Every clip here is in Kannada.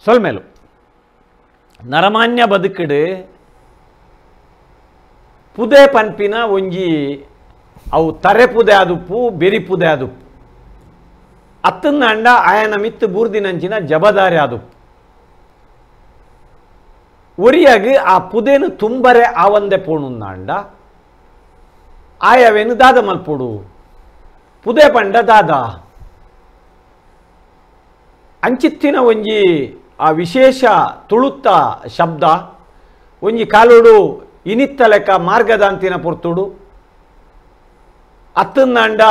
ಸೊಲ್ಮೇಲು ನರಮಾನ್ಯ ಬದುಕುಡು ಪುದೆ ಪನ್ಪಿನ ಒಂಜಿ ಅವು ತರೆ ಪುದೆ ಆದುಪ್ಪು ಬೆರಿ ಪುದೆ ಆದುಪ್ಪು ಅತ್ತನ್ನ ಅಂಡ ಆಯನ ಮಿತ್ತು ಬೂರ್ದಿನಂಚಿನ ಜಬದಾರಿ ಆದುಪ್ಪು ಒರಿಯಾಗಿ ಆ ಪುದೇನು ತುಂಬರೆ ಆವಂದೆ ಪೋಣುಂದ ಅಂಡ ಆಯವೇನು ದಾದ ಮಲ್ಪುಡು ಪುದೆ ಪಂಡ ದಾದ ಅಂಚಿತ್ತಿನ ಒಂಜಿ ಆ ವಿಶೇಷ ತುಳುತ್ತ ಶಬ್ದ ಒಂಜಿ ಕಾಲುಡು ಇನಿತ್ತ ಲೆಕ್ಕ ಮಾರ್ಗದಾಂತಿನ ಪೊರ್ತುಡು ಅತ್ತನ್ನಂಡ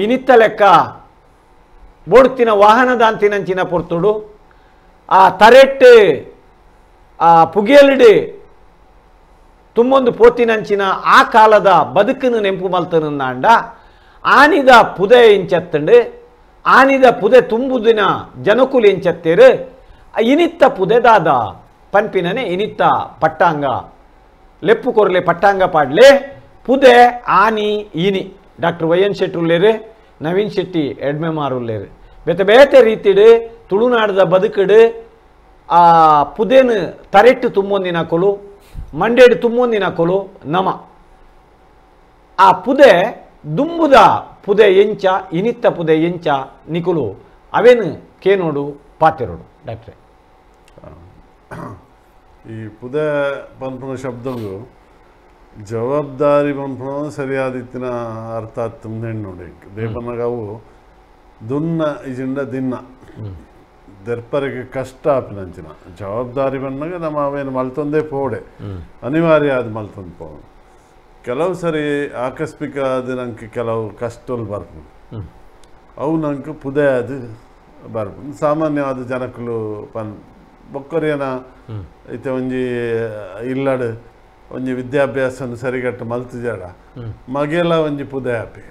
ಇನಿತ್ತ ಲೆಕ್ಕ ಬೋಡ್ತಿನ ವಾಹನದಾಂತಿನಂಚಿನ ಪೊರ್ತುಡು ಆ ತರೆಟ್ಟು ಆ ಪುಗೇಲ್ಡು ತುಂಬೊಂದು ಪೋತಿನಂಚಿನ ಆ ಕಾಲದ ಬದುಕನ್ನು ನೆಂಪು ಮಲ್ತನಂದ ಆನಿದ ಪುದೆ ಇಂಚತ್ತಂಡು ಆನಿದ ಪುದೆ ತುಂಬುದಿನ ಜನಕುಲು ಎಂಚತ್ತೇರು ಇನಿತ್ತ ಪುದೆ ದಾದ ಪನ್ಪಿನನೆ ಇನಿತ್ತ ಪಟ್ಟಾಂಗ ಲೆಪ್ಪು ಕೊರ್ಲೆ ಪಟ್ಟಾಂಗ ಪಾಡ್ಲೆ ಪುದೆ ಆನಿ ಇನಿ ಡಾಕ್ಟರ್ ವೈ ಎನ್ ಶೆಟ್ಟಿ ಉಲ್ಲೇರು ನವೀನ್ ಶೆಟ್ಟಿ ಎಡ್ಮೆಮಾರ್ ಉಲ್ಲೇರು ಬೇತೆ ಬೇತೆ ರೀತಿಡು ತುಳುನಾಡದ ಬದುಕುಡು ಆ ಪುದೇನು ತರೆಟ್ಟು ತುಂಬೊಂದಿನ ಕೊಲು ಮಂಡೇಡು ತುಂಬೊಂದಿನ ಕೊಲು ನಮ ಆ ಪುದೆ ದುಂಬುದ ಪುದೆ ಎಂಚ ಇನಿತ್ತ ಪುದೆ ಎಂಚ ನಿಕುಲು ಅವೇನು ಕೇನೋಡು ಪಾತೆರೋಡು ಡಾಕ್ಟ್ರೆ ಈ ಪುದೆ ಪನ್ಪುನ ಶಬ್ದಗಳು ಜವಾಬ್ದಾರಿ ಪನ್ಪುನ ಸರಿಯಾದಿತ್ತಿನ ಅರ್ಥ ಆಗ್ತದೆ ನೋಡಿ ದೇಪನಗಾವು ದುನ್ನ ಇಜಿಂಡ ದಿನ್ನ ದೆರ್ಪರಿಗೆ ಕಷ್ಟ ಆಪಿನಂಚಿನ ಜವಾಬ್ದಾರಿ ಬಂದಾಗ ನಮ್ಮ ಅವೇನು ಮಲ್ತೊಂದೇ ಪೋಡೆ ಅನಿವಾರ್ಯ ಆದ ಮಲ್ತೊಂದು ಪೋಡು ಕೆಲವು ಸರಿ ಆಕಸ್ಮಿಕ ಆದ ನಂಗೆ ಕೆಲವು ಕಷ್ಟಗಳು ಬರ್ಬೋದು ಅವು ನಂಗೆ ಪುದೆ ಅದು ಬರ್ಬೋದು ಸಾಮಾನ್ಯವಾದ ಜನಕ್ಕಲು ಪನ್ ಬೊಕ್ಕರಿಯನ ಐತೆ ಒಂಜಿ ಇಲ್ಲಡು ಒಂಜಿ ವಿದ್ಯಾಭ್ಯಾಸ ಸರಿಗಟ್ಟು ಮಲ್ತಿಜಾಡ ಮಗೆಲ್ಲ ಒಂಜಿ ಪುದೆ ಆಪಿ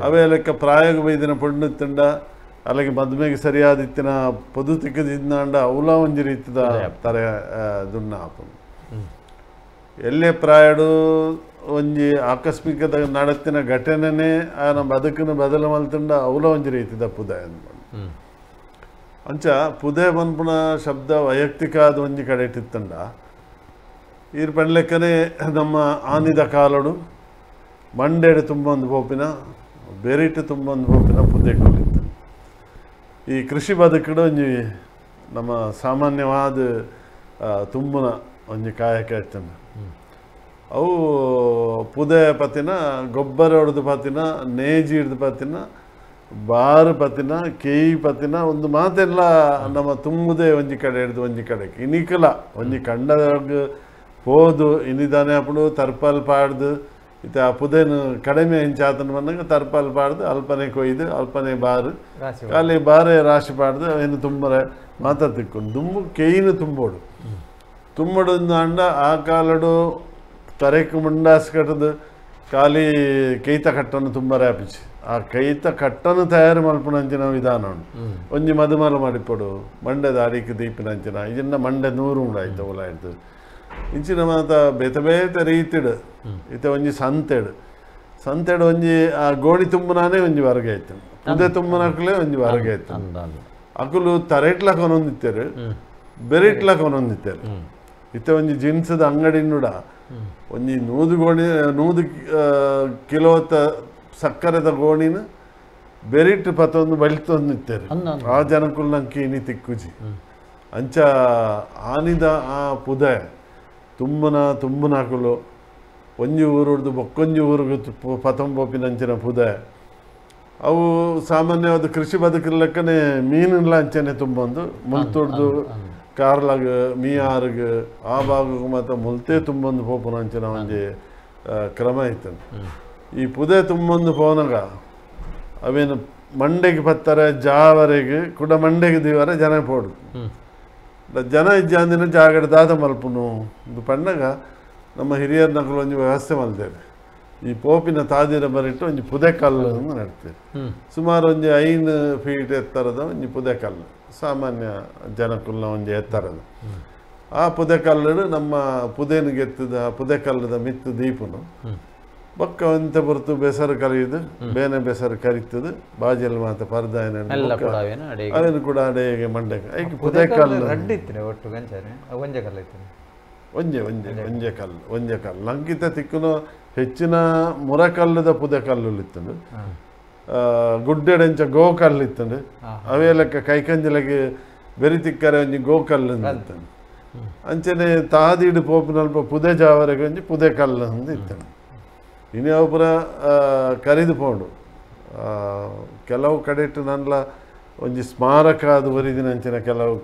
ಅವೇ ಲೆಕ್ಕ ಪ್ರಾಯೋಗ ಬೈದಿನ ಪುಣ್ಯತ್ತಂಡ ಅಲ್ಲಿಗೆ ಮದ್ಮೆಗೆ ಸರಿಯಾದಿತ್ತಿನ ಪೊದು ತಿಕ್ಕದಿಂದಾಂಡ ಅವಲ ಒಂಜಿ ರೀತಿದ ತರ ದುನ್ನ ಆಪು ಎಲ್ಲೇ ಪ್ರಾಯಡು ಒಂಜಿ ಆಕಸ್ಮಿಕದ ನಡತ್ತಿನ ಘಟನೆನೇ ಆ ನಮ್ಮ ಬದುಕನ್ನು ಬದಲು ಮಲ್ತಂಡ ಅವಲ ಒಂಜಿ ರೀತಿದ ಪುದೆ ಅಂದ್ಕೊಂಡು ಅಂಚ ಪುದೆ ಪನ್ಪುನ ಶಬ್ದ ವೈಯಕ್ತಿಕ ಆದ ಒಂಜಿ ಕಡೆ ಇಟ್ಟಿತ್ತಂಡ ಈರ್ ಪಂಡ್ಲೆಕ್ಕನೆ ನಮ್ಮ ಆನಿದ ಕಾಲಡು ಮಂಡೇಡು ತುಂಬೊಂದು ಪೋಪಿನ ಬೆರಿಟ್ಟು ತುಂಬೊಂದು ಪೋಪಿನ ಪುದೆ ಕೊಲಿತ್ತು ಈ ಕೃಷಿ ಬದುಕಡು ಒಂಜಿ ನಮ್ಮ ಸಾಮಾನ್ಯವಾದ ತುಂಬುನ ಒಂಜಿ ಕಾಯಕ ಇತ್ತಂಡ ಅವು ಪುದೆ ಪತ್ತಿನ ಗೊಬ್ಬರ ಹೊಡೆದು ಪತ್ತಿನ ನೇಜಿ ಹಿಡ್ದು ಪತ್ತಿನ ಬಾರು ಪತ್ತಿನ ಕೇಯಿ ಪತ್ತಿನ ಒಂದು ಮಾತೆಲ್ಲ ನಮ್ಮ ತುಂಬುದೇ ಒಂಜಿ ಕಡೆ ಹಿಡ್ದು ಒಂಜಿ ಕಡೆಗೆ ಇನಿಕಲ ಒಂಜಿ ಕಂಡದಾಗ ಹೋದು ಇನ್ನಿದಾನೆ ಅಪ್ಪಡು ತರ್ಪಲ್ ಪಾಡ್ದು ಇತ್ತ ಆ ಪುದೇನು ಕಡಿಮೆ ಹೆಂಚಾತನ ಬಂದಾಗ ತರ್ಪಲ್ ಪಾಡ್ದು ಅಲ್ಪನೆ ಕೊಯ್ದು ಅಲ್ಪನೆ ಬಾರು ಖಾಲಿ ಬಾರೆ ರಾಶಿ ಪಾಡ್ದು ಏನು ತುಂಬರೆ ಮಾತಾಡ್ತಿಕ್ಕೊಂಡು ದುಂಬು ಕೇಯಿನು ತುಂಬೋಡು ತುಂಬಡು ಅಂಡ ಆ ಕಾಲಡು ತರೆಕು ಮುಂಡಾಸ್ ಕಟ್ಟದು ಖಾಲಿ ಕೈತ ಕಟ್ಟನ್ನು ತುಂಬ ರ್ಯಾಪಿಸಿ ಆ ಕೈತ ಕಟ್ಟನ್ನು ತಯಾರು ಮಲ್ಪುನಂಚಿನ ವಿಧಾನ ಉಂಟು ಒಂಜಿ ಮದುಮಲ ಮಾಡಿಕೊಡು ಮಂಡ್ಯದ ಅಡಿಕೆ ದೀಪಿನಂಚಿನ ಇದನ್ನ ಮಂಡ್ಯ 100 ಉಂಡಾಯ್ತು ಒಲ ಇಡ್ದು ಇಂಚಿನ ಮಾತ ಬೇತೆ ಬೇತೆ ರೀತಿಡು ಇತ ಒಂಜಿ ಸಂತೆಡು ಒಂಜಿ ಆ ಗೋಣಿ ತುಂಬುನಾನೇ ಒಂಜಿ ಹೊರಗೆ ಆಯ್ತು ಪುದೆ ತುಂಬುನಕ್ಲೇ ಒಂಜಿ ಹೊರಗೆ ಆಯ್ತು ಅಕುಲು ತರೆಟ್ಲಕ ಒಂದೊಂದಿತ್ತೇರು ಬೆರಿಟ್ಲಕ ಒಂದೊಂದಿತ್ತೇರು ಇತ್ತ ಒಂಜಿ ಜಿನ್ಸದ ಅಂಗಡಿನುಡ ಒಂಜಿ 100 ಕಿಲೋತ ಸಕ್ಕರೆದ ಗೋಣಿನ ಬೆರಿಟ್ಟು ಪತ್ತೊಂದು ಬಳಿತೊಂದಿತ್ತೇರು ಆ ಜನಕ್ಕೂ ನಂಗೆ ಇನಿ ತಿಕ್ಕುಜಿ ಅಂಚ ಆನಿದ ಆ ಪುದೆ ತುಂಬುನಾಕುಲು ಒಂಜಿ ಊರುಡ್ದು ಬೊಕ್ಕೊಂಜಿ ಊರಿಗೆ ಪತಂಬೋಪಿನಂಚಿನ ಪುದೆ ಅವು ಸಾಮಾನ್ಯವಾದ ಕೃಷಿ ಬದುಕಿನ ಲೆಕ್ಕನೆ ಮೀನಿಲ್ಲ ಅಂಚನೆ ತುಂಬೊಂದು ಮುಲ್ತುಡ್ದು ಕಾರ್ಲಾಗ ಮೀಯಾರ್ಗೆ ಆ ಭಾಗಕ್ಕೆ ಮತ್ತು ಮುಲ್ತೆ ತುಂಬೊಂದು ಪೋಪುನ ಅಂಚಿನ ಒಂಜಿ ಕ್ರಮ ಇತ್ತು ಈ ಪುದೆ ತುಂಬೊಂದು ಪೋನಾಗ ಅವೇನು ಮಂಡೆಗೆ ಪತ್ತಾರೆ ಜಾವರೆಗೆ ಕೂಡ ಮಂಡೆಗೆ ದಿವರ ಜನ ಪೋಡು ಜನ ಇಜ್ಜಾಂದಿನ ಜಾಗಡ ದಾದ ಮಲ್ಪುನು ಇದು ಪಂಡಗ ನಮ್ಮ ಹಿರಿಯರ ನಕಲು ಒಂಜಿ ವ್ಯವಸ್ಥೆ ಮಲ್ತೇವೆ ಈ ಪೋಪಿನ ತಾದಿರ ಬರಿಟ್ಟು ಒಂಜಿ ಪುದೆ ಕಲ್ಲು ನಡ್ತೇವೆ ಸುಮಾರು ಒಂಜಿ 5 ಫೀಟ್ ಎತ್ತರದ ಒಂಜಿ ಪುದೆ ಕಲ್ಲು ಸಾಮಾನ್ಯ ಜನಕ್ಕುಲ್ಲ ಒಂಜಿ ಎತ್ತರದ ಆ ಪುದೆ ಕಲ್ಲಡು ನಮ್ಮ ಪುದೇನಿಗೆ ಎತ್ತದ ಪುದೆ ಕಲ್ಲದ ಮಿತ್ತು ದೀಪನು ಬೊಕ್ಕ ಒಂತ ಬರ್ತು ಬೆಸರು ಕಲಿಯುದು ಬೇನೆ ಬೆಸರು ಕರಿತದು ಬಾಜಿಯಲ್ಲಿ ಮಾತ ಪರ್ದಾಯನ ಅವೇನು ಕೂಡ ಅಡೆಗೆ ಮಂಡಕ್ಕೆ ಐಕೆ ಪುದೆ ಕಲ್ಲು ಒಟ್ಟು ಗಂಚಾನೆ ಒಂಜೆ ಕಲ್ಲು ಇತ್ತು ಒಂಜೆ ಕಲ್ಲು ನಂಗಿತ ತಿಕ್ಕುನು ಹೆಚ್ಚಿನ ಮುರಕಲ್ಲದ ಪುದೆ ಕಲ್ಲು ಇತ್ತಂಡು ಗುಡ್ಡೆಡೆಂಚ ಗೋಕಲ್ಲು ಇತ್ತಂಡು ಅವೇ ಲೆಕ್ಕ ಕೈಕಂಜಲಗೆ ಬೆರಿ ತಿಕ್ಕರೆ ಒಂಜಿ ಗೋಕಲ್ಲು ಇತ್ತಂಡು ಅಂಚನೆ ತಾದಿಡು ಪೋಪಿನಲ್ಪ ಪುದೆ ಜಾವರೆಗೆ ಒಂಜಿ ಪುದೆ ಕಲ್ಲು ಅಂದು ಇತ್ತಂಡು ಇನ್ನು ಅವು ಪುರ ಕರಿದು ಪೋಂಡು ಕೆಲವು ಕಡೆಟ್ಟು ನನ್ಲ ಒಂಜಿ ಸ್ಮಾರಕ ಅದು ಬರಿದಿನಂಚಿನ ಕೆಲವು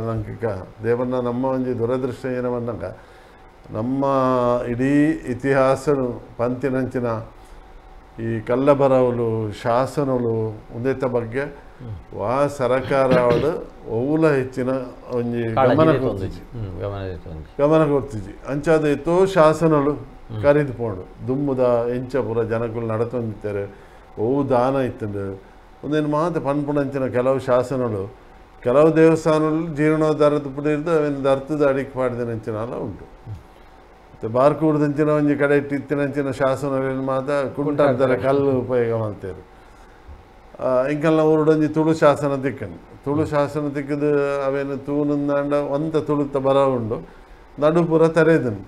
ನಂಗೆ ದೇವನ್ನ ನಮ್ಮ ಒಂಜಿ ದುರದೃಷ್ಟ ಏನವನ್ನಂಗ ನಮ್ಮ ಇಡೀ ಇತಿಹಾಸನು ಪಂತಿನಂಚಿನ ಈ ಕಲ್ಲಬರವಲು ಶಾಸನಗಳು ಉಂದೆತ ಬಗ್ಗೆ ವಾ ಸರಕಾರ ಅವಳು ಒವುಲ ಹೆಚ್ಚಿನ ಒಂಜಿ ಗಮನ ಕೊಡ್ತಿಜಿ ಅಂಚಾದ ಎತ್ತೋ ಶಾಸನಗಳು ಕರಿದು ಪೋಂಡು ದುಮ್ಮುದ ಎಂಚ ಪುರ ಜನಗಳು ನಡತೊಂದಿತ್ತಾರೆ ಒವು ದಾನ ಇತ್ತಂಡು ಒಂದೇನು ಮಾತು ಪನ್ಪುಣಂಚಿನ ಕೆಲವು ಶಾಸನಗಳು ಕೆಲವು ದೇವಸ್ಥಾನಗಳು ಜೀರ್ಣೋದ್ಧಾರದ ಪುಡಿರ್ದು ಅವೇನು ದರ್ತದ ಅಡಿಕೆ ಮಾಡಿದನಂಚಿನ ಎಲ್ಲ ಉಂಟು ಮತ್ತು ಬಾರ್ಕೂಡ್ದಂಚಿನ ಒಂಜಿ ಕಡೆ ಇತ್ತಿನಂಚಿನ ಶಾಸನಗಳು ಮಾತ್ರ ಕುಂಟಾಡ್ತಾರೆ ಕಲ್ಲು ಉಪಯೋಗ ಮಾಡ್ತಾರೆ ಇಂಕೆಲ್ಲ ಊರುಡೊಂಜಿ ತುಳು ಶಾಸನ ತಿಕ್ಕಂಡು ತುಳು ಶಾಸನ ತಿಕ್ಕದು ಅವೇನು ತೂನಂದಾಂಡ ಒಂತ ತುಳುತ್ತ ಬರ ಉಂಡು ನಡುಪುರ ತರೆದನು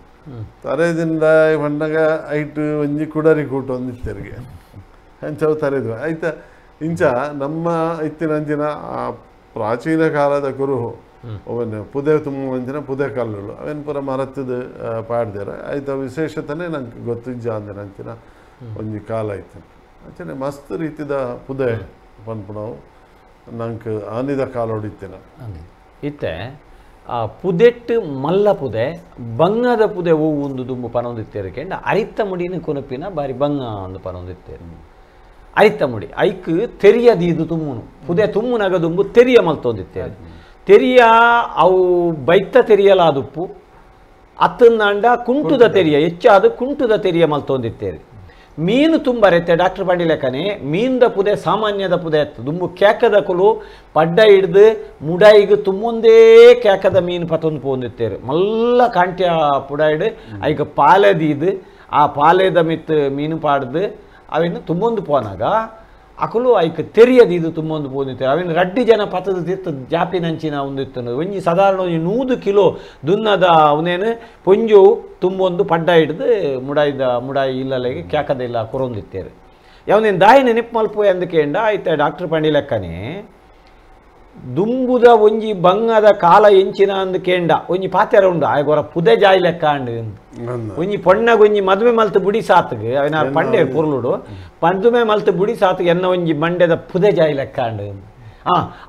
ತರೆದಿಂದ ಬಂದಾಗ ಐಟು ಒಂಜಿ ಕುಡರಿ ಕೂಟ ಒಂದಿತ್ತರಿಗೆ ಹಂಚವು ತರೆದು ಆಯ್ತಾ ಇಂಚ ನಮ್ಮ ಇತ್ತಿನಂಚಿನ ಆ ಪ್ರಾಚೀನ ಕಾಲದ ಕುರುಹು ಅವನು ಪುದೆ ತುಂಬ ಪುದೆ ಕಲ್ಲುಗಳು ಅವೇನು ಪುರ ಮರತ್ತದು ಪಾಡ್ದಾರ ಆಯ್ತು ವಿಶೇಷತನೇ ನಂಗೆ ಗೊತ್ತಿಜ್ಜ ಅಂದಿನಂಚಿನ ಒಂಜಿ ಕಾಲ ಐತೆ ಅಂಚನೆ ಮಸ್ತ್ ರೀತಿದ ಪುದೆ ಪನ್ಪುಣವು ನಂಗೆ ಆನಿದ ಕಾಲ ಹೊಡಿತೇನೆ ಇತ್ತೆ ಆ ಪುದೆಟ್ಟು ಮಲ್ಲ ಪುದೆ ಬಂಗದ ಪುದೆ ಹೂವು ಒಂದು ದುಂಬು ಪನೊಂದಿತ್ತೇರಿಕೆಂಡು ಅರಿತ ಮುಡಿನ ಕೊನಪಿನ ಬಾರಿ ಬಂಗ ಒಂದು ಪನೊಂದಿತ್ತೇರು ಅರಿತ ಮುಡಿ ಐಕ್ ತೆರಿಯದೀದು ತುಮ್ಮುನು ಪುದೆ ತುಮ್ಮುನಾಗ ದುಂಬು ತೆರಿಯ ಮಲ್ತೊಂದಿತ್ತೇರು ತೆರಿಯ ಅವು ಬೈತ ತೆರಿಯಲಾದುಪ್ಪು ಅತ್ತಂದಾಂಡ ಕುಂಟುದ ತೆರಿಯ ಹೆಚ್ಚಾದ ಕುಂಟುದ ತೆರಿಯ ಮಲ್ತೊಂದಿತ್ತೇರು ಮೀನು ತುಂಬ ರೆತ್ತೆ ಡಾಕ್ಟರ್ ಪಾಂಡಿ ಲೆಕ್ಕನೆ ಮೀನ್ದ ಪುದೆ ಸಾಮಾನ್ಯದ ಪುದೆ ಎತ್ತು ದುಂಬು ಕ್ಯಾಕದ ಕುಲು ಪಡ್ಡ ಹಿಡ್ದು ಮುಡಾಯಿಗೆ ತುಂಬೊಂದೇ ಕ್ಯಾಕದ ಮೀನು ಪತ್ತೊಂದು ಪೋಂದಿತ್ತೇರು ಮಲ್ಲ ಕಾಂಟ್ಯ ಪುಡ ಹಿಡು ಐಗ ಪಾಲೆದೀದು ಆ ಪಾಲೆದ ಮಿತ್ ಮೀನು ಪಾಡ್ದು ಅವೇನು ತುಂಬೊಂದು ಪೋನಾಗ ಅಕಲು ಐಕ ತೆರಿಯದಿದು ತುಂಬೊಂದು ಪೋಂದಿತ್ತೇರು ಅವೇನು ರಡ್ಡಿ ಜನ ಪತ್ತದ ತಿತ್ತು ಜಾಪಿನಂಚಿನ ಒಂದಿತ್ತು ಒಂಜಿ ಸಾಧಾರಣ ಒಂಜಿ 100 ಕಿಲೋ ದುನ್ನದ ಅವನೇನು ಪೊಂಜು ತುಂಬೊಂದು ಪಡ್ಡ ಹಿಡ್ದು ಮುಡಾಯಿ ಇಲ್ಲಲೆಗೆ ಕ್ಯಾಕದ ಇಲ್ಲ ಕೊರೊಂದಿತ್ತೇರು ಯಾವನೇನು ದಾಯಿ ನೆನಪು ಮಲ್ಪು ಎಂದಕೇಂಡ ಆಯ್ತ ಡಾಕ್ಟರ್ ಪಾಂಡಿ ಲೆಕ್ಕನೆ ದುಂಬುದ ಒಂಜಿ ಬಂಗದ ಕಾಲ ಎಂಚಿನ ಅಂದಕೇಂಡ ಒಂಜಿ ಪಾತ್ರೆ ಉಂಡು ಆಯ್ಗೊರ ಪುದೆ ಜಾಯಿ ಲೆಕ್ಕ ಅಂಡು ಒಂಜಿ ಪೊಣ್ಣಗ ಒಂಜಿ ಮದುವೆ ಮಲ್ತು ಬುಡಿ ಸಾತ್ಗೆ ಅವನ ಪಂಡೆ ಪುರ್ಲುಡು ಮದುವೆ ಮಲ್ತು ಬುಡಿ ಸಾತ್ಗೆ ಎನ್ನ ಒಂಜಿ ಮಂಡ್ಯದ ಪುದೆ ಜಾಯಿ ಲೆಕ್ಕ ಅಂಡು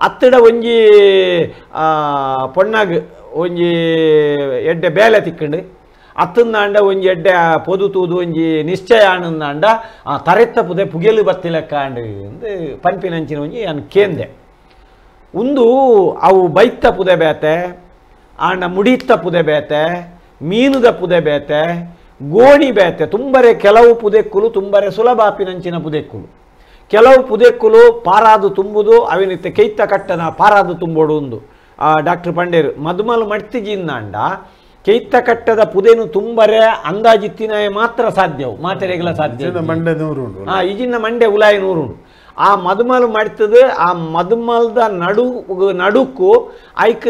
ಅತ್ತಡ ಒಂಜಿ ಪೊಣ್ಣಗ ಒಂಜಿ ಎಡ್ಡೆ ಬೇಲೆ ತಿಕ್ಕಂಡು ಅತ್ತಂದಾಂಡ ಒಂಜಿ ಎಡ್ಡೆ ಪೊದು ತೂದು ಒಂಜಿ ನಿಶ್ಚಯ ಆನಂದಾಂಡ ತರೆತ್ತ ಪುದೆ ಪುಗೆಲು ಬತ್ತಿ ಲೆಕ್ಕ ಅಂಡು ಅಂದು ಪಂಪಿನಂಚಿನ ಒಂಜಿ ಅನ್ ಕೇಂದೆ ಒಂದು ಅವು ಬೈತ ಪುದೆ ಬೇತೆ ಆಂಡ ಮುಡಿತ್ತ ಪುದೆ ಬೇತೆ ಮೀನುದ ಪುದೆ ಬೇತೆ ಗೋಣಿ ಬೇತೆ ತುಂಬರೆ ಕೆಲವು ಪುದೆಕ್ಕುಲು ತುಂಬರೆ ಸುಲಭಾಪಿನಂಚಿನ ಪುದೆಕ್ಕುಲು ಕೆಲವು ಪುದೆಕ್ಕುಲು ಪಾರಾದು ತುಂಬುದು ಅವಿನಿತ್ತೆ ಕೈತ ಕಟ್ಟನ ಪಾರಾದು ತುಂಬೋಡು ಒಂದು ಡಾಕ್ಟರ್ ಪಂಡೇರು ಮದುಮಲು ಮಡ್ತಿಜಿಂದಾಂಡ ಕೈತ ಕಟ್ಟದ ಪುದೆನು ತುಂಬರೆ ಅಂದಾಜಿತ್ತಿನ ಮಾತ್ರ ಸಾಧ್ಯವು ಮಾತೆರೆಗಳ ಸಾಧ್ಯ ಈಜಿನ ಮಂಡೆ ಉಲಾಯಿ 100 ಉಂಡು ಆ ಮದುಮಲು ಮಾಡ್ತದೆ ಆ ಮದುಮಲ್ದ ನಡುಕು ಐಕ್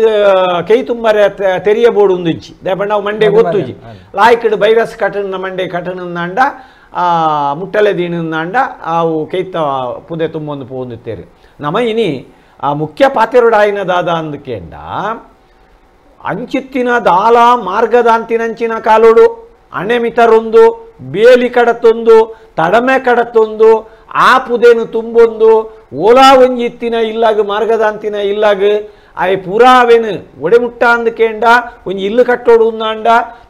ಕೈ ತುಂಬರೆ ತೆರಿಯಬೋಡು ಒಂದುಂಚಿ ದೇಪಂಡ ಅವು ಮಂಡೆ ಗೊತ್ತುಜಿ ಲಾಯ್ಕಡು ಬೈರಸ್ ಕಟನ ಮಂಡೆ ಕಟನಂದಾಂಡ ಮುಟ್ಟಲೆ ದೀನಂದಾಂಡ ಅವು ಕೈತ ಪುದೆ ತುಂಬೊಂದು ಪೋಂದಿತ್ತೇರು ನಮ ಇನಿ ಆ ಮುಖ್ಯ ಪಾತೆರುಡಾಯಿನದಾದ ಅಂದಕೇಂಡ ಅಂಚಿತ್ತಿನ ದಾಲ ಮಾರ್ಗದಾಂತಿನಂಚಿನ ಕಾಲೋಡು ಅಣೆ ಮಿತರೊಂದು ಬೇಲಿ ಕಡತೊಂದು ತಡಮೆ ಕಡತೊಂದು ಆ ಪುದೇನು ತುಂಬೊಂದು ಓಲಾ ಒಂಜಿ ಇತ್ತಿನ ಇಲ್ಲಾಗ ಮಾರ್ಗದಾಂತಿನ ಇಲ್ಲಾಗ ಅವು ಪುರಾವೇನು ಒಡೆಮುಟ್ಟ ಅಂದಕೇಂಡ ಒಂಜಿ ಇಲ್ಲು ಕಟ್ಟೋಡು ಉಂದಾಂಡ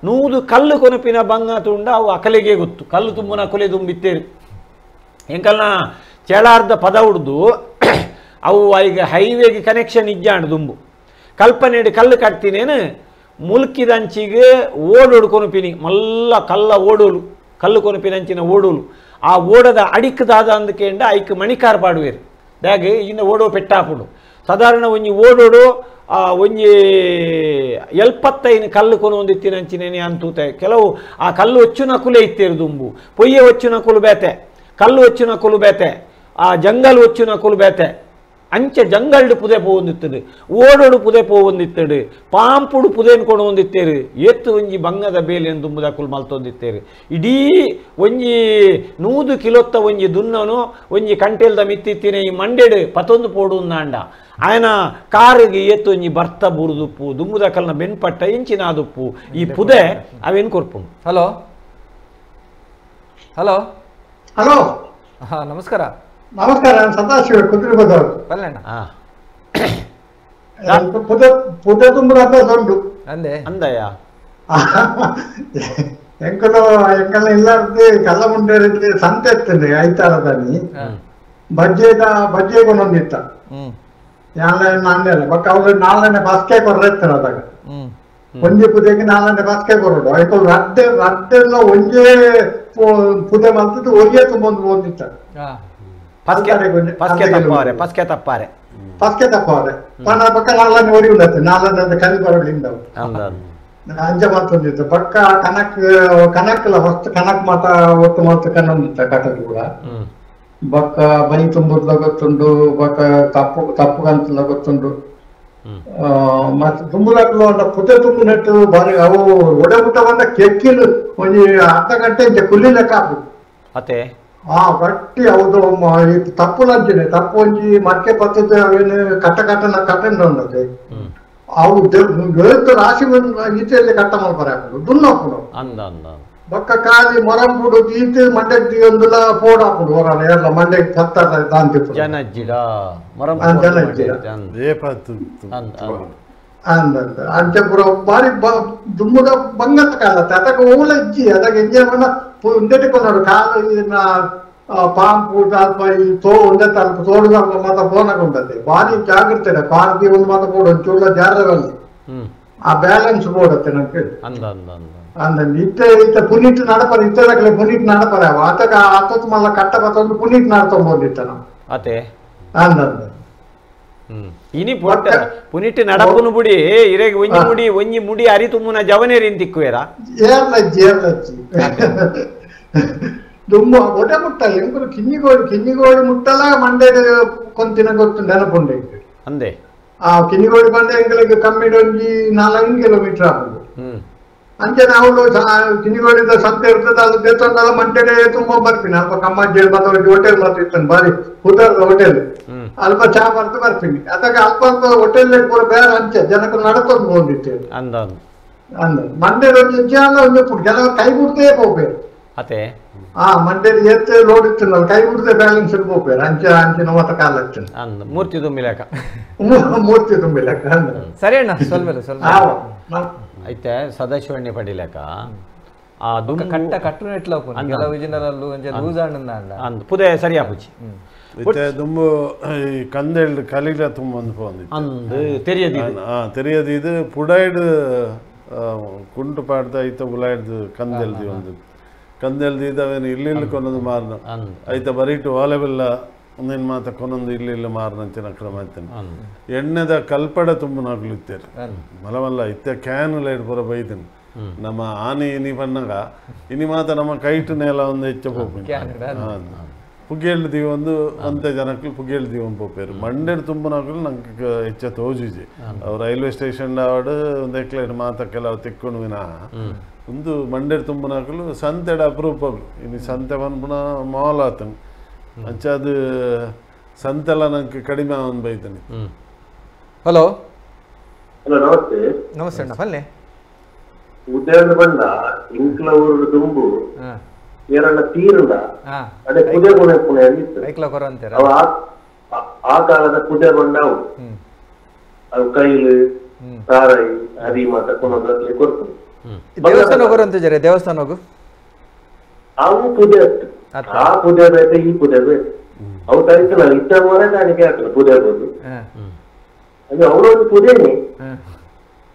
100 ಕಲ್ಲು ಕೊನಪಿನ ಬಂಗ ತುಂಡ ಅವು ಅಕಲೆಗೆ ಗೊತ್ತು ಕಲ್ಲು ತುಂಬನ ಕೊಲೆ ತುಂಬಿತ್ತೇರು ಎಂಕಲ್ನ ಚೇಳಾರ್ದ ಪದ ಉಡ್ದು ಅವು ಈಗ ಹೈವೇಗೆ ಕನೆಕ್ಷನ್ ಇಜ್ಜಾಂಡು ದುಂಬು ಕಲ್ಪನೆಡು ಕಲ್ಲು ಕಟ್ತೀನೇನು ಮುಲ್ಕಿದಂಚಿಗೆ ಓಡೋಡು ಕೊನಪಿನಿ ಮಲ್ಲ ಕಲ್ಲ ಓಡೋಲು ಕಲ್ಲು ಕೊನಪಿನಂಚಿನ ಓಡೋಲು ಆ ಓಡದ ಅಡಿಕ್ಕದಾದ ಅಂದಕೇಂಡ ಐಕ್ ಮಣಿಕಾರ್ ಪಾಡುವೇರು ದಾಗೆ ಇನ್ನು ಓಡೋ ಪೆಟ್ಟಾಪುಡು ಸಾಧಾರಣ ಒಂಜಿ ಓಡೋಡು ಒಂಜಿ ಎಲ್ಪತ್ತೈನು ಕಲ್ಲು ಕೊನೊಂದಿತ್ತಿನಂಚಿನೇನೆ ಅಂತೂತೆ ಕೆಲವು ಆ ಕಲ್ಲು ಒಚ್ಚುನ ಕುಲೆ ಇತ್ತೇರು ದುಂಬು ಪೊಯ್ಯೆ ಒಚ್ಚುನ ಕುಲು ಬೇತೆ ಕಲ್ಲು ಒಚ್ಚುನ ಕುಲು ಬೇತೆ ಆ ಜಂಗಲ್ ಒಚ್ಚುನ ಕುಲು ಬೇತೆ ಅಂಚೆ ಜಂಗಲ್ಡು ಪುದೆ ಪೋವೊಂದಿತ್ತಡು ಓಡೋಡು ಪುದೆ ಪೋವೊಂದಿತ್ತಡು ಪಾಂಪುಡು ಪುದೇನು ಕೊಡೊಂದಿತ್ತೇರು ಎತ್ತು ಒಂಜಿ ಬಂಗದ ಬೇಲೆಯನ್ನು ದುಂಬುದ ಕುಲು ಮಲ್ತೊಂದಿತ್ತೇರು ಇಡೀ ಒಂಜಿ 100 ಕಿಲೊತ್ತ ಒಂಜಿ ದುನ್ನನು ಒಂಜಿ ಕಂಟೆಲ್ದ ಮಿತ್ತಿತ್ತಿನ ಈ ಮಂಡೆಡು ಪತೊಂದು ಪೋಡು ನಾಂಡ ఆయన కారుకి ఎత్తొంజి భర్త బురుదుప్పు దుమ్ముదకల్న బెన్పట్ట ఇంచినాదుప్పు ఈ పుదే అవేం కొర్పు ಹಲೋ ಹಲೋ ಹಲೋ ನಮಸ್ಕಾರ ನಮಸ್ಕಾರ ಸದಾಶಿವ ಕುದುರೆಬದವರು ಬಲ್ಲಣ್ಣ ಪುದೆ ತುಂಬ ಉಂಟು ಅಂದೆ అందయ్య ಎಂಕಲು ಎಂಕಲ್ನ ಇಲ್ಲಾರ್ದು ಕಲ್ಲ ಮುಂಡೆ ಸಂತೆ ಎತ್ತಂದ್ರೆ ಐತಾರದಾನಿ ಬಜ್ಜೆ ಕೊನೊಂದಿತ್ತ ನಾಳೆ ಬಟ್ ಅವ್ರು ನಾಳೆ ಬಸ್ಕೆ ಕೊರ್ರೆತ್ತಾರೆ ಅದಾಗ ಒಂಜಿ ಪುದೆಗೆ ನಾಳೆ ಬಸ್ಕೆ ಕೊರೋಡು ಆಯ್ತು ರಡ್ಡೆಲ್ಲ ಒಂಜೇ ಪುದೆ ಮಲ್ತಿದ್ದು ಒರಿಯೇ ತುಂಬೊಂದು ಹೋಗಿತ್ತ ಪಸ್ಕೆ ತಪ್ಪಾರೆ ಪಣ ಪಕ್ಕ ನಾಳೆ ಒರಿ ಉಂಡತ್ತೆ ನಾಳೆ ಕಲಿ ಬರೋದ್ರಿಂದ ಅಂಜ ಮಾತೊಂದಿತ್ತು ಪಕ್ಕ ಕನಕ್ಲ ಫಸ್ಟ್ ಕನಕ್ ಮಾತ ಒಟ್ಟು ಮಾತು ಕನ್ನೊಂದಿತ್ತ ಕಟಕ್ ಕೂಡ ಬಕ್ಕ ಬೈ ತುಂಬುದ್ಲ ಗೊತ್ತುಂಡು ಬಕ್ಕ ತಪ್ಪು ಗಂತಲ ಗೊತ್ತುಂಡು ಮತ್ತೆ ತುಂಬುದಾಗ್ಲು ಅಂತ ಪುದೆ ತುಂಬು ನೆಟ್ಟು ಬಾರಿ ಅವು ಒಡೆ ಮುಟ್ಟ ಬಂದ ಕೆಕ್ಕಿಲು ಒಂಜಿ ಅರ್ಧ ಗಂಟೆ ಇಂಚ ಕುಲ್ಲಿ ಲೆಕ್ಕ ಹಾಕು ಅತ್ತೆ ಗಟ್ಟಿ ಹೌದು ತಪ್ಪು ನಂಚಿನೆ ತಪ್ಪು ಒಂಜಿ ಮಡ್ಕೆ ಪತ್ತದ ಅವೇನು ಕಟ್ಟನ ಉಂಡದೆ ಅವು ಹೇಳ್ತು ರಾಶಿ ಈಚೆಯಲ್ಲಿ ಕಟ್ಟ ಮಲ್ಪರ ಹಾಕುದು ದುನ್ನಪ್ಪುಡು ಬೊಕ್ಕ ಕಾಲಿ ಮೊರಂಬುಡು ಈತೆ ಮಂಡ್ಯಕ್ಕೆ ಒಂದುಲ ಪೋಡ್ ಹಾಕುದು ಹೊರ ಎಲ್ಲ ಮಂಡ್ಯಕ್ಕೆ ಹತ್ತಾರ ದಾಂತಿಪ್ಪು ಜನಜ್ಜಿಡ ಅಂಚೆ ಪುರ ಬಾರಿ ದುಮ್ಮುದ ಬಂಗತ್ತ ಕಾಲತ್ತೆ ಅದಕ್ಕೆ ಓಲ ಇಜ್ಜಿ ಅದಕ್ಕೆ ಎಂಜೆ ಮನ ಉಂಡೆಟಿಕೊಂಡರು ಕಾಲು ಪಾಂಪು ಅಲ್ಪ ಈ ಒಂದೇ ತಲ್ಪ ತೋಡುದ ಮಾತ ಫೋನಾಗುಂಡತ್ತೆ ಬಾರಿ ಜಾಗ್ರತೆ ಪಾರ್ಕಿ ಒಂದು ಮಾತ ಪೋಡು ಒಂಚೂರ ಜಾರದಲ್ಲಿ ಆ ಬ್ಯಾಲೆನ್ಸ್ ಬೋಡತ್ತೆ ನಂಗೆ ಅಂದಂడి ఇట్ట పునీట్ నడపరు ఇతరులకి పునీట్ నడపరావు అతగా అతత మళ్ళీ కట్టబోతుంది పునీట్ నడతాం అతే అందండి ಇನಿ ಪೊಟ್ಟ ಪುನಿಟ್ ನಡಪುನು ಬುಡಿ ಇರೆಗೆ ಒಂಜಿ ಮುಡಿ ಅರಿತುಮ್ಮುನ ಜವನೇರಿನ್ ತಿಕ್ಕುವೇರ ಏರ್ಲಜ್ಜಿ ದುಮ್ಮ ಒಡೆ ಮುಟ್ಟಲ್ಲ ಎಂಕುಲು ಕಿನ್ನಿಗೋಡಿ ಮುಟ್ಟಲ ಮಂಡ್ಯದ ಕೊಂತಿನ ಗೊತ್ತು ನೆನಪುಂಡೆ ಅಂದೆ ಆ ಕಿನ್ನಿಗೋಡಿ ಬಂಡೆ ಎಂಕಲಿಗೆ ಕಮ್ಮಿಡ್ ಒಂಜಿ 4 ಕಿಲೋಮೀಟರ್ ಆಗುದು ಅಂಚೆ ನಾವು ಕಿನ್ನಿಗೋಡಿಂದ ಸಂತೆ ಇರ್ತದೆ ಅದು ದೇವಸ್ಥಾನದ ಮಂಟೆಡೆ ತುಂಬಾ ಬರ್ತೀನಿ ಅಲ್ಪ ಕಮ್ಮಜ್ಜಿ ಮತ್ತೆ ಹೋಟೆಲ್ ಬರ್ತಿರ್ತಾನೆ ಬಾರಿ ಉದರದ ಹೋಟೆಲ್ ಅಲ್ಪ ಚಾ ಬರ್ತೀನಿ ಅದಕ್ಕೆ ಅಲ್ಪ ಹೋಟೆಲ್ ಪೂರ ಬೇರೆ ಅಂಚೆ ಜನಕ್ಕೆ ನಡ್ಕೊಂಡು ಹೋಗಿರ್ತೇವೆ ಅಂದ ಮಂಡ್ಯದ ಒಂಜಿ ಕೆಲವರು ಕೈ ಬಿಡ್ತೇ ಹೋಗ್ಬೇಕು ಅತೆ ಮಂಡ್ಯದ ಎತ್ತೆ ಲೋಡ್ ಇತ್ತಿನಲ್ಲ ಕೈ ಬಿಡದೆ ಬ್ಯಾಲೆನ್ಸ್ ಹೋಗ್ಬೇಕು ಅಂಚಿನ ಮತ ಕಾಲ ಹಚ್ಚಿನ ಮೂರ್ತಿ ತುಂಬಿಲಾಕ ಸರಿ ಅಣ್ಣ ಸ್ವಲ್ಪ అయితే సదాశివణ్ణి పడిలేక ఆ కంట కట్టున ఎట్లా ಕೆಲವು ವಿಜಿನರಲ್ಲು ಒಂಜೆ ಲೂಸ್ ಆಂಡ ಅಂದ್ ಪುದೆ ಸರಿ ಆಪುಚಿ ಇತ್ತೆ ದುಂಬು ಈ ಕಂದೆಲ್ಡ್ ಕಲಿಲ ತುಂಬೊಂದು ಪೋಂದಿ ಅಂದ್ ತೆರಿಯದಿ ಇದು ಪುಡೈಡ್ ಕುಂಟು ಪಾಡ್ದ ಐತ ಉಲಾಯ್ದು ಕಂದೆಲ್ದಿ ಇದಾವೇನು ಇಲ್ಲಿ ಕೊನೊಂದು ಮಾರ್ನ ಐತ ಬರೀಟು ವಾಲೆಬೆಲ್ಲ ಒಂದೇನು ಮಾತ ಕೊನೊಂದು ಇಲ್ಲಿ ಮಾರ್ನಂಚಿನ ಕ್ರಮ ಐತೇನೆ ಎಣ್ಣೆದ ಕಲ್ಪಡ ತುಂಬ ನಾಗ್ಲಿತ್ತೇರು ಮಲಮಲ್ಲ ಇತ್ತೆ ಕ್ಯಾನ್ ಲೈಟ್ ಪೂರ ಬೈತೀನಿ ನಮ್ಮ ಆನೆ ಇನಿ ಬಣ್ಣಗ ಇನಿ ಮಾತ ನಮ್ಮ ಕೈಟನೆಲ್ಲ ಒಂದು ಹೆಚ್ಚು ಹೋಗ್ತೀನಿ ಪುಗೇಳ್ದೀವಿ ಒಂದೇ ಜನಕ್ಕೆ ಪುಗೇಳ್ದೀವಿ ಒಂದು ಪೋಪೇರು ಮಂಡ್ಯದ ತುಂಬ ನಾಗಲು ನಂಗೆ ಹೆಚ್ಚ ತೋಜುಜಿ ಅವು ರೈಲ್ವೆ ಸ್ಟೇಷನ್ ಆವಡು ಒಂದು ಎಕ್ಲೇಟ್ ಮಾತ ಕೆಲವು ತಿಕ್ಕೊಂಡು ವಿನ ಒಂದು ಮಂಡ್ಯದ ತುಂಬ ನಾಗಲು ಸಂತೆಡ ಅಪರೂಪಗಳು ಇನ್ನು ಸಂತೆ ಬಂದ್ಬಿಡ ಮಾಲ್ ಆತನು ಅಂಚ ಅದು ಸಂತೆಲ್ಲ ನಂಗೆ ಕಡಿಮೆ ಅವನು ಬೈತಾನೆ ಹಲೋ ನಮಸ್ತೆ ನಮಸ್ತೆ ಅಣ್ಣ ಬನ್ನಿ ಉದ್ಯಾನ ಬಂಡ ಇಂಕ್ಲ ಊರು ದುಂಬು ಏರಣ್ಣ ತೀರುಂಡ ಅದೇ ಪುದೆ ಪುಣೆ ಅಂತೀರ ಆ ಕಾಲದ ಪುದೆ ಬಂಡ ಅವು ಕೈಲು ತಾರಾಯಿ ಅದಿ ಮಾತ ಕೊನೋದ್ರಲ್ಲಿ ಕೊಡ್ತು ದೇವಸ್ಥಾನ ಹೋಗೋರು ಅಂತಿದ್ದಾರೆ ದೇವಸ್ಥಾನ ಹೋಗು ಅವು ಪುದೆ ಆ ಪುದೆ ಬೇತೆ ಈ ಪುದೆ ಬೇತೆ ಅವು ಕರಿತಲ್ಲ ಇಷ್ಟ ಮರೆ ಕಾಣಿಕೆ ಆಗ್ತದೆ ಪುದೆ ಬೋದು ಅಂದ್ರೆ ಅವರೊಂದು ಪುದೇನೆ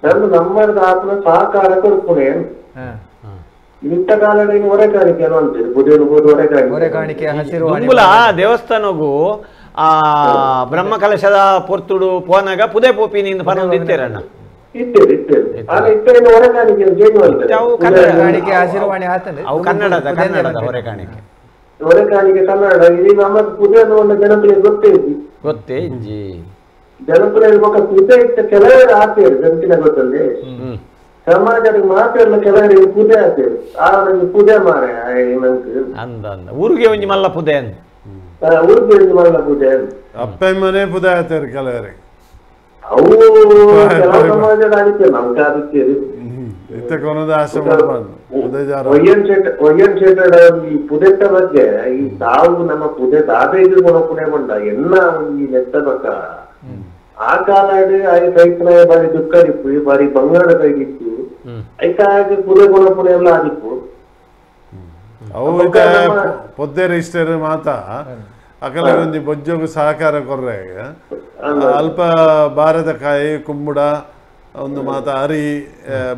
ನಂದು ನಮ್ಮದ ಆತ್ಮ ಸಹಕಾರ ಕೊಡ್ಪುಣೆ ಇಂಥ ಕಾಲದಲ್ಲಿ ಹೊರೆ ಕಾಣಿಕೆ ಅಂತೀರಿ ಪುದೇನು ಬೋದು ಹೊರೆ ಕಾಣಿಕೆ ದೇವಸ್ಥಾನಗೂ ಆ ಬ್ರಹ್ಮಕಲಶದ ಪೊರ್ತುಡು ಪೋನಾಗ ಪುದೆ ಪೋಪಿನಿಂದ ಪನೊಂದಿತ್ತೇರಣ್ಣ ಇತ್ತೇವೆ ಆಗ ಇತ್ತೇನು ಹೊರಕಾಣಿಕೆ ಜೇನು ಅವು ಕನ್ನಡ ಕಾಣಿಕೆ ಆಶೀರ್ವಾಣಿ ಆತಂದೆ ಅವು ಕನ್ನಡದ ಹೊರೆಕಾಣಿಕೆ ಹೊರಕಾಣಿಕೆ ಕನ್ನಡ ಇದು ನಮ್ಮ ಪುದೆಯನ್ನು ಒಂದು ಜನಪ್ರಿಯ ಗೊತ್ತೇ ಇಜ್ಜಿ ಜನಪ್ರಿಯ ಪುದೆ ಇತ್ತ ಕೆಲವರು ಆತೇರು ಜನಪಿನ ಗೊತ್ತಲ್ಲಿ ಸಮಾಜದ ಮಾತೆಲ್ಲ ಕೆಲವರಿಗೆ ಪೂಜೆ ಆಗ್ತೇವೆ ಅವರಿಗೆ ಪೂಜೆ ಮಾರೆ ನಂಗೆ ಅಂದ ಊರಿಗೆ ಒಂಜಿ ಮಲ್ಲ ಪುದೆ ಅಂದ ಊರಿಗೆ ಮಲ್ಲ ಪೂಜೆ ಅಪ್ಪ ಮನೆ ಪುದೆ ಆಯ್ತಾರೆ ಕೆಲವರಿಗೆ ಅವು ಕೆಲವು ಸಮಾಜದ ಆದಿತ್ಯ ನಮ್ಗೆ ಆದಿತ್ಯ ಇತ್ತ ಕೊನದ ಆಶ್ರಮ ಒಯ್ಯನ್ ಶೆಟ್ಟಡ ಈ ಪುದೆಟ್ಟ ಬಗ್ಗೆ ಈ ತಾವು ನಮ್ಮ ಪುದೆ ದಾದ ಕೊನಪುಣೆ ಬಂಡ ಎಲ್ಲ ಈ ನೆತ್ತಬೇಕ ಆ ಕಾಲಾಡು ಆಯ್ತು ರೈತನ ಬಾರಿ ದುಃಖರಿಪ್ಪು ಬಾರಿ ಬಂಗಾಳ ಕೈಗಿತ್ತು ಐಕಾಗಿ ಪುದೆ ಕೊನಪುಣೆ ಎಲ್ಲ ಆದಿಪ್ಪು ಅವು ಪೊದ್ದೆ ರಿಜಿಸ್ಟರ್ ಮಾತ ಅಕಲ ಒಂಜಿ ಬೊಜ್ಜೋಗು ಸಹಕಾರ ಕೊರ್ರೆ ಅಲ್ಪ ಬಾರದ ಕಾಯಿ ಕುಂಬುಡ ಒಂದು ಮಾತ ಅರಿ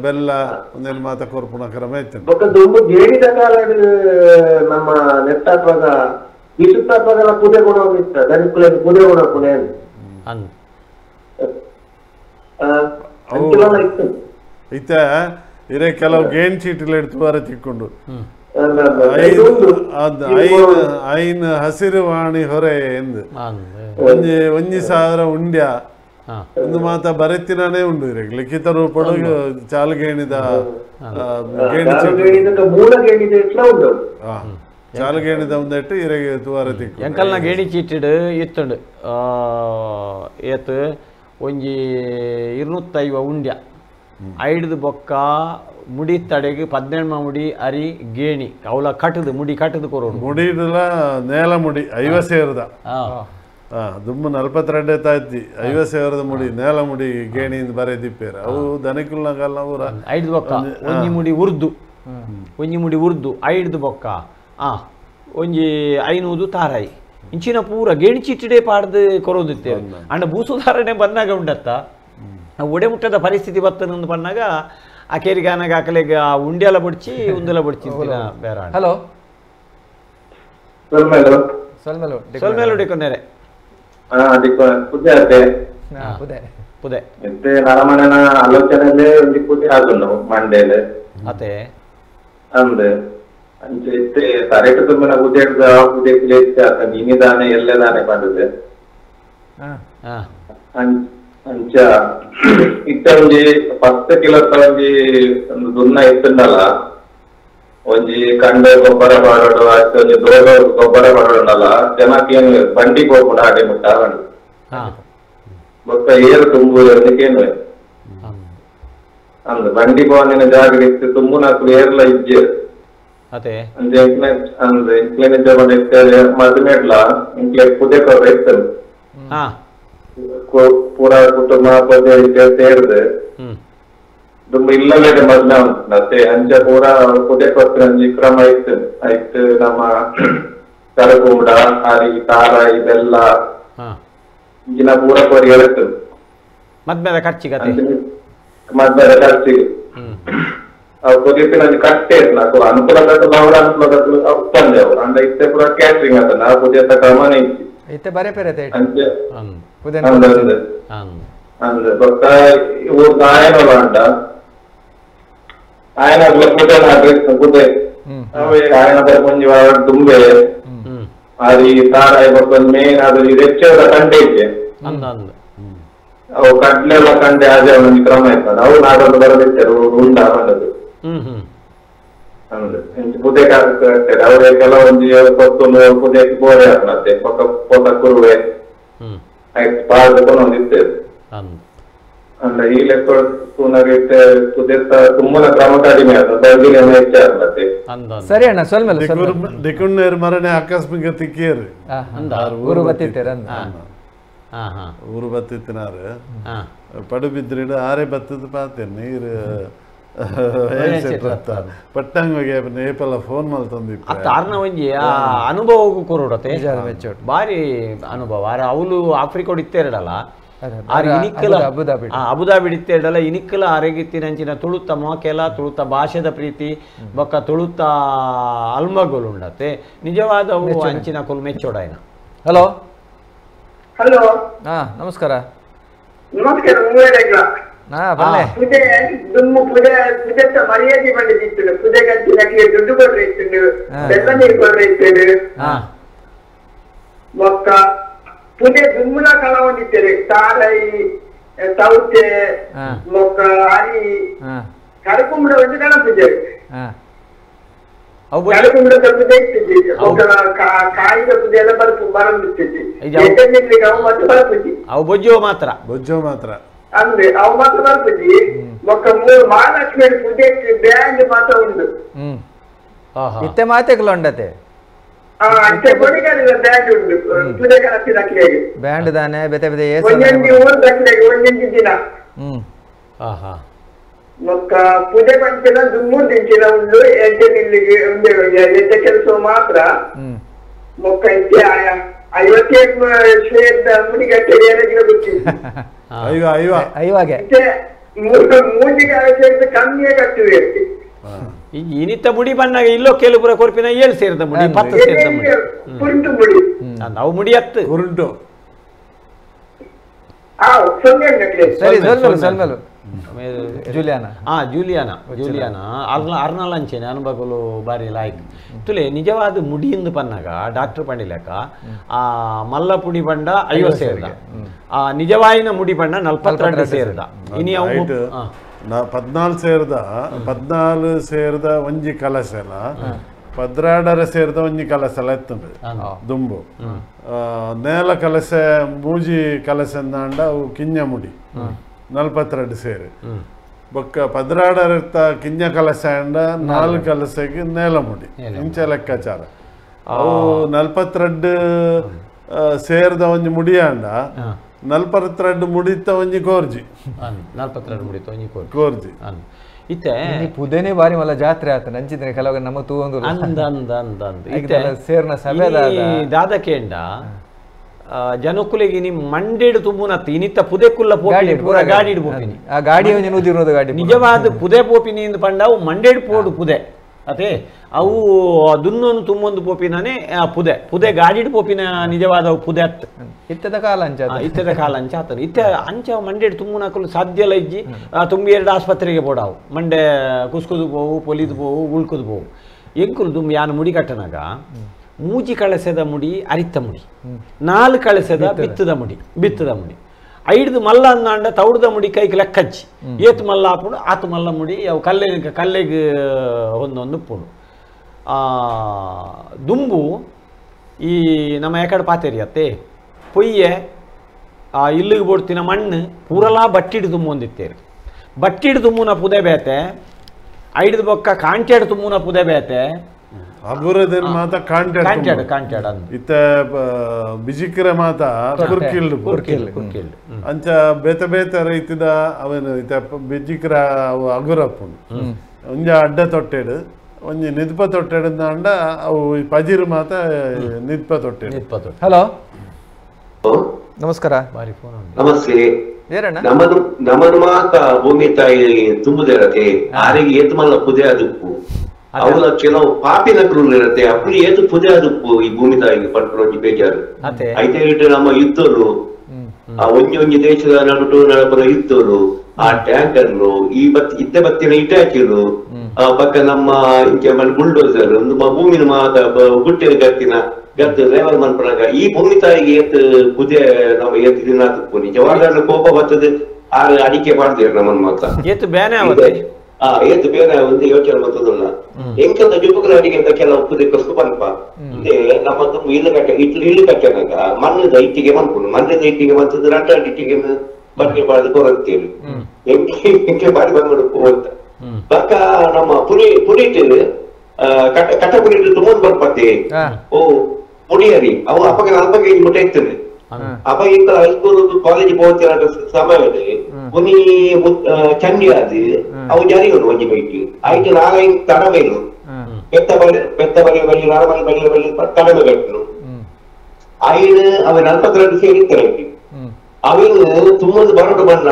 ಬೆಲ್ಲ ಒಂದೇನು ಮಾತ ಕೊರ್ಪುಣ ಕ್ರಮ ಇತ್ತು ದುಂಬು ಜೇಡಿದ ಕಾಲಾಡು ನಮ್ಮ ನೆಟ್ಟಾತ್ವಾಗ ಬಿಸುತ್ತಾತ್ವಾಗೆಲ್ಲ ಪುದೆ ಕೊಡೋದಿತ್ತ ದನಿಕುಲ ಪುದೆ ಕೊಡಪುಣೆ ಇತ್ತ ಇರೇ ಕೆಲವು ಗೇಣ್ ಚೀಟಿಲ್ ಎಡ್ತು ತಿಕ್ಕೊಂಡು ಐನ್ ಹಸಿರು ವಾಣಿ ಹೊರೆ ಎಂದು ಒಂಜಿ ಸಾವಿರ ಉಂಡ್ಯ ಒಂದು ಮಾತ ಬರೆತಿನೇ ಉಂಡು ಇರಗೆ ಲಿಖಿತ ರೂಪಡು ಚಾಲುಗೇಣಿದ ಚಾಲುಗೇಣಿದ ಒಂದೆಟ್ಟು ಇರಗೆ ತುವಾರ ತಿಕ್ಕು ಎಂಕಲ್ನ ಗೇಣಿ ಚೀಟಿಡು ಇತ್ತುಂಡು ಏತ್ ಒಂಜಿ 250 ಉಂಡ್ಯ ಐಡ್ದು ಬೊಕ್ಕ ಮುಡಿ ತಡೆಗೆ 17 ಮುಡಿ ಅರಿ ಗೇಣಿ ಅವಳ ಕಟ್ಟದು ಮುಡಿ ಕಟ್ಟದು ಕೊರೋಡು ಮುಡಿದಲ್ಲ ನೇಲ ಮುಡಿ 50 ಸೇರದ ದುಮ್ಮು 42 ತಾಯ್ತಿ 50 ಸೇರದ ಮುಡಿ ನೇಲ ಮುಡಿ ಗೇಣಿಯಿಂದ ಬರೆದಿಪ್ಪೇರ ಅವು ದನಿಕುಲ್ನಾಗಲ್ಲ ಊರ ಐಡ್ದು ಬೊಕ್ಕ ಒಂಜಿ ಮುಡಿ ಉರ್ದು ಐಡ್ದು ಬೊಕ್ಕ ಒಂಜಿ 500 ತಾರಾಯಿ ಇಂಚಿನ ಪೂರ ಗೇಣಿ ಚಿಟ್ಟಿಡೆ ಪಾಡ್ದು ಕೊರೋದಿತ್ತೇವೆ ಅಂಡ ಭೂಸುಧಾರಣೆ ಬಂದಾಗ ಉಂಡತ್ತ ಒಡೆ ಮುಟ್ಟದ ಪರಿಸ್ಥಿತಿ ಬರ್ತನಂದು ಬಂದಾಗ ಆ ಕೇರಿಗಾನಾಗ ಆಕಲೆಗೆ ಆ ಉಂಡೆಲ್ಲ ಬಡ್ಚಿ ಉಂದೆಲ್ಲ ಬಡ್ಚಿ ಬೇರೆ ಹಲೋ ಸೊಲ್ಮೇಲು ಡಿಕೊಂಡೇರೆ ಪುದೆ ನರಮಣನ ಆಲೋಚನೆಯಲ್ಲೇ ಒಂದು ಪೂಜೆ ಆಗುಂಡು ಮಂಡೇಲೆ ಅತೆ ಅಂದ್ ಅಂಚೆ ತರೆಟ್ ತುಂಬಿನ ಪೂಜೆ ಪೂಜೆ ನೀನಿದಾನೆ ಎಲ್ಲದಾನೆ ಬಂದಿದೆ ಅಂಚ ಇತ್ತ ಒಂಜಿ 10 ಕಿಲೋದ ಒಂಜಿ ಒಂದು ದುನ್ನ ಇತ್ತುಂಡಲ್ಲ ಒಂಜಿ ಕಂಡ ಗೊಬ್ಬರ ಮಾಡೋಡು ಅಷ್ಟು ಒಂಜಿ ದೋಡ ಗೊಬ್ಬರ ಮಾಡೋಡಲ್ಲ ಜನಕ್ಕೇನು ಬಂಡಿ ಹೋಗ್ಬಿಡ ಹಾಗೆ ಮುಟ್ಟ ಬೊಕ್ಕ ಏರು ತುಂಬು ಅದಕ್ಕೇನು ಅಂದ್ ಬಂಡಿ ಭವನಿನ ಜಾಗ ಇತ್ತು ತುಂಬು ನಾಲ್ಕು ಏರ್ಲ ಇಜ್ಜೆ ಅಂದ್ರೆ ಅಂದ್ರೆ ಇಂಕ್ಲೇನೆ ಜಗೊಂಡು ಇರ್ತೇವೆ ಮದುಮೆಡ್ಲ ಇಂಕ್ಲೇ ಪುದೆ ಕೊರ ಇರ್ತದೆ ಪೂರ ಕುಟುಂಬ ಪದೇ ಸೇರಿದೆ ತುಂಬ ಇಲ್ಲೇ ಮದ್ನ ಮತ್ತೆ ಅಂಚ ಪೂರ ಪುದೆ ಕೊಡ್ತಾರೆ ಅಂಜಿ ಕ್ರಮ ಇತ್ತು ಆಯ್ತು ನಮ್ಮ ಕರಗುಂಬಡ ಅರಿ ತಾರ ಇದೆಲ್ಲ ಇಂಜಿನ ಪೂರ ಕೊರಿ ಹೇಳ್ತು ಮದ್ಮೆದ ಖರ್ಚಿಗೆ ಅವು ಕೊರಿಪಿನ ಕಟ್ಟೆ ಇತ್ತು ಅನುಕೂಲದಟ್ಟು ಅವರ ಅನುಕೂಲದಟ್ಟು ತಂದೆ ಅವರು ಅಂಡ ಇತ್ತೆ ಪೂರ ಕ್ಯಾಟ್ರಿಂಗ್ ಅದನ್ನ ಆ ಪುದೆ ಕ್ರಮನೇ ಇತ್ತು ಇತ್ತೆ ಬರೆ ಪೆರತೆ ಅಂಚೆ ಅಂದೆ ಬೊಕ್ಕ ಇವು ಗಾಯನಲ್ಲ ಅಂಟ ఆయన కుదే ఆయన కొంచెం దుంబే అది తార కొంచెం మెయిన్ అది రెచ్చేದ ಕಂಡೆ ಇದೆ ಅವು ಕಡ್ಲೆಲ್ಲ ಕಂಡೆ ಅದೇ ಒಂದು ಕ್ರಮ ಇರ್ತದೆ ಅವು ನಾಡೊಂದು ಬರದಿರ್ತಾರೆ ಉಂಡ ಮಾಡೋದು ಅಂದ್ರೆ ಪುದೆ ಕಟ್ತಾರೆ ಅವರೇ ಕೆಲವೊಂದು ಕೊತ್ತೊಂದು ಪುದೆ ಬೋರೆ ಆಗ್ತದೆ ಪಕ್ಕ ಪೋತ ಕುರುವೆ ಆಯ್ತು ಪಾಡ್ಕೊಂಡು ಇರ್ತೇವೆ ಅಂದ್ರೆ ಈ ಲೆಕ್ಕ ತುಂಬಾ ಕ್ರಮ ಕಡಿಮೆ ಆಗ್ತದೆ ಸರಿ ಅಣ್ಣ ಸ್ವಲ್ಪ ಡಿಕುಣ್ಣೇರು ಮರನೆ ಆಕಸ್ಮಿಕ ತಿಕ್ಕೇರು ಊರು ಬತ್ತಿತ್ತೇರ ಊರು ಬತ್ತಿತ್ತಿನಾರು ಪಡುಬಿದ್ರಿಡು ಆರೆ ಬತ್ತದ ಪಾತೆ ನೀರು ಪಟ್ಟಂಗೆ ನೇಪಲ್ಲ ಫೋನ್ ಮಾಡಿ ತಂದಿತ್ತು ತಾರ್ನ ಒಂಜಿ ಅನುಭವ ಕೊರೋಡತೆ ಬಾರಿ ಅನುಭವ ಅವಳು ಆಫ್ರಿಕಾ ಇತ್ತೇರಡಲ್ಲ ಅಬುದಾಬಿ ಇತ್ತೇರಡಲ್ಲ ಇನಿಕ್ಕಲ ಅರೆಗಿತ್ತಿನಂಚಿನ ತುಳುತ್ತ ಮೋಕೆಲ ತುಳುತ್ತ ಭಾಷೆದ ಪ್ರೀತಿ ಬೊಕ್ಕ ತುಳುತ್ತ ಅಲ್ಮಗೋಲು ಉಂಡತೆ ನಿಜವಾದ ಅಂಚಿನ ಕುಲ್ ಮೆಚ್ಚೋಡಾಯನ ಹಲೋ ಹಲೋ ನಮಸ್ಕಾರ. ನಮಸ್ಕಾರ. ಮುಂಗಡೆಗ ಬನ್ನಿ. ಪೂಜೆ ದುಮ್ಮು ಪೂಜೆ ಮರ್ಯಾದೆ ಮಾಡಿದ್ದು ಪೂಜೆ ಗಂಟೆ ನಮಗೆ ದುಡ್ಡು ಕೊಡ್ರಿ ಇತ್ತು ಬೆಲ್ಲ ನೀರು ಕೊಡ್ರಿ ಇದ್ದೇನೆ ಒಕ್ಕ ಪೂಜೆ ದುಮ್ಮುನ ಕಳ ಹೊಂದಿದ್ದೇವೆ ತಾರಾಯಿ ತೌತೆ ಮೊಕ್ಕ ಹರಿ ಕರಕುಂಬಳ ಒಂದು ಕಳ ಪೂಜೆ ಕರಕುಂಬಳದ ಪೂಜೆ ಇಟ್ಟಿದ್ದೆ ಕಾಯಿದ ಪೂಜೆ ಎಲ್ಲ ಬರಂದಿಟ್ಟಿದ್ದೆ ಮತ್ತೆ ಬರಪೂಜೆ ಅವು ಬೊಜ್ಜೋ ಮಾತ್ರ ಅಂದ್ರೆ ಅವು ಮಾತ್ರ ಬರ್ತದೆ. ಒಕ್ಕ ಮಹಾಲಕ್ಷ್ಮಿ ಪೂಜೆ ಬ್ಯಾಂಡ್ ಮಾತ್ರ ಉಂಟು. ಇತ್ತೆ ಮಾತೆಗಳು ಉಂಡತೆ ಬ್ಯಾಂಡ್ ಉಂಟು ಪೂಜೆ ದಕ್ಕಿಲೆಗೆ ಬ್ಯಾಂಡ್ ದಾನೆ ಬೆತೆ ಬೆತೆ ಒಂದೊಂದು ಊರು ದಕ್ಕಿಲೆಗೆ ಒಂದೊಂದು ದಿನ ಒಕ್ಕ ಪೂಜೆ ಪಂಚನ ಮೂರು ದಿನ ಉಂಟು. ಎಡ್ಡೆ ನಿಲ್ಲಿಗೆ ಒಂದು ಎಡ್ಡೆ ಕೆಲಸ ಮಾತ್ರ ಮೊಕ್ಕ ಇತ್ತೆ 58 ಶ್ವೇತ ಮುಡಿಗಟ್ಟೆ ಐವಾಗೆ ಮೂಜಿಗೆ ಕಮ್ಮಿಯೇ ಕಟ್ಟುವೆ ಇನಿತ್ತ ಮುಡಿ ಬಣ್ಣಾಗ ಇಲ್ಲೋ ಕೆಲಪುರ ಕೊರ್ಪಿನ 7 ಸೇರಿದ ಮುಡಿ 10 ಸೇರಿದ ಮುಡಿ ಕುರುಂಟು ಮುಡಿ ಅವು ಮುಡಿ ಹತ್ತು ಕುರುಂಟು ಸರಿ ಸಲ್ಮೇಲು ಜೂಲಿಯಾನ ಅರ್ನಲ್ ಅಂಚೆನೆ ಅನುಭವಗಳು ಬಾರಿ ಲಾಯ್ಕ್ ತುಲೆ ನಿಜವಾದ ಮುಡಿಯಿಂದ ಪನ್ನಾಗ ಡಾಕ್ಟರ್ ಪಂಡಿಲೆಕ್ಕ ಆ ಮಲ್ಲ ಪುಡಿ ಬಂಡ 50 ಸೇರಿದ ಆ ನಿಜವಾಯಿನ ಮುಡಿ ಬಣ್ಣ 42 ಸೇರಿದ ಇನಿ ಅವು 14 ಸೇರಿದ ಒಂಜಿ ಕಲಸೆಲ 16 ಸೇರಿದ ಒಂಜಿ ಕಲಸೆಲ ಎತ್ತುಂಡು ದುಂಬು ನೇಲ ಕಲಸೆ ಮೂಜಿ ಕಲಸೆ ಅಂದಾಂಡ ಅವು ಕಿಂಜ ಮುಡಿ 42 ಸೇರಿ ಬೊಕ್ಕ 16 ಕಿಂಜ ಕಲಸೆ ಅಂಡ 4 ಕಲಸೆಗೆ ನೇಲ ಮುಡಿ ಇಂಚ ಲೆಕ್ಕಾಚಾರ ಅವು 42 ಸೇರಿದ ಒಂಜಿ ಮುಡಿ ಅಂಡ 42 ಮುಡಿತ ಒಂಜಿ ಕೋರ್ಜಿ 42 ಮುಡಿತ ಒಂಜಿ ಕೋರ್ಜಿ ಇತ್ತೆ ಪುದೇನೆ ಬಾರಿ ಮಲ್ಲ ಜಾತ್ರೆ ಆತ ನಂಚಿದ್ರೆ ಕೆಲವಾಗ ನಮ್ಮ ತೂಂದು ಸೇರ್ನ ಸಭೆ ದಾದ ಕೇಂಡ ಜನಕ್ಕುಲಿಗೆ ನಿಮ್ ಮಂಡೇಡು ತುಂಬುನತ್ತ ಇನಿತ್ತ ಪುದೆ ಕುಲ್ಲ ಪೋಪಿನಿ ಪೂರ ಗಾಡಿ ಪೋಪಿನಿ ಆ ಗಾಡಿ ಉದಿರೋದು ಗಾಡಿ ನಿಜವಾದ ಪುದೆ ಪೋಪಿನಿ ಇಂದ ಪಂಡವು ಮಂಡೇಡು ಪೋಡು ಪುದೆ ಅದೇ ಅವು ದುನ್ನೊಂದು ತುಂಬೊಂದು ಪೋಪಿನೇ ಪುದೆ ಗಾಡಿ ಪೋಪಿನ ನಿಜವಾದ ಪುದೆ ಅತ್ತ ಇತ್ತದ ಕಾಲ ಅಂಚ ಆತನು ಇತ್ತ ಅಂಚ ಮಂಡೇಡು ತುಂಬುನಕಲು ಸಾಧ್ಯ ಇಲ್ಲ ಇಜ್ಜಿ ತುಂಬಿ 2 ಆಸ್ಪತ್ರೆಗೆ ಬೋಡಾವು ಮಂಡೆ ಕುಸ್ಕುದು ಪೋವು ಪೊಲಿದು ಪೋವು ಉಳ್ಕುದು ಪೋವು ಎಂಕುಲು ತುಂಬಿ ಯಾನು ಮುಡಿ ಕಟ್ಟನಾಗ ಮೂಜಿ ಕಳಸದ ಮುಡಿ ಅರಿತ ಮುಡಿ 4 ಕಳಸದ ಬಿತ್ತದ ಮುಡಿ 5 ಮಲ್ಲ ಅಂದಾಂಡ ತೌಡದ ಮುಡಿ ಕೈಗೆ ಲೆಕ್ಕಚ್ಚಿ ಏತು ಮಲ್ಲ ಹಾಪುಡು ಆತು ಮಲ್ಲ ಮುಡಿ ಅವು ಕಲ್ಲೆಗೆ ಒಂದೊಂದು ಪುಡು ದುಂಬು ಈ ನಮ್ಮ ಯಾಕಡೆ ಪಾತೇರಿ ಅತ್ತೆ ಪೊಯ್ಯೆ ಇಲ್ಲಿಗೆ ಬೋಡ್ತಿನ ಮಣ್ಣು ಪೂರಲಾ ಬಟ್ಟಿಡು ತುಂಬೊಂದಿತ್ತೇರಿ ಬಟ್ಟಿಡು ತುಂಬುನ ಪುದೆ ಬೇತೆ 5 ಬೊಕ್ಕ ಕಾಂಟೆಡ್ ತುಂಬುನ ಪುದೆ ಬೇತೆ ಅಗುರದನ್ ಮಾತ ಕಾಂಟೆಡ್ ಇತ್ತ ಬಿಜಿಕರ ಮಾತ ಕುರ್ಕಿಲ್ಡು ಅಂಚ ಬೇತೆ ರೈತಿದ ಅವನು ಇತ್ತ ಬಿಜಿಕರ ಅವು ಅಗುರಪ್ಪುಂಡು ಒಂಜ ಅಡ್ಡ ತೊಟ್ಟೆಡು ಒಂಜಿ ನಿದ್ಪ ತೊಟ್ಟೆಡು ಅಂಡ ಅವು ಪಜಿರು ಮಾತ ನಿದ್ಪ ತೊಟ್ಟೆಡು. ಹಲೋ ನಮಸ್ಕಾರ. ನಮಸ್ತೆ. ಏರಣ್ಣ ನಮ್ಮದು ಮಾತ ಭೂಮಿ ತಾಯಿ ತುಂಬುದಿರತ್ತೆ ಆರಿಗೆ ಏತು ಮಲ್ಲ ಪುದೆ ಅದಪ್ಪು ಅವಳ ಕೆಲವು ಪಾಪಿನಕರು ಇರತ್ತೆ ಅಪ್ಪು ಏತು ಪುದೆ ಅದಪ್ಪು ಈ ಭೂಮಿ ತಾಯಿಗೆ ಪಟ್ಕೊಂಡು ಬೇಜಾರು ಐತೆ ಇಟ್ಟು ನಮ್ಮ ಯುದ್ಧರು ಆ ಒಂಜಿ ದೇಶದ ನಡುಟು ನಡಪದ ಯುದ್ಧರು ಆ ಟ್ಯಾಂಕರ್ಲು ಈ ಇತ್ತೆ ಬತ್ತಿನ ಇಟಾಕಿರು ಪಕ್ಕ ನಮ್ಮ ಬುಲ್ಡೋಸರ್ ಒಂದು ಭೂಮಿನ ಮಾತ ಗುಟ್ಟಿನ ಗತ್ತು ಲೇವಲ್ ಮನ್ಪನಾಗ ಈ ಭೂಮಿ ತಾಯಿಗೆ ಏತ್ ಪುದೆ ನಮ್ಮ ಏತ್ ದಿನ ತುಪ್ಪು ನಿಜವಾದ ಕೋಪ ಬರ್ತದೆ ಆಗ ಅಡಿಕೆ ಮಾಡ್ತೀರಿ ನಮ್ಮನ್ ಮಾತ ಏತು ಬೇನೆ ಏತು ಬೇರೆ ಒಂದು ಯೋಚನೆ ಬರ್ತದಲ್ಲ ಎಂಕಂತ ಜುಬುಕರ ಅಡಿಗೆ ಅಂತ ಕೆಲವು ಪುದೆ ಕಸ್ತು ಪನ್ಪ ನಮ್ಮದು ಇಲ್ಲು ಕಟ್ಟನಾಗ ಮಣ್ಣದ ಇಟ್ಟಿಗೆ ಮನ್ಕೊಂಡು ಮಣ್ಣದ ಇಟ್ಟಿಗೆ ಮಂತದ್ದು ರಟ್ಟ ಇಟ್ಟಿಗೆ ಬಟ್ಟೆ ಬಾಳ್ದು ಕೊರತ್ತೇಳಿ ಎಂಕೆ ಬಾರಿ ಬಂದ್ಬಿಡು ಅಂತ ಬಕ್ಕ ನಮ್ಮ ಪುರಿಟ್ಟು ಕಟ್ಟ ಪುರಿಟ್ಟು ತುಂಬ ಬರ್ಪತ್ತೆ ಓ ಮುಡಿಯರಿ ಅವು ಅಪ್ಪಗೆ 40 ಮುಟ್ಟ ಇರ್ತದೆ ಅಪ್ಪ ಇಂತ ಹೈಸ್ಕೂಲ್ ಕಾಲೇಜ್ ಹೋಗ್ತಿರ ಸಮಯದಲ್ಲಿ ಉನಿ ಚಂಡಿ ಆದಿ ಅವು ಜಾರಿಗೆ ಒಂಜಿ ಬೈಕ್ ಆಯ್ತು ನಾಲ್ಕು ತಡಮೇಲು ಪೆತ್ತ ಬಳಿ ಬಳಿ ತಡಮೆ ಕಟ್ಟನು ಐದು ಅವ 42 ಸೇರಿರ್ತಾರೆ ಅವಿನ ತುಂಬದು ಬರಡು ಬಣ್ಣ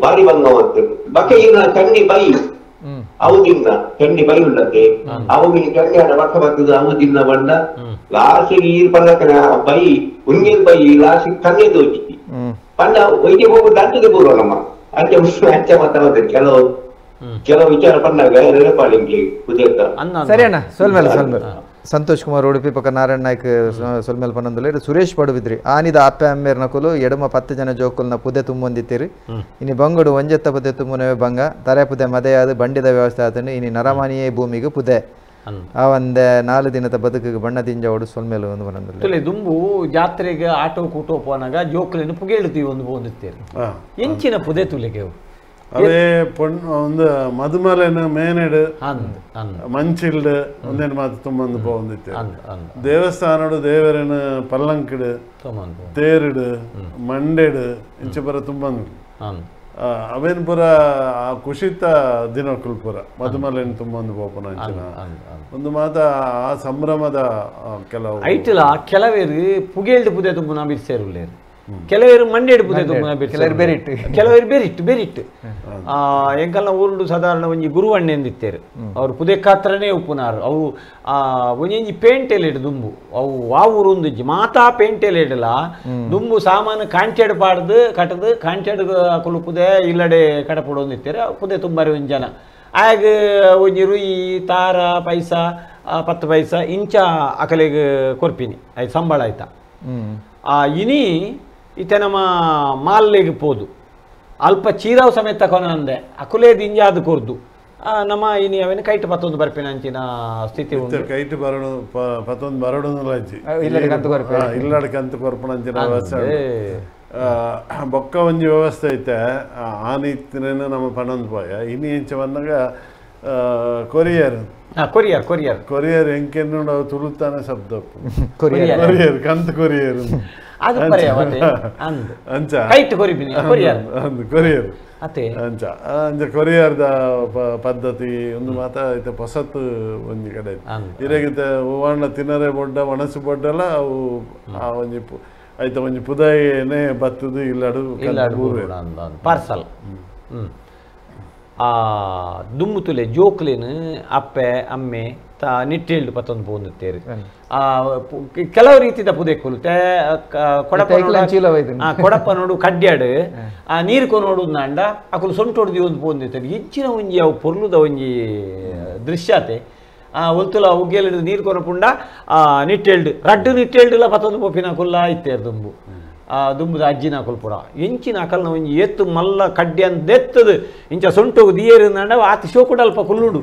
ಬಾರಿ ಬಂದವಂತ ಬಕ್ಕ ಈಗ ಚಂಡಿ ಬೈ ಅವು ತಿನ್ನ ಚಂಡಿ ಬೈ ಉಳ್ಳತ್ತೆ ಅವು ಚಂಡಿ ಆಡ ಬಕ್ಕ ಬರ್ತದೆ ಅವು ತಿನ್ನ ಬಂದ ಲಾಸ್ಟಿಗೆ ಈ ಪಂದಕನ ಬೈ ಉಂಗಿನ ಬೈ ಲಾಸ್ಟಿಗೆ ಕನ್ನೆ ದೋಚಿ ಪಂಡ ವೈದ್ಯ ಹೋಗುದು ದಂತದೆ ಬರುವ ನಮ್ಮ ಅಂಚೆ ಮಾತಾಡೋದು ಕೆಲವು ವಿಚಾರ ಬಂದಾಗ ನೆನಪಾಳಿಂಗ್ಲಿ ಕುದಿಯತ್ತ ಸರಿ ಅಣ್ಣ ಸೊಲ್ಮೇಲೆ ಸಂತೋಷ್ ಕುಮಾರ್ ಉಡುಪಿ ಪಕ್ಕ ನಾರಾಯಣ ನಾಯ್ಕ ಸೊಲ್ಮೇಲೆ ಪನ್ನೊಂದುಲ್ಲ ಸುರೇಶ್ ಪಡುಬಿದ್ರಿ ಆನಿದ ಅಪ್ಪೆ ಅಮ್ಮೇರ್ ನಕುಲು ಎಡಮ 10 ಜನ ಜೋಕುಲ್ನ ಪುದೆ ತುಂಬೊಂದಿತ್ತೀರಿ ಇನಿ ಬಂಗುಡು ಒಂಜೆತ್ತ ಪುದೆ ತುಂಬುನವೆ ಬಂಗ ತರೆ ಪುದೆ ಮದೆಯಾದ ಬಂಡಿದ ವ್ಯವಸ್ಥೆ ಆತನು ಇನಿ ನರಮಾನಿಯೇ ಭೂಮಿಗೆ ಪುದೆ ಆ ಒಂದೇ 4 ದಿನದ ಬದುಕಿಗೆ ಬಣ್ಣ ತಿಂಜ ಹೊಡು ಸೊಲ್ಮೇಲೆ ಒಂದು ಬನ್ನೊಂದುಲ್ಲ ದುಂಬು ಜಾತ್ರೆಗೆ ಆಟೋ ಕೂಟೋ ಪೋನಾಗ ಜೋಕುಲಿನ ಪುಗೇಳುತ್ತೀವಿ ಒಂದು ಬಂದಿತ್ತೀರಿ ಎಂಚಿನ ಪುದೆ ತುಲೆಗೆ ಅದೇ ಒಂದು ಮದುಮಲೆನ ಮೇನೆಡು ಮಂಚಿಲ್ಡು ಒಂದೇನು ಮಾತು ತುಂಬಂದು ಬಂದಿತ್ತೆ ದೇವಸ್ಥಾನಡು ದೇವರನ ಪಲ್ಲಂಕಿಡು ತೇರಿಡು ಮಂಡೆಡು ಇಂಚೆ ಪರ ತುಂಬಂದು ಅವೇನು ಪುರ ಕುಶಿತ ದಿನಕ್ಕೂ ಪುರ ಮದುಮಲೆನ ತುಂಬಂದು ಪೋಪನ ಅಂಚಿನ ಒಂದು ಮಾತ ಆ ಸಂಭ್ರಮದ ಕೆಲವು ಐಟಿಲ ಕೆಲವೇರು ಪುಗೇಳ್ದು ಪುದೆ ತುಂಬ ನಾ ಬಿರ್ಸೇರುಳ್ಳೇರು ಕೆಲವರು ಮಂಡ್ಯಡ್ ಪುದೆ ಕೆಲವರು ಬೇರಿಟ್ಟು ಎಂಕಲ್ನ ಊರುಡು ಸಾಧಾರಣ ಒಂಜಿ ಗುರುವಣ್ಣೆ ಎಂದಿತ್ತೇರು ಅವ್ರು ಪುದೆ ಕಾತ್ರನೇ ಉಪ್ಪುನಾರು ಅವು ಒಂಜಿ ಪೇಂಟೆಲೆಡ್ ದುಂಬು ಅವು ಆ ಊರು ಒಂದಿಜ್ಜಿ ಮಾತಾ ಪೇಂಟೆಲೆಡಲ ದುಂಬು ಸಾಮಾನು ಕಾಂಚೆಡ್ ಪಾಡ್ದು ಕಟ್ಟದು ಕಾಂಚೆಡ್ ಅಕುಲು ಪುದೆ ಇಲ್ಲಡೆ ಕಡಪುಡು ಒಂದಿತ್ತೇರು ಪುದೆ ತುಂಬಾರಿ ಒಂಜಿ ಜನ ಆಗ ಒಂಜಿ ರುಯಿ ತಾರ ಪೈಸ 10 ಪೈಸ ಇಂಚ ಅಕಲೆಗೆ ಕೊರ್ಪಿನಿ ಆಯ್ತು ಸಂಬಳ ಆಯ್ತಾ ಇನಿ ಇತ್ತೆ ನಮ್ಮ ಮಾಲ್ಲೆಗೆ ಪೋದು ಅಲ್ಪ ಚೀರಾವ್ ಸಮೇತ ಕೊನಂದೆ ಅಕುಲೇ ದಿಂಜಾದ ಕೊರ್ದು ನಮ್ಮ ಇನಿ ಅವೇನು ಕೈಟ್ ಪತ್ತೊಂದು ಬರ್ಪಿನ ಅಂಚಿನ ಸ್ಥಿತಿ ಉಂಟು ಕೈಟ್ ಬರಡು ಪತ್ತೊಂದು ಬರಡು ಇಲ್ಲಡ ಕಂತು ಕೊರ್ಪಣ ಅಂಚಿನ ಬೊಕ್ಕ ಒಂಜಿ ವ್ಯವಸ್ಥೆ ಐತೆ ಆ ನೀತಿನೇನು ನಮ್ಮ ಪಣಂದು ಪೋಯ ಇನಿ ಇಂಚ ಬಂದಾಗ ಕೊರಿಯರ್ ಎಂಕೆನ್ನು ತುಳುತ್ತಾನೆ ಶಬ್ದ ಕೊರಿಯರ್ ಕಂತು ಕೊರಿಯರ್ ಅಂಚ ಕೊರಿಯರ್ ಅಂಚ ಅಂಚ ಕೊರಿಯರ್ದ ಪದ್ಧತಿ ಒಂದು ಮಾತ ಐತೆ ಹೊಸತ್ತು ಒಂಜಿ ಕಡೆ ಇರಾಗಿತ್ತೆ ಹೂವಣ್ಣ ತಿನ್ನರೆ ಬೊಡ್ಡ ಮನಸ್ಸು ಬೊಡ್ಡಲ್ಲ ಅವು ಆ ಒಂಜಿ ಐತೆ ಒಂಜಿ ಪುದಯನೇ ಬತ್ತದು ಇಲ್ಲಡು ಪಾರ್ಸಲ್ ದುಮ್ಮು ತುಲೆ ಜೋಕ್ಲೇನು ಅಪ್ಪೆ ಅಮ್ಮೆ ನಿಟ್ಟೇಳ್ದು ಪತ್ತೊಂದು ಪೋಂದುತ್ತೇರಿ ಕೆಲವು ರೀತಿದ ಪುದೆ ಕುಲ್ತೆ ಕೊಡಪ್ಪ ನೋಡು ಕಡ್ಡ್ಯಾಡು ನೀರು ಕೊನೋಡು ನಾಂಡ ಅಕುಲು ಸೊಂಟೊಡ್ದು ಒಂದು ಪೋಂದಿತ್ತೇರಿ ಹೆಚ್ಚಿನ ಒಂಜಿ ಅವು ಪೊರ್ಲುದ ಒಂಜಿ ದೃಶ್ಯತೆ ಒಲ್ತುಲ ಉಗ್ಗೆಲ್ ನೀರು ಕೊನಪುಂಡ ನಿಟ್ಟೇಳ್ದು ರಡ್ಡು ನಿಟ್ಟೇಳ್ಡುಲ ಪತ್ತೊಂದು ಪೋಪಿನ ಕುಲ್ಲ ಇತ್ತೇರು ದುಂಬು ದುಂಬುದ ಅಜ್ಜಿನ ಕುಲ್ಪುರ ಎಂಚಿನ ಅಕಲ್ನ ಒಂಜಿ ಎತ್ತು ಮಲ್ಲ ಕಡ್ಡಿ ಅಂತ ಎತ್ತದು ಇಂಚ ಸೊಂಟೋಗು ದಿಯೇರು ನಂಡ ಆತ ಶೋಕುಡಲ್ಪ ಕುಲ್ಲುಡು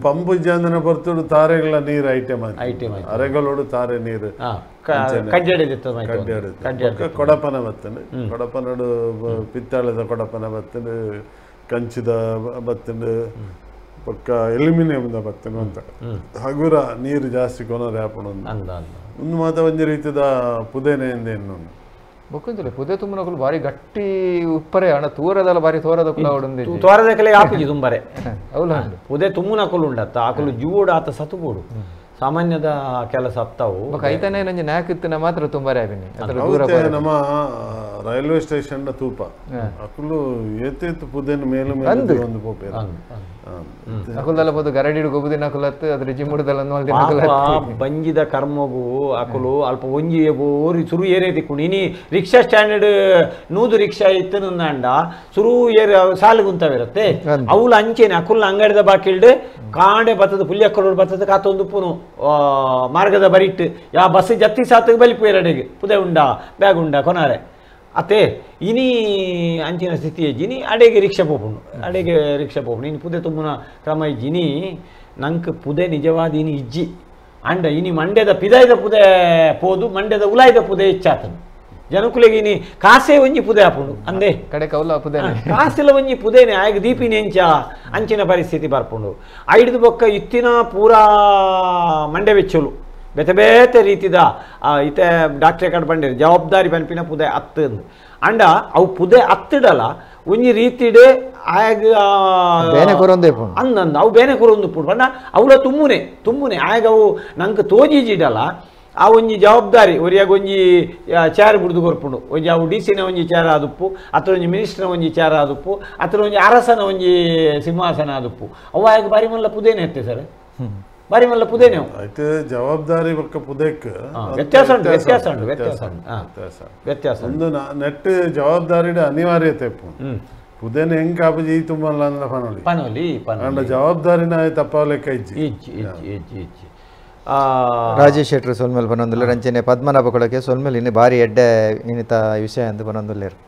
ಪಂಪು ಜಂದನ ಬರ್ತುಡು ತಾರೆಗಳ ನೀರು ಐಟಮ್ ಅರೆಗಳೋಡು ತಾರೆ ನೀರು ಕೊಡಪನ ಬತ್ತಂಡು ಕೊಡಪನಡು ಪಿತ್ತಾಳದ ಕೊಡಪನ ಬತ್ತಂಡು ಕಂಚಿದ ಬತ್ತಂಡು ಪಕ್ಕ ಎಲ್ಯುಮಿನಿಯಂದ ಬತ್ತನು ಅಂತ ಹಗುರ ನೀರು ಜಾಸ್ತಿ ಕೊನರೆ ಹಾಪಣ ಒಂದು ಮಾತ ಒಂಜಿ ರೀತಿದ ಪುದೇನೆ ಎಂದೇನು ಬೊಕ್ಕಂಜಲೆ ಪುದೆ ತುಂಬನಕುಲು ಬಾರಿ ಗಟ್ಟಿ ಉಪ್ಪರೆ ಅಣ್ಣ ತೂರದಲ್ಲ ಬಾರಿ ತೋರದ ಕುಲ ಉಂದಿ ತೋರದ ಕಲೆ ಆಪಿಜಿ ತುಂಬರೆ ಅವಲ ಪುದೆ ತುಂಬುನಕುಲು ಉಂಡತ್ತ ಆಕುಲು ಜೂಡ ಆತ ಸತುಬೋಡು ಸಾಮಾನ್ಯದ ಕೆಲಸ ಹತ್ತವು ಐತನೇ ನಂಜಿ ನಾಕಿತ್ತಿನ ಮಾತ್ರ ತುಂಬರೆ ಆಬಿನಿ ನಮ್ಮ ರೈಲ್ವೆ ಸ್ಟೇಷನ್ ತೂಪ ಅಕುಲು ಏತೇತು ಪುದೆನ ಮೇಲು ಮೇಲೆ ಒಂದು ಪೋಪೆ ಅಕುಲದಲ್ಲ ಪೋದು ಗರಡಿಡು ಗೊಬುದಿನ ಅಕುಲತ್ತು ಅದ್ರ ಜಿಮ್ಮುಡದಲ್ಲ ನೋಲ್ದಿನ ಬಂಜಿದ ಕರ್ಮಗು ಅಕುಲು ಅಲ್ಪ ಒಂಜಿ ಓರಿ ಸುರು ಏರೇ ತಿಕ್ಕೊಂಡು ಇನಿ ರಿಕ್ಷಾ ಸ್ಟ್ಯಾಂಡರ್ಡ್ ನೂದು ರಿಕ್ಷಾ ಇತ್ತು ನಂಡ ಸುರು ಏರ್ ಸಾಲುಗುಂತವಿರುತ್ತೆ ಅವಳು ಅಂಚೆನೆ ಅಕುಲ್ನ ಅಂಗಡಿದ ಬಾಕಿಲ್ಡು ಕಾಂಡೆ ಬತ್ತದ ಪುಲ್ಯಕ್ಕಲೋಡು ಬತ್ತದ ಕಾತೊಂದು ಪುನು ಮಾರ್ಗದ ಬರಿಟ್ಟು ಯಾ ಬಸ್ ಜತ್ತಿ ಸಾತಿಗೆ ಬಲಿಪೇರಡೆಗೆ ಪುದೆ ಉಂಡ ಬ್ಯಾಗ್ ಉಂಡ ಕೊನಾರೆ ಅತ್ತೆ ಇನಿ ಅಂಚಿನ ಸ್ಥಿತಿ ಇಜ್ಜಿನಿ ಅಡೆಗೆ ರಿಕ್ಷಾ ಪೋಪುಂಡು ಅಡೆಗೆ ರಿಕ್ಷಾ ಪೋಪುಂಡು ಇನ್ನು ಪುದೆ ತುಂಬುನ ಕ್ರಮ ಇಜ್ಜಿನಿ ನಂಗೆ ಪುದೆ ನಿಜವಾದ ಇನಿ ಇಜ್ಜಿ ಅಂಡ ಇನಿ ಮಂಡ್ಯದ ಪಿದಾಯ್ದ ಪುದೆ ಪೋದು ಮಂಡ್ಯದ ಉಲಾಯ್ದ ಪುದೆ ಇಚ್ಚಾತನು ಜನಕುಲೆಗೆ ಇನಿ ಕಾಸೆ ಒಂಜಿ ಪುದೆ ಹಾಪುಂಡು ಅಂದೆ ಕಡೆ ಕೌಲ ಪುದೆ ಕಾಸೆಲ್ಲ ಒಂಜಿ ಪುದೇನೆ ಆಗ ದೀಪಿನಿ ಎಂಚ ಅಂಚಿನ ಪರಿಸ್ಥಿತಿ ಬರ್ಪುಂಡು ಐಡ್ದು ಬೊಕ್ಕ ಇತ್ತಿನ ಪೂರಾ ಮಂಡ್ಯ ವೆಚ್ಚಲು ಬೇತೆ ಬೇತೆ ರೀತಿದ ಇತ್ತೆ ಡಾಕ್ಟ್ರೆ ಕಡೆ ಬಂದಿರು ಜವಾಬ್ದಾರಿ ಪನ್ಪಿನ ಪುದೆ ಹತ್ತಂದು ಅಂಡ ಅವು ಪುದೆ ಹತ್ತಿಡಲ್ಲ ಒಂಜಿ ರೀತಿಡೆ ಆಗ ಅಂದಂದು ಅವು ಬೇನೆ ಕೊರೊಂದು ಪುಡು ಬಣ್ಣ ಅವಳ ತುಂಬುನೆ ಆಗ ಅವು ನಂಗೆ ತೋಜಿಜಿಡಲ್ಲ ಆ ಒಂಜಿ ಜವಾಬ್ದಾರಿ ಒರಿಯಾಗ ಒಂಜಿ ಚೇರ್ ಬುಡ್ದು ಕೊರ್ಪುಂಡು ಒಂಜಿ ಅವು ಡಿ ಸಿನ ಒಂಜಿ ಚೇರ್ ಆದುಪ್ಪು ಅತ್ರ ಒಂಜಿ ಮಿನಿಸ್ಟ್ರನ ಒಂಜಿ ಚೇರ್ ಆದುಪ್ಪು ಅತ್ರ ಒಂಜಿ ಅರಸನ ಒಂಜಿ ಸಿಂಹಾಸನ ಆದುಪ್ಪು ಅವಾಗ ಬಾರಿ ಮಲ್ಲ ಪುದೇನೆ ಎತ್ತೆ ಸರ್ ಬಾರಿ ಮಲ್ಲ ಪುದೇನೆ అయితే ಜವಾಬ್ದಾರಿ ಬಕ್ಕ ಪುದೇಕ್ ವ್ಯತ್ಯಾಸ ಉಂಟು ವ್ಯತ್ಯಾಸ ಉಂಟು ವ್ಯತ್ಯಾಸ ಉಂಟು ವ್ಯತ್ಯಾಸ ಒಂದು ನೆಟ್ ಜವಾಬ್ದಾರಿಡ ಅನಿವಾರ್ಯತೆ ಪುದೇನೆ ಹೆಂಗ್ ಕಾಪುಜಿ ಈ ತುಂಬಲ್ಲ ಅಂದ್ರೆ ಪನೋಲಿ ಪನೋಲಿ ಅಂಡ ಜವಾಬ್ದಾರಿನ ತಪ್ಪಲೆಕ್ಕ ಇಜ್ಜಿ ಇಜ್ಜಿ ಇಜ್ಜಿ ಇಜ್ಜಿ ಇಜ್ಜಿ ರಾಜೇಶ್ ಶೆಟ್ರು ಸೊಲ್ಮೇಲೆ ಪನೊಂದುಲ್ಲೇರು ಅಂಚನೆ ಪದ್ಮನಾಭ ಕೊಳಕೆ ಸೊಲ್ಮೇಲೆ ಇನ್ನು ಭಾರಿ ಎಡ್ಡೆ ಇನ್ನಿತ ವಿಷಯ ಅಂತ ಪನೊಂದುಲ್ಲೇರು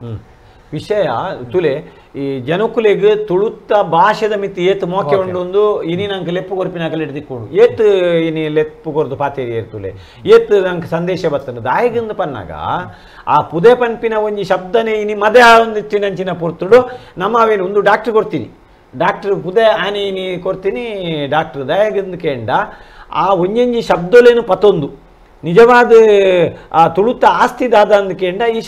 ವಿಷಯ ತುಲೆ ಈ ಜನಕುಲೆಗ್ ತುಳುತ್ತ ಭಾಷೆದ ಮಿತಿ ಏತ್ ಮೋಕೆ ಉಂಡು ಇನಿ ನಂಗೆ ಲೆಪ್ಪು ಕೊರ್ಪಿನಾಕಲ್ ಹಿಡ್ದಿಕ್ಕೊಂಡು ಏತ್ ಇನಿ ಲೆಪ್ಪು ಕೊರ್ದು ಪಾತೇರಿ ಏರ್ತುಲೆ ಏತ್ ನಂಗೆ ಸಂದೇಶ ಬರ್ತದೆ ದಾಯಿಗಿಂದ ಪನ್ನಾಗ ಆ ಪುದೆ ಪನ್ಪಿನ ಒಂಜಿ ಶಬ್ದನೇ ಇನಿ ಮದೆ ಒಂದಿತ್ತಿನಂಚಿನ ಪೊರ್ತುಡು ನಮ್ಮವೇನು ಒಂದು ಡಾಕ್ಟ್ರ್ ಕೊಡ್ತೀನಿ ಡಾಕ್ಟ್ರ್ ಪುದೆ ಆನೆ ಇನಿ ಕೊಡ್ತೀನಿ ಡಾಕ್ಟ್ರ್ ದಯಾಗಿಂದ ಕೇಂಡ ಆ ಒಂಜೊಂಜಿ ಶಬ್ದಲೇನು ಪತೊಂದು ನಿಜವಾದ ಆ ತುಳುತ್ತ ಆಸ್ತಿ ದಾದ ಅಂದ ಕೇಂಡ ಈ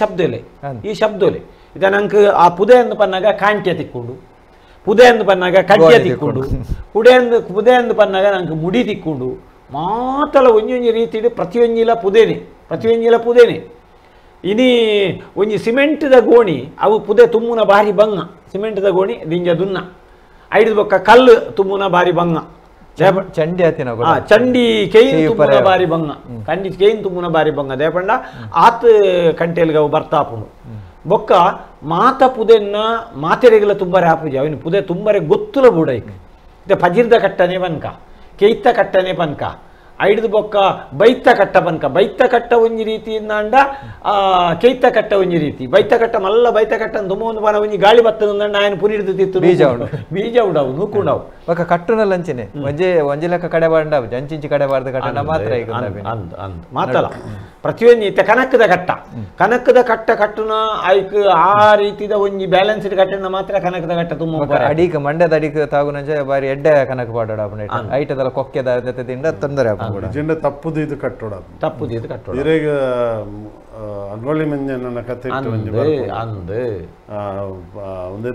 ಶಬ್ದಲೆ ಈಗ ನಂಗೆ ಆ ಪುದೆ ಅಂದು ಪನ್ನಾಗ ಕಾಂಟ್ಯ ತಿಕ್ಕೊಂಡು ಪುದೆ ಅಂದು ಪನ್ನಾಗ ಕಡ್ಯ ತಿಕ್ಕೊಂಡು ಪುದೆ ಅಂದು ಪನ್ನಾಗ ನಂಗೆ ಮುಡಿ ತಿಕ್ಕೊಂಡು ಮಾತಲ ಒಂಜೊಂಜಿ ರೀತಿ ಪ್ರತಿಯೊಂಜಿಲ ಪುದೇನೆ ಇನಿ ಒಂಜಿ ಸಿಮೆಂಟ್ದ ಗೋಣಿ ಅವು ಪುದೆ ತುಮ್ಮುನ ಬಾರಿ ಬಂಗ ಸಿಮೆಂಟ್ದ ಗೋಣಿ ದಿಂಜ ದುನ್ನ ಐದು ಬೊಕ್ಕ ಕಲ್ಲು ತುಮ್ಮುನ ಬಾರಿ ಬಂಗ ಚಂಡಿ ಆತಿನ ಚಂಡಿ ಕೇಯಿನ್ ತುಮ್ಮುನ ಬಾರಿ ಬಂಗ ಕಂಡಿ ಕೇಯಿನ್ ತುಮ್ಮುನ ಬಾರಿ ಬಂಗ ದೇಪಂಡ ಆತ್ ಕಂಟೆಲ್ಗ ಅವು ಬರ್ತಾಪುಂಡು ಬೊಕ್ಕ ಮಾತ ಪುದೆನ್ನ ಮಾತೆರೆಗಳ ತುಂಬರೆ ಆಪುಜಿ ಅವನು ಪುದೆ ತುಂಬರೆ ಗೊತ್ತುಲ ಬೂಡೈಕ್ ಇತ್ತೆ ಪಜಿರ್ದ ಕಟ್ಟನೆ ಪನ್ಕ ಕೇಯ್ತ ಕಟ್ಟನೆ ಪನ್ಕ ಐಡ್ದು ಬೊಕ್ಕ ಬೈತ ಕಟ್ಟ ಪನ್ಕ ಬೈತ ಕಟ್ಟ ಒಂಜಿ ರೀತಿಯಿಂದ ಅಂಡ ಕೇಯ್ತ ಕಟ್ಟ ಒಂಜಿ ರೀತಿ ಬೈತ ಕಟ್ಟ ಮಲ್ಲ ಬೈತ ಕಟ್ಟ ತುಂಬ ಒಂದು ಬನ ಒಂಜಿ ಗಾಳಿ ಬತ್ತದ ఆయన ಪುನಿಡ್ದು ತಿತ್ತು ಬೀಜ ಉಡವು ನೂಕುಂಡವು ఒక కట్టునల్ అంచనే ಒಂಜಿ ಲೆಕ್ಕ ಕಡೆ ಬಾಂಡ ಜಂಚಿಂಚಿ ಕಡೆ ಬಾರ್ದ ಕಟ್ಟನ ಮಾತ್ರ ಈಗ ಅಂದ್ ಮಾತಲ್ಲ ಪ್ರತಿಯೊಂದು ಇತ್ತೆ ಕನಕದ ಕಟ್ಟ ಕಟ್ಟುನ ಐಕ್ ಆ ರೀತಿದ ಒಂಜಿ ಬ್ಯಾಲೆನ್ಸ್ಡ್ ಕಟ್ಟನ ಮಾತ್ರ ಕನಕದ ಕಟ್ಟ ತುಂಬ ಅಡಿಕ ಮಂಡ್ಯದ ಅಡಿಕ ತಾಗುನಂಚ ಬಾರಿ ಎಡ್ಡೆ ಕನಕ ಪಾಡೋಡ ಅಪ್ಪನ ಐಟದಲ್ಲ ಕೊಕ್ಕೆದ ಜೊತೆದಿಂದ ತೊಂದರೆ ಇಜೆಂಡ ತಪ್ಪುದು ಇದು ಕಟ್ಟೋಡ ಇರೇಗ ಅಂಗೋಳಿ ಮಂಜನ ಕತೆ ಒಂದೇ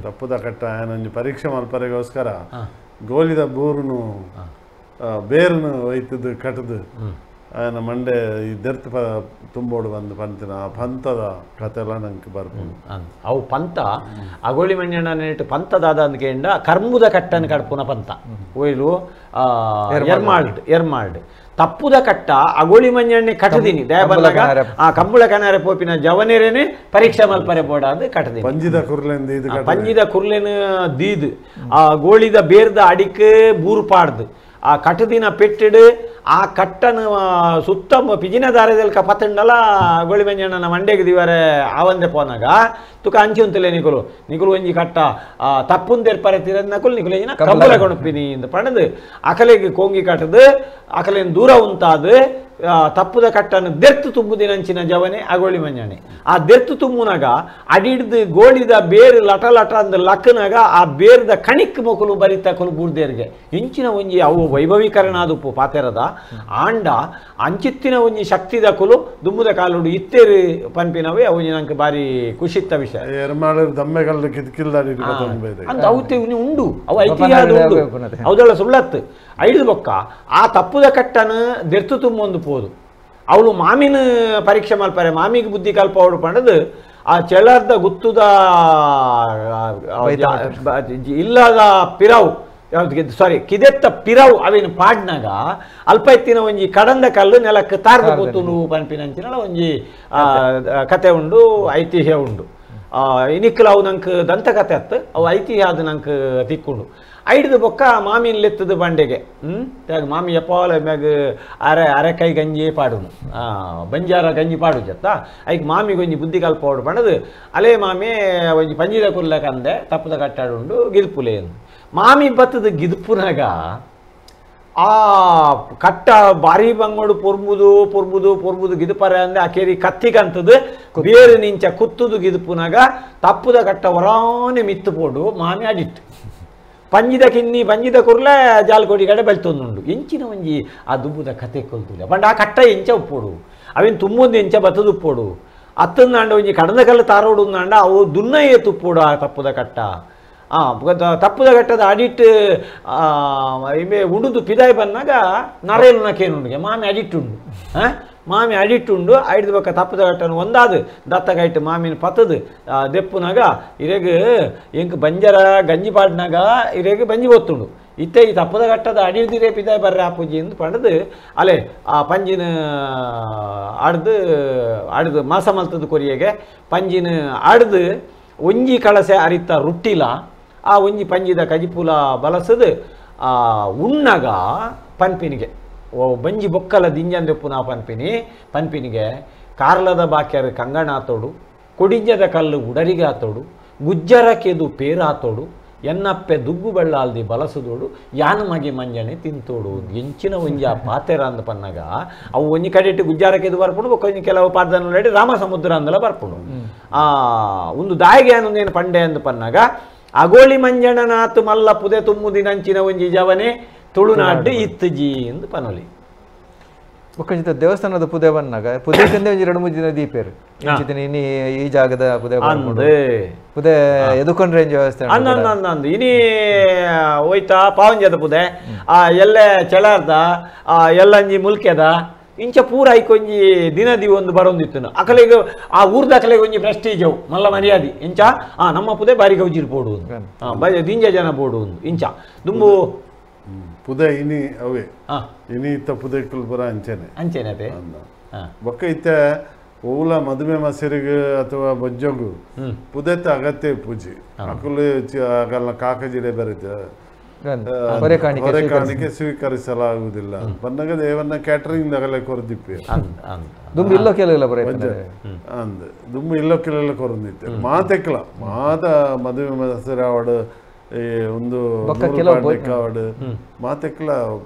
ತಪ್ಪುದ ಕಟ್ಟ ಏನೊಂದು ಪರೀಕ್ಷೆ ಮಲ್ಪರೆಗೋಸ್ಕರ ಗೋಲಿದ ಬೂರುನು ಬೇರ್ನು ಒಯ್ತದ್ದು ಕಟ್ಟದು ಆಯನ ಮಂಡೆ ಈ ದೆರ್ತ್ ತುಂಬೋಡು ಬಂದು ಪಂತಿನ ಆ ಪಂತದ ಕತೆಲ್ಲ ನಂಗೆ ಬರ್ಬೋದು ಅವು ಪಂತ ಅಗೋಳಿ ಮಂಜಣ್ಣ ನೆಟ್ಟು ಪಂತದಾದ ಅಂದ್ಕೇಂಡ ಕರ್ಮುದ ಕಟ್ಟನ್ನು ಕಡ್ಪುನ ಪಂತ ಒಯ್ಲು ಎರ್ಮಾಲ್ಡ್ ತಪ್ಪುದ ಕಟ್ಟ ಅಗೋಳಿ ಮಂಜಣ್ಣೆ ಕಟ್ಟದಿನಿ ದಯಬಲ್ಲಾಗ ಆ ಕಂಬುಳ ಕನಾರೆ ಪೋಪಿನ ಜವನೇರೇನೆ ಪರೀಕ್ಷೆ ಮಲ್ಪರೆ ಬೋಡ ಅದು ಕಟ್ಟದಿನಿ ಪಂಜಿದ ಕುರ್ಲೆನ್ ದೀದ್ ಆ ಗೋಳಿದ ಬೇರ್ದ ಅಡಿಕೆ ಬೂರು ಪಾಡ್ದು ಆ ಕಟ್ಟದಿನ ಪೆಟ್ಟಿಡು ಆ ಕಟ್ಟನು ಸುತ್ತ ಪಿಜಿನ ದಾರದಲ್ಲಿ ಪತ್ತಂಡಲ ಗೋಳಿ ಮಂಜಣ್ಣನ ಮಂಡೆಗೆ ದಿವರೆ ಆವಂದೆ ಪೋನಾಗ ತುಕ ಅಂಚಿ ಉಂತಲೇ ನಿಕುಲು ಒಂಜಿ ಕಟ್ಟ ತಪ್ಪುಂದೆರ್ಪರೆ ತಿರನ್ನಕುಲು ನಿಕುಲು ಏನ ಕಂಬುಲ ಕೊಣಪಿನಿ ಅಂತ ಪಣದು ಅಕಲೆಗೆ ಕೋಂಗಿ ಕಟ್ಟದು ಅಕಲೇನು ದೂರ ಉಂತಾದು ತಪ್ಪುದ ಕಟ್ಟನ್ನು ದೆರ್ತು ತುಂಬುದಿನಂಚಿನ ಜವನೆ ಅಗೋಳಿ ಮಂಜಣ್ಣೆ ಆ ದೆರ್ತು ತುಂಬುನಾಗ ಅಡಿಡ್ದು ಗೋಳಿದ ಬೇರು ಲಟ ಅಂದ ಲಕ್ಕನಾಗ ಆ ಬೇರ್ದ ಕಣಿಕ್ ಮೊಕಲು ಬರಿತಕಲು ಬೂರ್ದೇರ್ಗೆ ಇಂಚಿನ ಒಂಜಿ ಅವು ವೈಭವೀಕರಣ ಆದುಪ್ಪು ಪಾತೆರದ ಆಂಡ ಅಂಚಿತ್ತಿನ ಒಂಜಿ ಶಕ್ತಿದ ಕುಲು ದುಮ್ಮುದ ಕಾಲುಡು ಇತ್ತೇರು ಪನ್ಪಿನವೇ ಅವನಿ ನಂಗೆ ಬಾರಿ ಖುಷಿತ್ತ ವಿಷಯ ಅಂತ ಅವತ್ತೆ ಉಂಡು ಅವು ಐತಿಹಾದ ಉಂಡು ಅವದೆಲ್ಲ ಸುಳ್ಳತ್ತು ಐದು ಬೊಕ್ಕ ಆ ತಪ್ಪುದ ಕಟ್ಟನು ದೆರ್ತು ತುಂಬೊಂದು ಪೋದು ಅವಳು ಮಾಮಿನ ಪರೀಕ್ಷೆ ಮಲ್ಪರೆ ಮಾಮಿಗೆ ಬುದ್ಧಿ ಕಲ್ಪ ಅವಳು ಪಣದು ಆ ಚೆಳರ್ದ ಗುತ್ತುದ ಇಲ್ಲದ ಪಿರಾವು ಸಾರಿ ಕಿದೆತ್ತ ಪಿರಾವು ಅವೇನು ಪಾಡ್ನಾಗ ಅಲ್ಪ ಎತ್ತಿನ ಒಂಜಿ ಕಡಂದ ಕಲ್ಲು ನೆಲಕ್ಕೆ ತಾರ್ದ ಕೂತು ನೀವು ಪನ್ಪಿನಂಚಿನ ಒಂಜಿ ಕತೆ ಉಂಡು ಐತಿಹ್ಯ ಉಂಡು ಇನಿಕ್ಕಲು ಅವು ನಂಗೆ ದಂತಕತೆ ಅತ್ತು ಅವು ಐತಿಹ್ಯ ಅದು ನಂಗೆ ತಿಕ್ಕೊಂಡು ಐಡ್ದು ಬೊಕ್ಕ ಮಾಮಿನ ಲೆತ್ತದ ಬಂಡೆಗೆ ಮಾಮಿ ಎಪ್ಪಾಲ ಮ್ಯಾಗ ಅರೆಕೈ ಗಂಜಿ ಪಾಡುನು ಬಂಜಾರ ಗಂಜಿ ಪಾಡು ಜತ್ತ ಐಕ್ ಮಾಮಿಗೊಂಜಿ ಬುದ್ಧಿ ಕಲ್ಪ ಹೊಡು ಪಣದು ಅಲೇ ಮಾಮಿ ಒಂಜಿ ಪಂಜಿದ ಕುರ್ಲಕ ಅಂದೆ ತಪ್ಪದ ಕಟ್ಟಾಡುಂಡು ಗಿದ್ಪುಲೆ ಮಾಮಿ ಬತ್ತದ ಗಿದ್ಪುನಾಗ ಆ ಕಟ್ಟ ಬಾರಿ ಬಂಗೋಡು ಪೊರ್ಬುದು ಗಿದುಪರೆ ಅಂದೆ ಆ ಕೇರಿ ಕತ್ತಿಗಂತದ್ದು ಬೇರೆ ನಿಂಚ ಕುತ್ತುದು ಗಿದುಪುನಾಗ ತಪ್ಪುದ ಕಟ್ಟ ಹೊರಾನೆ ಮಿತ್ತು ಪೋಡು ಮಾಮಿ ಅಡಿಟ್ಟು ಪಂಜಿದ ಕುರ್ಲೆ ಜಾಲ್ಕೋಡಿ ಕಡೆ ಬೆಳ್ತೊಂದುಂಡು ಎಂಚಿನ ಒಂಜಿ ಆ ದುಬ್ಬುದ ಕತೆ ಕೊಲ್ತುಲ್ಲ ಬಂಡ ಆ ಕಟ್ಟ ಎಂಚ ಉಪ್ಪೋಡು ಅವೇನು ತುಂಬೊಂದು ಎಂಚ ಬತ್ತದು ಉಪ್ಪೋಡು ಅತ್ತಂದಾಂಡ ಒಂಜಿ ಕಡದ ಕಲ್ಲು ತಾರೋಡು ಅಂದಾಂಡ ಅವು ದುನ್ನ ತುಪ್ಪೋಡು ಆ ತಪ್ಪುದ ಕಟ್ಟ ತಪ್ಪುದ ಘಟ್ಟದ ಅಡಿಟ್ ಇವೆ ಉಡುದು ಪಿದಾಯಿ ಬಂದಾಗ ನರೇಲು ನಕೇನುಂಡಿಗೆ ಮಾಮಿ ಅಡಿಟ್ ಉಂಡು ಮಾಮಿ ಅಡಿಟ್ ಉಂಡು ಐದು ಬಕ್ಕ ತಪ್ಪುದ ಘಟ್ಟನ ಒಂದಾದು ದತ್ತಗೈಟ್ ಮಾಮಿನ ಪತ್ತದು ದೆಪ್ಪುನಾಗ ಇರೆಗ್ ಎಂಕ್ ಬಂಜರ ಗಂಜಿ ಪಾಡ್ನಾಗ ಇರೆಗ್ ಬಂಜಿ ಒತ್ತುಂಡು ಇತ್ತೆ ಈ ತಪ್ಪದ ಘಟ್ಟದ ಅಡಿಲ್ದಿರೇ ಪಿದಾಯಿ ಬರ್ರೆ ಆಪೂಜಿ ಎಂದು ಪಡೆದು ಅಲೆ ಆ ಪಂಜಿನ ಆಡ್ದು ಮಾಸ ಮಲ್ತದ ಕೊರಿಯಗೆ ಪಂಜಿನ ಆಡ್ದು ಒಂಜಿ ಕಳಸೆ ಅರಿತ ರುಟ್ಟಿಲ ಆ ಒಂಜಿ ಪಂಜಿದ ಕಜಿಪುಲ ಬಲಸದು ಉಣ್ಣಗ ಪನ್ಪಿನಿಗೆ ಬಂಜಿ ಬೊಕ್ಕಲ ದಿಂಜಂದೆ ಪುನಃ ಪನ್ಪಿನಿಗೆ ಕಾರ್ಲದ ಬಾಕ್ಯರ ಕಂಗಣ ಆತೋಡು ಕೊಡಿಂಜದ ಕಲ್ಲು ಉಡರಿಗೆ ಆತೋಡು ಗುಜ್ಜರಕ್ಕೆದು ಪೇರಾತೋಡು ಎನ್ನಪ್ಪೆ ದುಗ್ಗು ಬೆಳ್ಳಾಲ್ದಿ ಬಲಸದೋಡು ಯಾನ ಮಗೆ ಮಂಜನೆ ತಿಂತೋಡು ಎಂಚಿನ ಒಂಜಿ ಆ ಪಾತೆರ ಅಂದ ಪನ್ನಗ ಅವು ಒಂಜಿ ಕಡೆಟ್ಟು ಗುಜ್ಜಾರಕ್ಕೆದು ಬರ್ಪುಡು ಕೊಂಚ ಕೆಲವು ಪಾರ್ದನ ರಾಮ ಸಮುದ್ರ ಅಂದಲ ಬರ್ಪುಡು ಒಂದು ದಾಯಿಗೆ ಅನ್ನೊಂದೇನು ಪಂಡೆ ಅಂದ ಪನ್ನಗ ಅಗೋಳಿ ಮಂಜಣನಾತು ಮಲ್ಲ ಪುದೆ ತುಂಬುದಿನಂಚಿನ ಒಂಜಿ ಜವನೆ ತುಳುನಾಡು ಇತ್ತಜಿ ಎಂದು ಪನೊಲಿ ಒಕ್ಕಂಚಿತ ದೇವಸ್ಥಾನದ ಪುದೆ ಬನ್ನಾಗ ಪುದೆಕಂದೆ ಒಂಜಿ 2-3 ದಿನ ದೀಪೇರು ಇನಿ ಈ ಜಾಗದ ಪುದೆ ಪುದೆ ಎದುಕೊಂಡ್ ರೇಂಜ್ ವ್ಯವಸ್ಥೆ ಅಂದ್ ಇನಿ ಹೋಯ್ತಾ ಪಾವಂಜದ ಪುದೆ ಎಲ್ಲೆ ಚೆಳಾರ್ದ ಎಲ್ಲಂಜಿ ಮುಲ್ಕೆದ ಇಂಚ ಪೂರ ಐಕೊಂಜಿ ದಿನದಿ ಒಂದು ಬರೋಂದಿತ್ತು ಅಕಲೆಗೆ ಆ ಊರ್ದ ಅಕಲೆಗೆ ಒಂಜಿ ಪ್ರೆಸ್ಟೀಜ್ ಅವು ಮಲ್ಲ ಮರ್ಯಾದಿ ಇಂಚ ನಮ್ಮ ಪುದೆ ಬಾರಿ ಗೌಜಿರ್ ಬೋಡು ದಿಂಜ ಜನ ಬೋಡು ಇಂಚ ದುಂಬು ಪುದೆ ಇನಿ ಅವೇ ಇನಿ ಇತ್ತ ಪುದೆ ಕುಲ್ಪುರ ಅಂಚೆನೆ ಬೊಕ್ಕ ಇತ್ತೆ ಓಲ ಮದುವೆ ಮಸರಿಗೆ ಅಥವಾ ಬೊಜ್ಜಗು ಪುದೆತ್ತ ಅಗತ್ಯ ಪೂಜೆ ಅಕುಲು ಅಕಲ್ನ ಕಾಕಜಿಡೆ ಬರುತ್ತೆ ಹೊರೆಕಾಣಿಕೆ ಸ್ವೀಕರಿಸಲಾಗುವುದಿಲ್ಲ ಬಂದಾಗ ದೇವನ್ನ ಕ್ಯಾಟರಿಂಗ್ ನಗಲೆ ಕೊರದಿಪ್ಪೆ ದುಂಬು ಇಲ್ಲೋ ಕೆಲಲ್ಲ ಅಂದ್ ದುಂಬು ಇಲ್ಲೋ ಕೆಲಲ್ಲ ಕೊರದಿತ್ತೆ ಮಾತೆಕ್ಲ ಮಾತ ಮದುವೆ ಮಸರೆ ಅವಡು ಒಂದು ಮಾತೆಕ್ಲ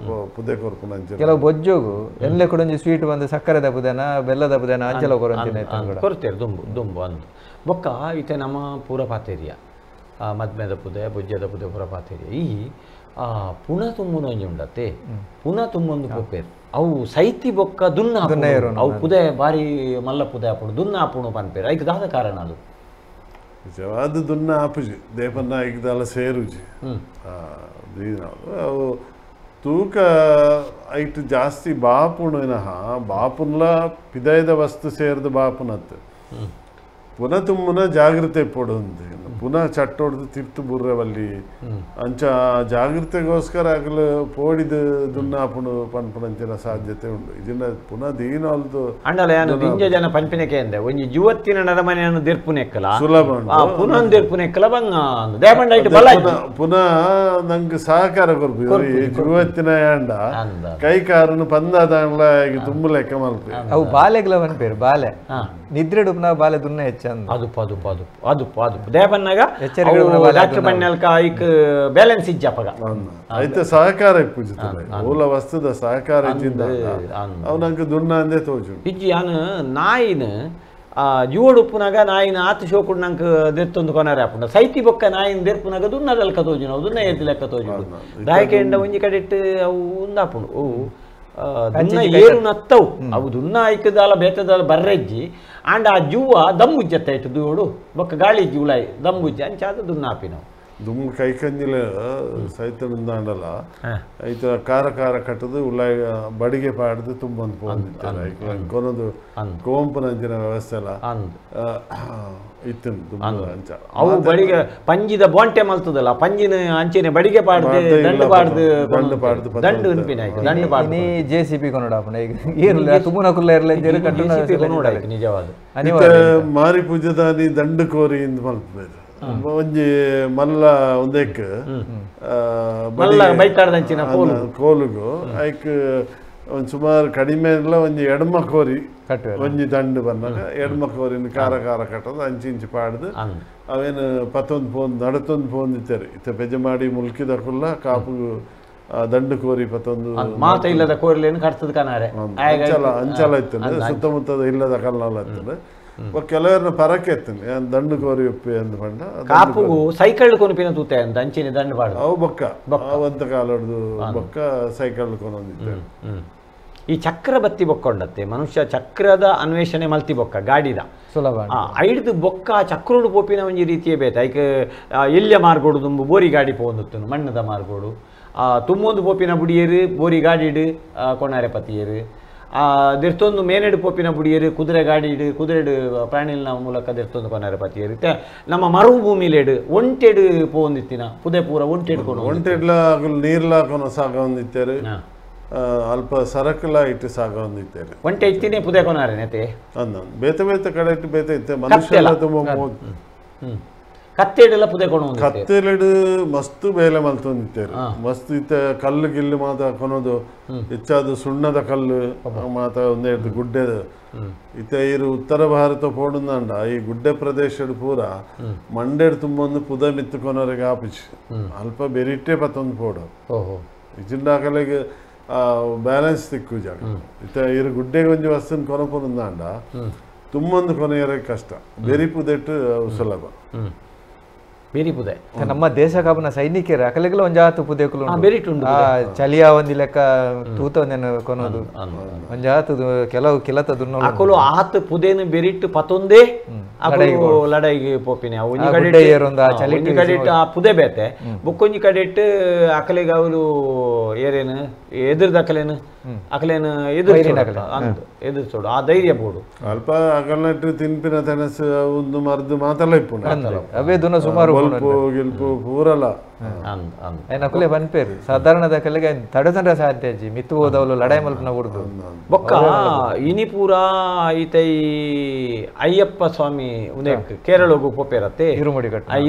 ಪುದೆ ಕೊರ್ಪುನ ಕೆಲವು ಬೊಜ್ಜೋಗು ಎಲ್ಲೇ ಕೂಡ ಸ್ವೀಟ್ ಬಂದು ಸಕ್ಕರೆದ ಪುದೆನ ಬೆಲ್ಲದ ಪುದೆನ ಅಂಚಲ ಕೊರತೇರು ದುಂಬು ಅಂದು ಬೊಕ್ಕ ಇತ್ತೆ ನಮ್ಮ ಪೂರ ಪಾತೇರಿಯ ಮದ್ಮೆದ ಪುದೆ ಬೊಜ್ಜದ ಪುದೆ ಪೂರ ಪಾತೇರಿಯ ಈ ಪುಣ ತುಂಬುನ ಒಂಜಿ ಉಂಡತ್ತೆ ಪುಣ ತುಂಬೊಂದು ಪೊಪ್ಪೇರು ಅವು ಸೈತಿ ಬೊಕ್ಕ ದುನ್ನ ಅವು ಪುದೆ ಬಾರಿ ಮಲ್ಲ ಪುದೆ ಆಪುಡು ದುನ್ನ ಆಪುಣು ಪನ್ಪೇರು ಐಕ್ ದಾದ ಕಾರಣ ಅದು ಜವಾದ ದುನ್ನ ಆಪುಜಿ ದೇಪನ್ನ ಐಕ್ದಾಲ ಸೇರುಜಿ ಅವು ತೂಕ ಐಟ್ ಜಾಸ್ತಿ ಬಾಪುಣು ವಿನಃ ಬಾಪುನ್ಲ ಪಿದಯದ ವಸ್ತು ಸೇರಿದ ಬಾಪುನತ್ತು ಪುನಃ ತುಮ್ಮನ ಜಾಗ್ರತೆ ಪೊಡೊಂದು ಪುನಃ ಚಟ್ಟೊಡ್ದು ತಿರ್ತು ಬುರ್ರವಲ್ಲಿ ಅಂಚ ಜಾಗ್ರತೆಗೋಸ್ಕರ ಆಗಲು ಪೋಡಿದ ದುನ್ನಾಪುಣು ಪನ್ಪುಣಂಚಿನ ಸಾಧ್ಯತೆ ಉಂಟು ಇದನ್ನ ಪುನಃ ದೀನಲ್ದು ಅಂಡಲ ದಿಂಜ ಜನ ಪನ್ಪಿನಕೆ ಅಂದೆ ಒಂಜಿ ಜುವತ್ತಿನ ನರಮನೆಯನ್ನು ದಿರ್ಪುನೆಕ್ಕಲ ಸುಲಭ ಪುನಃ ದಿರ್ಪುನೆಕ್ಕಲ ಬಂಗ ದೇಪಂಡ ಐಟ್ ಬಲ ಪುನಃ ನಂಗೆ ಸಹಕಾರ ಕೊರ್ಪು ಜುವತ್ತಿನ ಯಾಂಡ ಕೈ ಕಾರನ್ನು ಪಂದಾದಾಂಗ್ಲ ಈಗ ತುಂಬ ಲೆಕ್ಕ ಮಲ್ಪೆ ಅವು ಬಾಲೆಗ್ಲ ಪನ್ಪೇರು ಬಾಲೆ ನಿದ್ರೆ ಡುಪ್ನ ಬಾಲೆ ದುನ್ನ ಹೆಚ್ಚ ಅದು ದೇಪನ್ನಾಗ ಡಾಕ್ಟರ್ ಬಣ್ಣಲ್ಕ ಐಕ್ ಬ್ಯಾಲೆನ್ಸ್ ಇಜ್ಜಪ್ಪಗ ಐತೆ ಸಹಕಾರ ಪೂಜಿತಾರೆ ಮೂಲ ವಸ್ತುದ ಸಹಕಾರ ಅವನಂಕ ದುನ್ನ ಅಂದೇ ತೋಜು ಇಜ್ಜಿ ಯಾನು ನಾಯಿನ ಜೂಡು ಉಪ್ಪುನಾಗ ನಾಯಿನ ಆತು ಶೋಕುಡ್ ನಂಕ ದೆತ್ತೊಂದು ಕೊನಾರೆ ಆಪುಂಡ ಸೈತಿ ಬೊಕ್ಕ ನಾಯಿನ ದೆರ್ಪುನಾಗ ದುನ್ನದ ಲೆಕ್ಕ ತೋಜು ನಾವು ದುನ್ನ ಏತಿ ಲೆಕ್ಕ ತೋಜು ದಾಯಕೆ ಎಂಡ ಒಂಜಿ ಕಡೆ ಇಟ್ಟು ಅವು ಉಂದಾಪುಂಡು ಅವು ದುನ್ನ ಏರು ನತ್ತವು ಅವು ದುನ್ನ ಐಕದಾಲ ಬೇತದಾಲ ಬರ್ರೆಜ್ಜಿ ಆಂಡ ಆ ಜೂವ ದಮ್ಮುಜ್ಜತ್ತ ಇಟ್ಟು ದೂಡು ಬೊಕ್ಕ ಗಾಳಿ ಜೂಲಾಯಿ ದಮ್ಮುಜ್ಜ ಅಂಚಾದ ದುನ್ನಾಪಿ ನಾವು ದುಮ್ ಕೈಕಂಜಿಲ ಸೈತಂದಲ್ಲ ಐತ ಕಾರ ಕಾರ ಕಟ್ಟದು ಉಳ್ಳಾಯಿ ಬಡಿಗೆ ಪಾಡ್ದು ತುಂಬೊಂದು ಪೋಂದಿತ್ತಾರೆ ಕೊನೊಂದು ಕೋಂಪನಂಚಿನ ವ್ಯವಸ್ಥೆ ಎಲ್ಲ ಇತ್ತು ಅಂಚ ಅವು ಬಡಿಗೆ ಪಂಜಿದ ಬೋಂಟೆ ಮಲ್ತದಲ್ಲ ಪಂಜಿನ ಅಂಚಿನ ಬಡಿಗೆ ಪಾಡ್ದು ದಂಡು ಪಾಡ್ದು ದಂಡು ಅನ್ಪಿನ ದಂಡು ಪಾಡ್ದು ನೀ ಜೆಸಿಬಿ ಕೊನೋಡಾಪನ ಈಗ ಏನಿಲ್ಲ ತುಮುನ ಕುಲ್ಲ ಇರಲ್ಲ ಜೆರು ಕಟ್ಟುನ ಕೊನೋಡಾಯ್ತು ನಿಜವಾದ ಮಾರಿ ಪೂಜದ ನೀ ದಂಡು ಕೋರಿ ಇಂದ ಮಲ್ಪಬೇಕು ಒಂಜಿ ಮಲ್ಲ ಒಂದೆಕ್ ಬೈತಾಡ್ದಂಚಿನ ಕೋಲುಗು ಐಕ್ ಒಂದು ಸುಮಾರು ಕಡಿಮೆ ಎಲ್ಲ ಒಂಜಿ ಎಡಮ ಕೋರಿ ಒಂಜಿ ದಂಡು ಬಂದಾಗ ಎಡಮ ಕೋರಿನ ಕಾರ ಕಾರ ಕಟ್ಟದು ಅಂಚಿ ಇಂಚಿ ಪಾಡ್ದು ಅವೇನು ಪತ್ತೊಂದು ಫೋನ್ ನಡತೊಂದು ಫೋನ್ ಇತ್ತಾರೆ ಇತ್ತ ಪೆಜ ಮಾಡಿ ಮುಲ್ಕಿದ ಕುಲ್ಲ ಕಾಪು ದಂಡು ಕೋರಿ ಪತ್ತೊಂದು ಮಾತ ಇಲ್ಲದ ಕೋರಿಲೇನು ಕಟ್ತದ ಕನಾರೆ ಅಂಚಲ ಇತ್ತು ಸುತ್ತಮುತ್ತದ ಇಲ್ಲದ ಕಲ್ಲಲ್ಲ ಇತ್ತು ಕೆಲವರನ್ನ ಪರಕ್ಕೆ ಎತ್ತನೆ ದಂಡು ಕೋರಿ ಉಪ್ಪಿ ಅಂದ ಪಂಡ ಕಾಪುಗು ಸೈಕಲ್ ಕೊನಿಪಿನ ತೂತೆ ಅಂತ ಅಂಚಿನ ದಂಡು ಪಾಡು ಅವು ಬೊಕ್ಕ ಅವಂತ ಕಾಲ ಹೊಡೆದು ಬೊಕ್ಕ ಸೈಕಲ್ ಕೊನೊಂದಿತ್ತು ಈ ಚಕ್ರ ಬತ್ತಿ ಬೊಕ್ಕೊಂಡತ್ತೆ ಮನುಷ್ಯ ಚಕ್ರದ ಅನ್ವೇಷಣೆ ಮಲ್ತಿ ಬೊಕ್ಕ ಗಾಡಿದ ಸುಲಭ ಐಡ್ದು ಬೊಕ್ಕ ಚಕ್ರೋಡು ಪೋಪಿನ ಒಂಜಿ ರೀತಿಯೇ ಬೇತ ಐಕ್ ಎಲ್ಯ ಮಾರ್ಗೋಡು ತುಂಬು ಬೋರಿ ಗಾಡಿ ಪೋಂದುತ್ತನು ಮಣ್ಣದ ಮಾರ್ಗೋಡು ತುಂಬೊಂದು ಪೋಪಿನ ಬುಡಿಯರು ಬೋರಿ ಗಾಡಿಡು ಕೊಣಾರೆ ಪತಿಯರು ದೆರ್ತೊಂದು ಮೇನೆಡು ಪೋಪಿನ ಬುಡಿಯರು ಕುದುರೆ ಗಾಡಿಡು ಕುದುರೆಡು ಪ್ರಾಣಿಲ್ನ ಮೂಲಕ ದೆರ್ತೊಂದು ಕೊಣಾರೆ ಪತಿಯರು ನಮ್ಮ ಮರುಭೂಮಿಲೇಡು ಒಂಟೆಡು ಪೋಂದಿತ್ತಿನ ಪುದೆ ಪೂರ ಒಂಟೆಡು ಒಂಟೆಡ್ಲ ನೀರ್ಲ ಕೊನ ಸಾಗ ಹೊಂದಿತ್ತೇರು ಅಲ್ಪ ಸರಕಲ ಇಟ್ಟು ಸಾಗ ಹೊಂದಿತ್ತೇರು ಒಂಟೆ ಇತ್ತಿನೇ ಪುದೆ ಕೊನಾರೆ ನೆತೆ ಅಂದ ಬೇತೆ ಬೇತೆ ಕಡೆ ಇಟ್ಟು ಬೇತೆ ಇತ್ತೆ ಮನುಷ್ಯ ತುಂಬ ಕತ್ತೆಡೆಲ್ಲ ಪುದೆ ಕೊಣ ಕತ್ತೆಲೆಡು ಮಸ್ತು ಬೇಲೆ ಮಲ್ತೊಂದಿತ್ತೇರು ಮಸ್ತ್ ಇತ್ತೆ ಕಲ್ಲು ಗಿಲ್ಲು ಮಾತ ಕೊನೋದು ಹೆಚ್ಚಾದ ಸುಣ್ಣದ ಕಲ್ಲು ಮಾತ ಒಂದೆರಡು ಗುಡ್ಡೆದು ಇತ್ತೆ ಇರು ಉತ್ತರ ಭಾರತ ಪೋಡುಂದಂಡ ಈ ಗುಡ್ಡೆ ಪ್ರದೇಶಡ್ ಪೂರ ಮಂಡೆಡ್ ತುಂಬೊಂದು ಪುದ ಮಿತ್ತು ಕೊನೋರೆಗೆ ಆಪಿಚ್ ಅಲ್ಪ ಬೆರಿಟ್ಟೆ ಪತ್ತೊಂದು ಪೋಡು ಇಜಿಂಡಾಕಲೆಗೆ ಬ್ಯಾಲೆನ್ಸ್ ತಿಕ್ಕು ಜಾಗ ಇತ್ತೆ ಇರು ಗುಡ್ಡೆಗೆ ಒಂಜಿ ವಸ್ತುನ ಕೊನಪುನುಂದಾಂಡ ತುಂಬೊಂದು ಕೊನೆಯರೆ ಕಷ್ಟ ಬೆರಿ ಪುದೆಟ್ಟು ಸುಲಭ ಬೇರಿ ಪುದೆ ನಮ್ಮ ದೇಶ ಕಾಪನ ಸೈನಿಕರು ಅಕಲೆಗಲ ಒಂಜಾತು ಪುದೆಕುಲು ಬೆರಿಟುಂಡು ಚಲಿಯ ಒಂದಿ ಲೆಕ್ಕ ತೂತ ಒಂದೇನು ಕೊನೋದು ಒಂಜಾತು ಕೆಲವು ಕಿಲತ ದುನ್ನೋದು ಅಕಲು ಆತ ಪುದೇನು ಬೆರಿಟ್ಟು ಪತೊಂದೇ ಅಕಲು ಲಡೈಗೆ ಪೋಪಿನಿ ಒಂಜಿ ಕಡೆ ಆ ಪುದೆ ಬೇತೆ ಬೊಕ್ಕೊಂಜಿ ಕಡೆಟ್ ಅಕಲೆಗೆ ಅವಳು ಏರೇನು ಎದುರ್ದ ಅಕಲೇನು ಅಕಲೇನು ಎದುರ್ಸೋಡು ಆ ಧೈರ್ಯ ಬೋಡು ಅಲ್ಪ ಅಕಲ್ನಟ್ಟು ತಿನ್ಪಿನ ತೆನಸು ಒಂದು ಮರ್ದು ಮಾತಲ್ಲ ಇಪ್ಪುಂಡು ಅವೇ ದುನ ಸುಮಾರು ಗಿಲ್ಪು ಪೂರಲ್ಲ ನಕುಲೆ ಬನ್ಪೇರು ಸಾಧಾರಣದ ಕಲೆಗೆ ತಡತಂಡ ಸಾಧ್ಯ ಅಜ್ಜಿ ಮಿತ್ತು ಹೋದವಳು ಲಡಾಯಿ ಮಲ್ಪನ ಹುಡ್ದು ಬೊಕ್ಕ ಇನಿ ಪೂರ ಈತೈ ಅಯ್ಯಪ್ಪ ಸ್ವಾಮಿ ಉನೇಕ್ ಕೇರಳಗೂ ಪೋಪೇರತ್ತೆ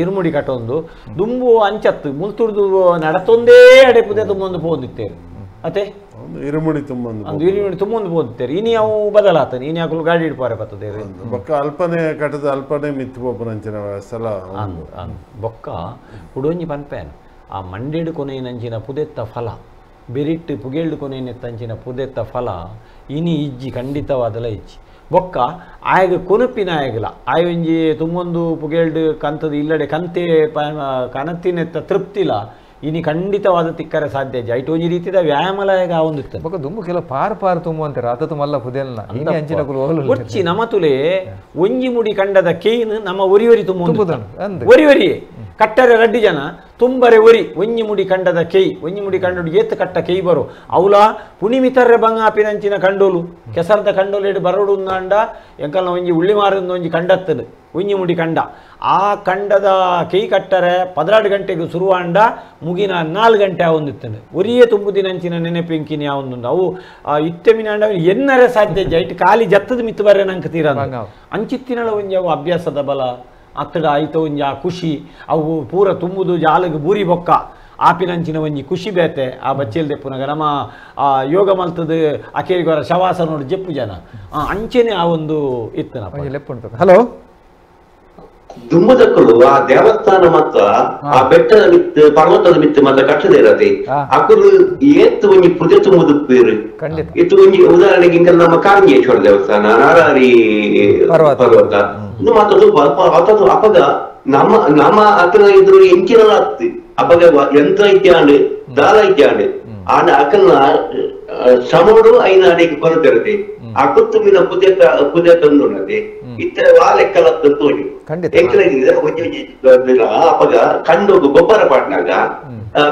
ಇರುಮುಡಿ ಕಟ್ಟೊಂದು ದುಂಬು ಅಂಚತ್ತು ಮುಲ್ತುಡ್ದು ನಡತೊಂದೇ ಅಡೆ ಪುದೆ ತುಂಬೊಂದು ಪೋದಿತ್ತೇರು ಅತೆ ಇರುಮುಡಿ ತುಂಬೊಂದು ಇರುಮುಡಿ ತುಂಬೊಂದು ಪೋದಿತ್ತೇರು ಇನಿ ಅವು ಬದಲಾತನೆ ಇನಿ ಹಾಕಲು ಗಾಡಿ ಇಡ್ಪಾರೆ ಬರ್ತದೆ ಬೊಕ್ಕ ಅಲ್ಪನೆ ಕಟ್ಟದ ಅಲ್ಪನೆ ಮಿತ್ತು ಪೋಪನಂಚಿನ ಸಲ ಬೊಕ್ಕ ಹುಡೊಂಜಿ ಪನ್ಪೇನು ಆ ಮಂಡೇಡು ಕೊನೆಯಂಚಿನ ಪುದೆತ್ತ ಫಲ ಬೆರಿಟ್ಟು ಪುಗೇಳ್ಡು ಕೊನೆಯನ್ನೆತ್ತಂಚಿನ ಪುದೆತ್ತ ಫಲ ಇನಿ ಇಜ್ಜಿ ಖಂಡಿತವಾದಲ ಇಜ್ಜಿ ಬೊಕ್ಕ ಆಯಗ ಕೊನಪಿನ ಆಯಗಲ ಆಯ ಒಂಜಿ ತುಂಬೊಂದು ಪುಗೇಳ್ಡು ಕಂತದ ಇಲ್ಲಡೆ ಕಂತೆ ಕನತಿನೆತ್ತ ತೃಪ್ತಿಲ ಇನಿ ಖಂಡಿತವಾದ ತಿಕ್ಕರೆ ಸಾಧ್ಯ ಐಟು ಒಂಜಿ ರೀತಿದ ವ್ಯಾಯಾಮಲಾಯಗ ಆವೊಂದಿತ್ತು ಬೊಕ್ಕ ದುಂಬು ಕೆಲ ಪಾರ್ ತುಂಬು ಅಂತಾರೆ ಅತತು ಮಲ್ಲ ಪುದೆಲ್ನ ಅಂಚಿನ ಒಚ್ಚಿ ನಮತುಲೆ ಒಂಜಿ ಮುಡಿ ಕಂಡದ ಕೇಯ್ನು ನಮ್ಮ ಒರಿ ತುಂಬ ಒರಿ ಕಟ್ಟರೆ ರಡ್ಡಿ ಜನ ತುಂಬರೆ ಒರಿ ಒಂಜಿ ಮುಡಿ ಕಂಡದ ಕೇಯ್ ಒಂಜಿ ಮುಡಿ ಕಂಡು ಏತ್ ಕಟ್ಟ ಕೇಯ್ ಬರು ಅವಲ ಪುಣಿಮಿತರ್ರೆ ಬಂಗಾಪಿನಂಚಿನ ಕಂಡೋಲು ಕೆಸರ್ದ ಕಂಡೋಲೇಡು ಬರೋಡು ಅಂಡ ಎಂಕಲ್ನ ಒಂಜಿ ಉಳ್ಳಿ ಮಾರಿಂದ ಒಂಜಿ ಕಂಡತ್ತದು ಒಂಜಿ ಮುಡಿ ಕಂಡ ಆ ಕಂಡದ ಕೇಯ್ ಕಟ್ಟರೆ 12 ಗಂಟೆಗೆ ಶುರುವಾಂಡ ಮುಗಿನ 4 ಗಂಟೆ ಆವೊಂದಿತ್ತನು ಒರಿಯೇ ತುಂಬುದಿನಂಚಿನ ನೆನೆಪಿಂಕಿನಿ ಆವೊಂದುಂಡು ಅವು ಇತ್ತೆಮಿನಾಂಡ ಎನ್ನರೆ ಸಾಧ್ಯ ಜೈಟ್ ಖಾಲಿ ಜತ್ತದ ಮಿತ್ತು ಬರ್ರೆ ನಂಗೆ ತೀರ ಅಂಚಿತ್ತಿನಳ ಒಂಜಿ ಅವು ಅಭ್ಯಾಸದ ಬಲ ಅತ್ತಡ ಆಯ್ತು ಒಂಜಿ ಆ ಖುಷಿ ಅವು ಪೂರ ತುಂಬುದು ಜಾಲಗೆ ಬೂರಿ ಬೊಕ್ಕ ಆಪಿನಂಚಿನ ಒಂಜಿ ಖುಷಿ ಬೇತೆ ಆ ಬಚ್ಚೆಲ್ ದೆಪ್ಪುನಾಗ ನಮ್ಮ ಯೋಗ ಮಲ್ತದ ಅಕೇರಿಗೋರ ಶವಾಸ ನೋಡಿ ಜಪ್ಪು ಜನ ಅಂಚೆನೆ ಆ ಒಂದು ಇತ್ತು. ಹಲೋ ದುಮ್ಮದಕ್ಕಲು ಆ ದೇವಸ್ಥಾನ ಮತ್ತ ಆ ಬೆಟ್ಟದ ಮಿತ್ತು ಪರ್ವತದ ಮಿತ್ತು ಮತ್ತ ಕಟ್ಟದ ಇರತ್ತೆ ಅಕಲು ಏತ್ತು ಒಂಜಿ ಪುದೆ ತುಂಬುದು ಪೇರು ಇತ್ತು ಒಂಜಿ ಉದಾಹರಣೆಗೆ ಹಿಂಗ ನಮ್ಮ ಕಾರಂಗೇಶ್ವರ ದೇವಸ್ಥಾನ ನಾರಾರಿ ಪರ್ವತ ಇನ್ನು ಮಾತದು ಅಪಗ ನಮ್ಮ ಅಕಲ ಇದ್ರು ಎಂಚಿನಲ್ಲ ಹತ್ತಿ ಅಪಗ ಯಂತ್ರ ಇತ್ಯಾಂಡು ದಾಲ ಇತ್ಯಾಂಡು ಆಂಡ ಅಕಲ್ನ ಶ್ರಮಡು ಐನ ಅಡಿಗೆ ಕೊರತಿರತ್ತೆ ಅಕುತ್ತುಮಿನ ಪುದೆ ತಂದುಣ್ಣದೆ ಇತ್ತ ವಾಲೆಕ್ಕಲ ತೋಡಿ ಅಪಗ ಕಂಡು ಗೊಬ್ಬರ ಪಾಟ್ನಾಗ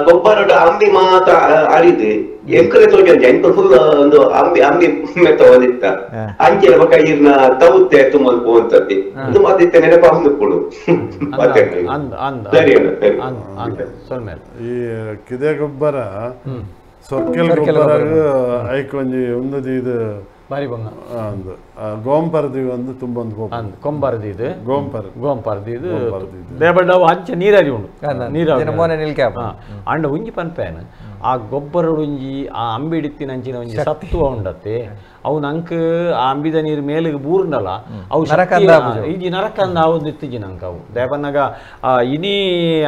ಗೊಬ್ಬರ ಅಂಬಿ ಮಾತ ಅರಿದು ಎಂಕರೆ ತೋಜಿ ಅಂಚೆ ಎಂಕ ಫುಲ್ ಒಂದು ಅಂಬಿ ಮೆತ್ತ ಓದಿತ್ತ ಅಂಚಿನ ಬಕ ಇರ್ನ ತವುತ್ತೆ ತುಂಬ ಪೋಂತದ್ದಿ ಇದು ಮಾತಿತ್ತೆ ನೆನಪ ಹೊಂದಿಕೊಡು ಸರಿ ಈ ಕಿದೆ ಗೊಬ್ಬರ ಸೊಕ್ಕೆಲ್ ಗೊಬ್ಬರ ಐಕೊಂಜಿ ಉಂದದಿ ಇದು ಬಾರಿ ಬಂಗ ಗೋಂಪರ್ದಿ ಒಂದು ತುಂಬೊಂದು ಕೊಂಬರ್ದಿ ಇದು ಗೋಂಪರ್ದಿ ಇದು ದೇಬಡ್ಡ ಅಂಚೆ ನೀರಾರಿ ಉಂಡು ಅಂಡ ಒಂಜಿ ಪನ್ಪೇನು ಆ ಗೊಬ್ಬರ ಒಂಜಿ ಆ ಅಂಬಿ ಹಿಡಿತಿನಂಚಿನ ಒಂಜಿ ಸತ್ವ ಉಂಡತ್ತೆ ಅವು ನಂಕ ಆ ಅಂಬಿದ ನೀರು ಮೇಲಿಗೆ ಬೂರ್ನಲ್ಲ ಅವು ಈಜಿ ನರಕಂದ ಆವೊಂದು ಇತ್ತಿಜಿ ನಂಗೆ ಅವು ದೇಪನ್ನಾಗ ಇನಿ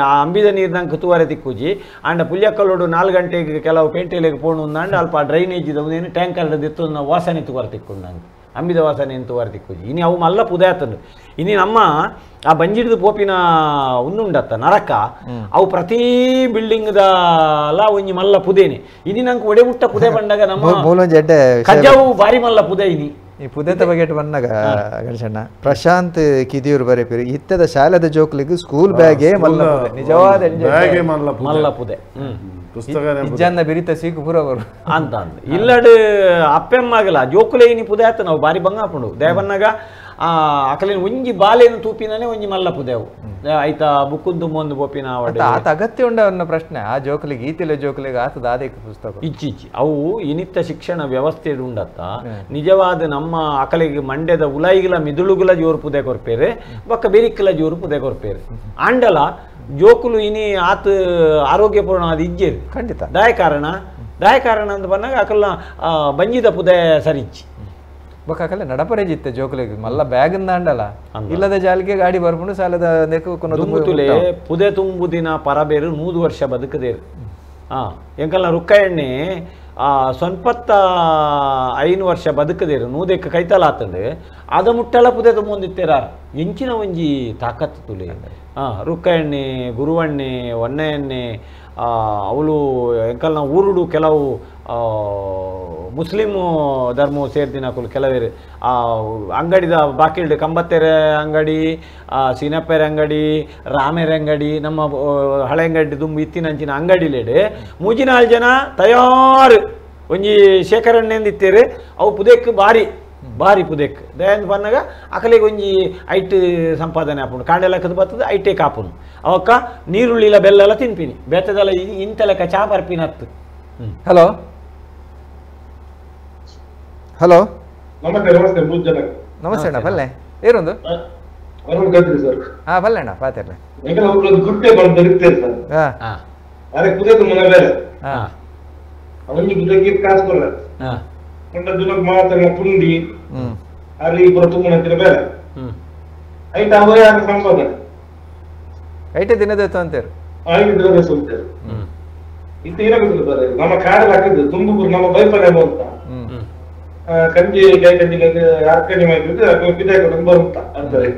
ಆ ಅಂಬಿದ ನೀರು ನಂಗೆ ತೂವರೆ ತಿಕ್ಕುಜಿ ಅಂಡ ಪುಲ್ಯಕ್ಕಲ್ಲೋಡು 4 ಗಂಟೆಗೆ ಕೆಲವು ಪೇಂಟೆಲೆಗೆ ಪೋಣು ಅಂಡ ಅಲ್ಪ ಡ್ರೈನೇಜ್ ಇದವನೇನು ಟ್ಯಾಂಕರ್ ಇತ್ತು ವಾಸನೆ ತೂವರೆ ತಿಕ್ಕೊಂಡು ನಂಗೆ ಅಂಬಿದ ವಾಸನೆ ಎಂತು ವರ್ತಿಕ್ಕುಜಿ ಇನಿ ಅವು ಮಲ್ಲ ಪುದೆ ಆತಂಡು ಇನಿ ನಮ್ಮ ಆ ಬಂಜಿಡ್ದು ಪೋಪಿನ ಉಂಡುಂಡತ್ತ ನರಕ ಅವು ಪ್ರತಿ ಬಿಲ್ಡಿಂಗ್ದ ಒಂಜಿ ಮಲ್ಲ ಪುದೇನೆ ಇನಿ ನಂಗೆ ಒಡೆ ಮುಟ್ಟ ಪುದೆ ಬಂದಾಗ ನಮ್ಮ ಕಜ್ಜಾವು ಬಾರಿ ಮಲ್ಲ ಪುದೆ ಇನಿ ಈ ಪುದೆತ ಬಗೆಟ್ ಬಂದಾಗ ಗಣೇಶಣ್ಣ ಪ್ರಶಾಂತ್ ಕಿದಿಯೂರು ಬರೀಪಿರಿ ಇತ್ತದ ಶಾಲೆದ ಜೋಕ್ಲಿಗೆ ಸ್ಕೂಲ್ ಬ್ಯಾಗೇ ಮಲ್ಲ ಪುದೆ ನಿಜವಾದ ಮಲ್ಲ ಪುದೆ ಇಜ್ಜನ್ನ ಬಿರಿತ ಸೀಕು ಪೂರ ಬರು ಅಂತ ಇಲ್ಲಡ್ ಅಪ್ಪೆಮ್ಮಾಗಲ್ಲ ಜೋಕುಲೆ ಇನಿ ಪುದೆ ಆತ ನಾವು ಬಾರಿ ಬಂಗಾಪುಂಡು ದೇವನ್ನಾಗ ಅಕಲಿನ ಒಂಜಿ ಬಾಲೆಯನ್ನು ತೂಪಿನೇ ಒಂಜಿ ಮಲ್ಲ ಪುದೆವು ಆಯ್ತಾ ಬುಕ್ಕುಂದು ಮೊಂದು ಬೋಪಿನ ಆತ ಅಗತ್ಯ ಉಂಡ ಅನ್ನೋ ಪ್ರಶ್ನೆ ಆ ಜೋಕಲಿಗೆ ಈತಿಲ ಜೋಕಲಿಗೆ ಆತದ ಆದೇಕ ಪುಸ್ತಕ ಇಚ್ಚಿಚ್ಚಿ ಅವು ಇನಿತ್ತ ಶಿಕ್ಷಣ ವ್ಯವಸ್ಥೆ ಉಂಡತ್ತ ನಿಜವಾದ ನಮ್ಮ ಅಕಲಿಗೆ ಮಂಡ್ಯದ ಉಲಾಯಿಗಳ ಮಿದುಳುಗಳ ಜೋರು ಪುದೆ ಕೊರ್ಪೇರೆ ಬೊಕ್ಕ ಬೆರಿಕ್ಕಲ ಜೋರು ಪುದೆ ಕೊರ್ಪೇರೆ ಆಂಡಲ ಜೋಕುಲು ಇನಿ ಆತ ಆರೋಗ್ಯಪೂರ್ಣ ಅದು ಇಜ್ಜೇರಿ ಖಂಡಿತ ದಾಯ ಕಾರಣ ಅಂತ ಬಂದಾಗ ಅಕಲ್ನ ಬಂಜಿದ ಪುದೆ ಸರಿಚ್ಚಿ ಬೊಕ್ಕಲೆ ನಡಪರೇಜಿತ್ತೆ ಜೋಕುಲಿಗೆ ಮಲ್ಲ ಬ್ಯಾಗಿಂದ ಅಂಡಲ್ಲ ಇಲ್ಲದ ಜಾಲಿಗೆ ಗಾಡಿ ಬರ್ಕೊಂಡು ಸಾಲದ ತುಂಬುತುಲೆ ಪುದೆ ತುಂಬುದಿನ ಪರಬೇರು 100 ವರ್ಷ ಬದುಕದೇರು ಎಂಕಲ್ನ ರುಕ್ಕ ಎಣ್ಣೆ ಸೊನ್ಪತ್ತ 5 ವರ್ಷ ಬದುಕದೇರು 100 ಕೈತಲ ಆತಂಡು ಅದ ಮುಟ್ಟಲ ಪುದೆ ತುಂಬೊಂದಿತ್ತೇರ ಎಂಚಿನ ಒಂಜಿ ತಾಕತ್ತು ತುಲೆ ರುಕ್ಕ ಎಣ್ಣೆ ಗುರುವಣ್ಣೆ ಒಣ್ಣೆ ಎಣ್ಣೆ ಅವಳು ಎಂಕಲ್ನ ಊರುಡು ಕೆಲವು ಮುಸ್ಲಿಮು ಧರ್ಮ ಸೇರ್ದಿನಕುಲು ಕೆಲವೇರು ಅಂಗಡಿದ ಬಾಕಿಲ್ಡ್ ಕಂಬತ್ತೆರೆ ಅಂಗಡಿ ಸೀನಪ್ಪೆರೆ ಅಂಗಡಿ ರಾಮೆರೆ ಅಂಗಡಿ ನಮ್ಮ ಹಳೆ ಅಂಗಡಿ ತುಂಬ ಇತ್ತಿನಂಚಿನ ಅಂಗಡಿಲೇಡೆ 3-4 ಜನ ತಯಾರು ಒಂಜಿ ಶೇಖರಣೆಂದಿತ್ತೇರು ಅವು ಪುದೆಕ್ ಭಾರಿ ಪುದೆಕ್ ದಯಂದು ಬಂದಾಗ ಅಕಲಿಗೆ ಒಂಜಿ ಐಟ್ ಸಂಪಾದನೆ ಆಪುಂಡು ಕಾಂಡೆ ಲೆಕ್ಕದ ಬರ್ತದೆ ಐಟೇ ಕಾಪುನು ಅವಕ್ಕ ನೀರುಳ್ಳಿಲ ಬೆಲ್ಲ ತಿನ್ಪಿನಿ ಬೆತ್ತದಲ್ಲ ಇಂತ ಲೆಕ್ಕ ಚಾ ಬರ್ಪಿನತ್ತು ಹಲೋ ಹಲೋ ನಮಸ್ತೆ ನಮಸ್ತೆ ಅಣ್ಣ ಬಲ್ಲೆ ಏರೊಂದು ಬಲ್ಲೆ ಅಣ್ಣ ಪಾತಿರ್ಲೆ ಗುಟ್ಟೆ ಬಂದು ಅದೇ ಕುದಿಯೋದು ಮನೆ ಬೇರೆ ಅವನಿಗೆ ಕುದಿಯೋಕೆ ಕಾಸು ಕೊಡ್ರ ಕೊಂಡ ದಿನಕ್ಕೆ ಮಾತಾಡ ಪುಂಡಿ ಅಲ್ಲಿ ಪುರ ತುಂಬನ ಬೇರೆ ಐಟ ಅವರೇ ಆಗ ಸಂಪಾದನೆ ಐಟೆ ದಿನದತ್ತು ಅಂತೀರು 5 ದಿನದ ಸುಂತೇರು ಇತ್ತು ಏನಾಗುತ್ತದೆ ನಮ್ಮ ಕಾಡಲ್ಲಿ ಹಾಕಿದ್ದು ತುಂಬುಗುರು ನಮ್ಮ ಬೈಪನೆ ಅಂತ ಕಂಜಿ ಕೈ ಕಂಜಿಗೆ ಅರ್ಕಣಿ ಮಾಡಿದ್ದು ಬಿದ್ದಾಕ ತುಂಬ ಅಂತ ಅಂತಾರೆ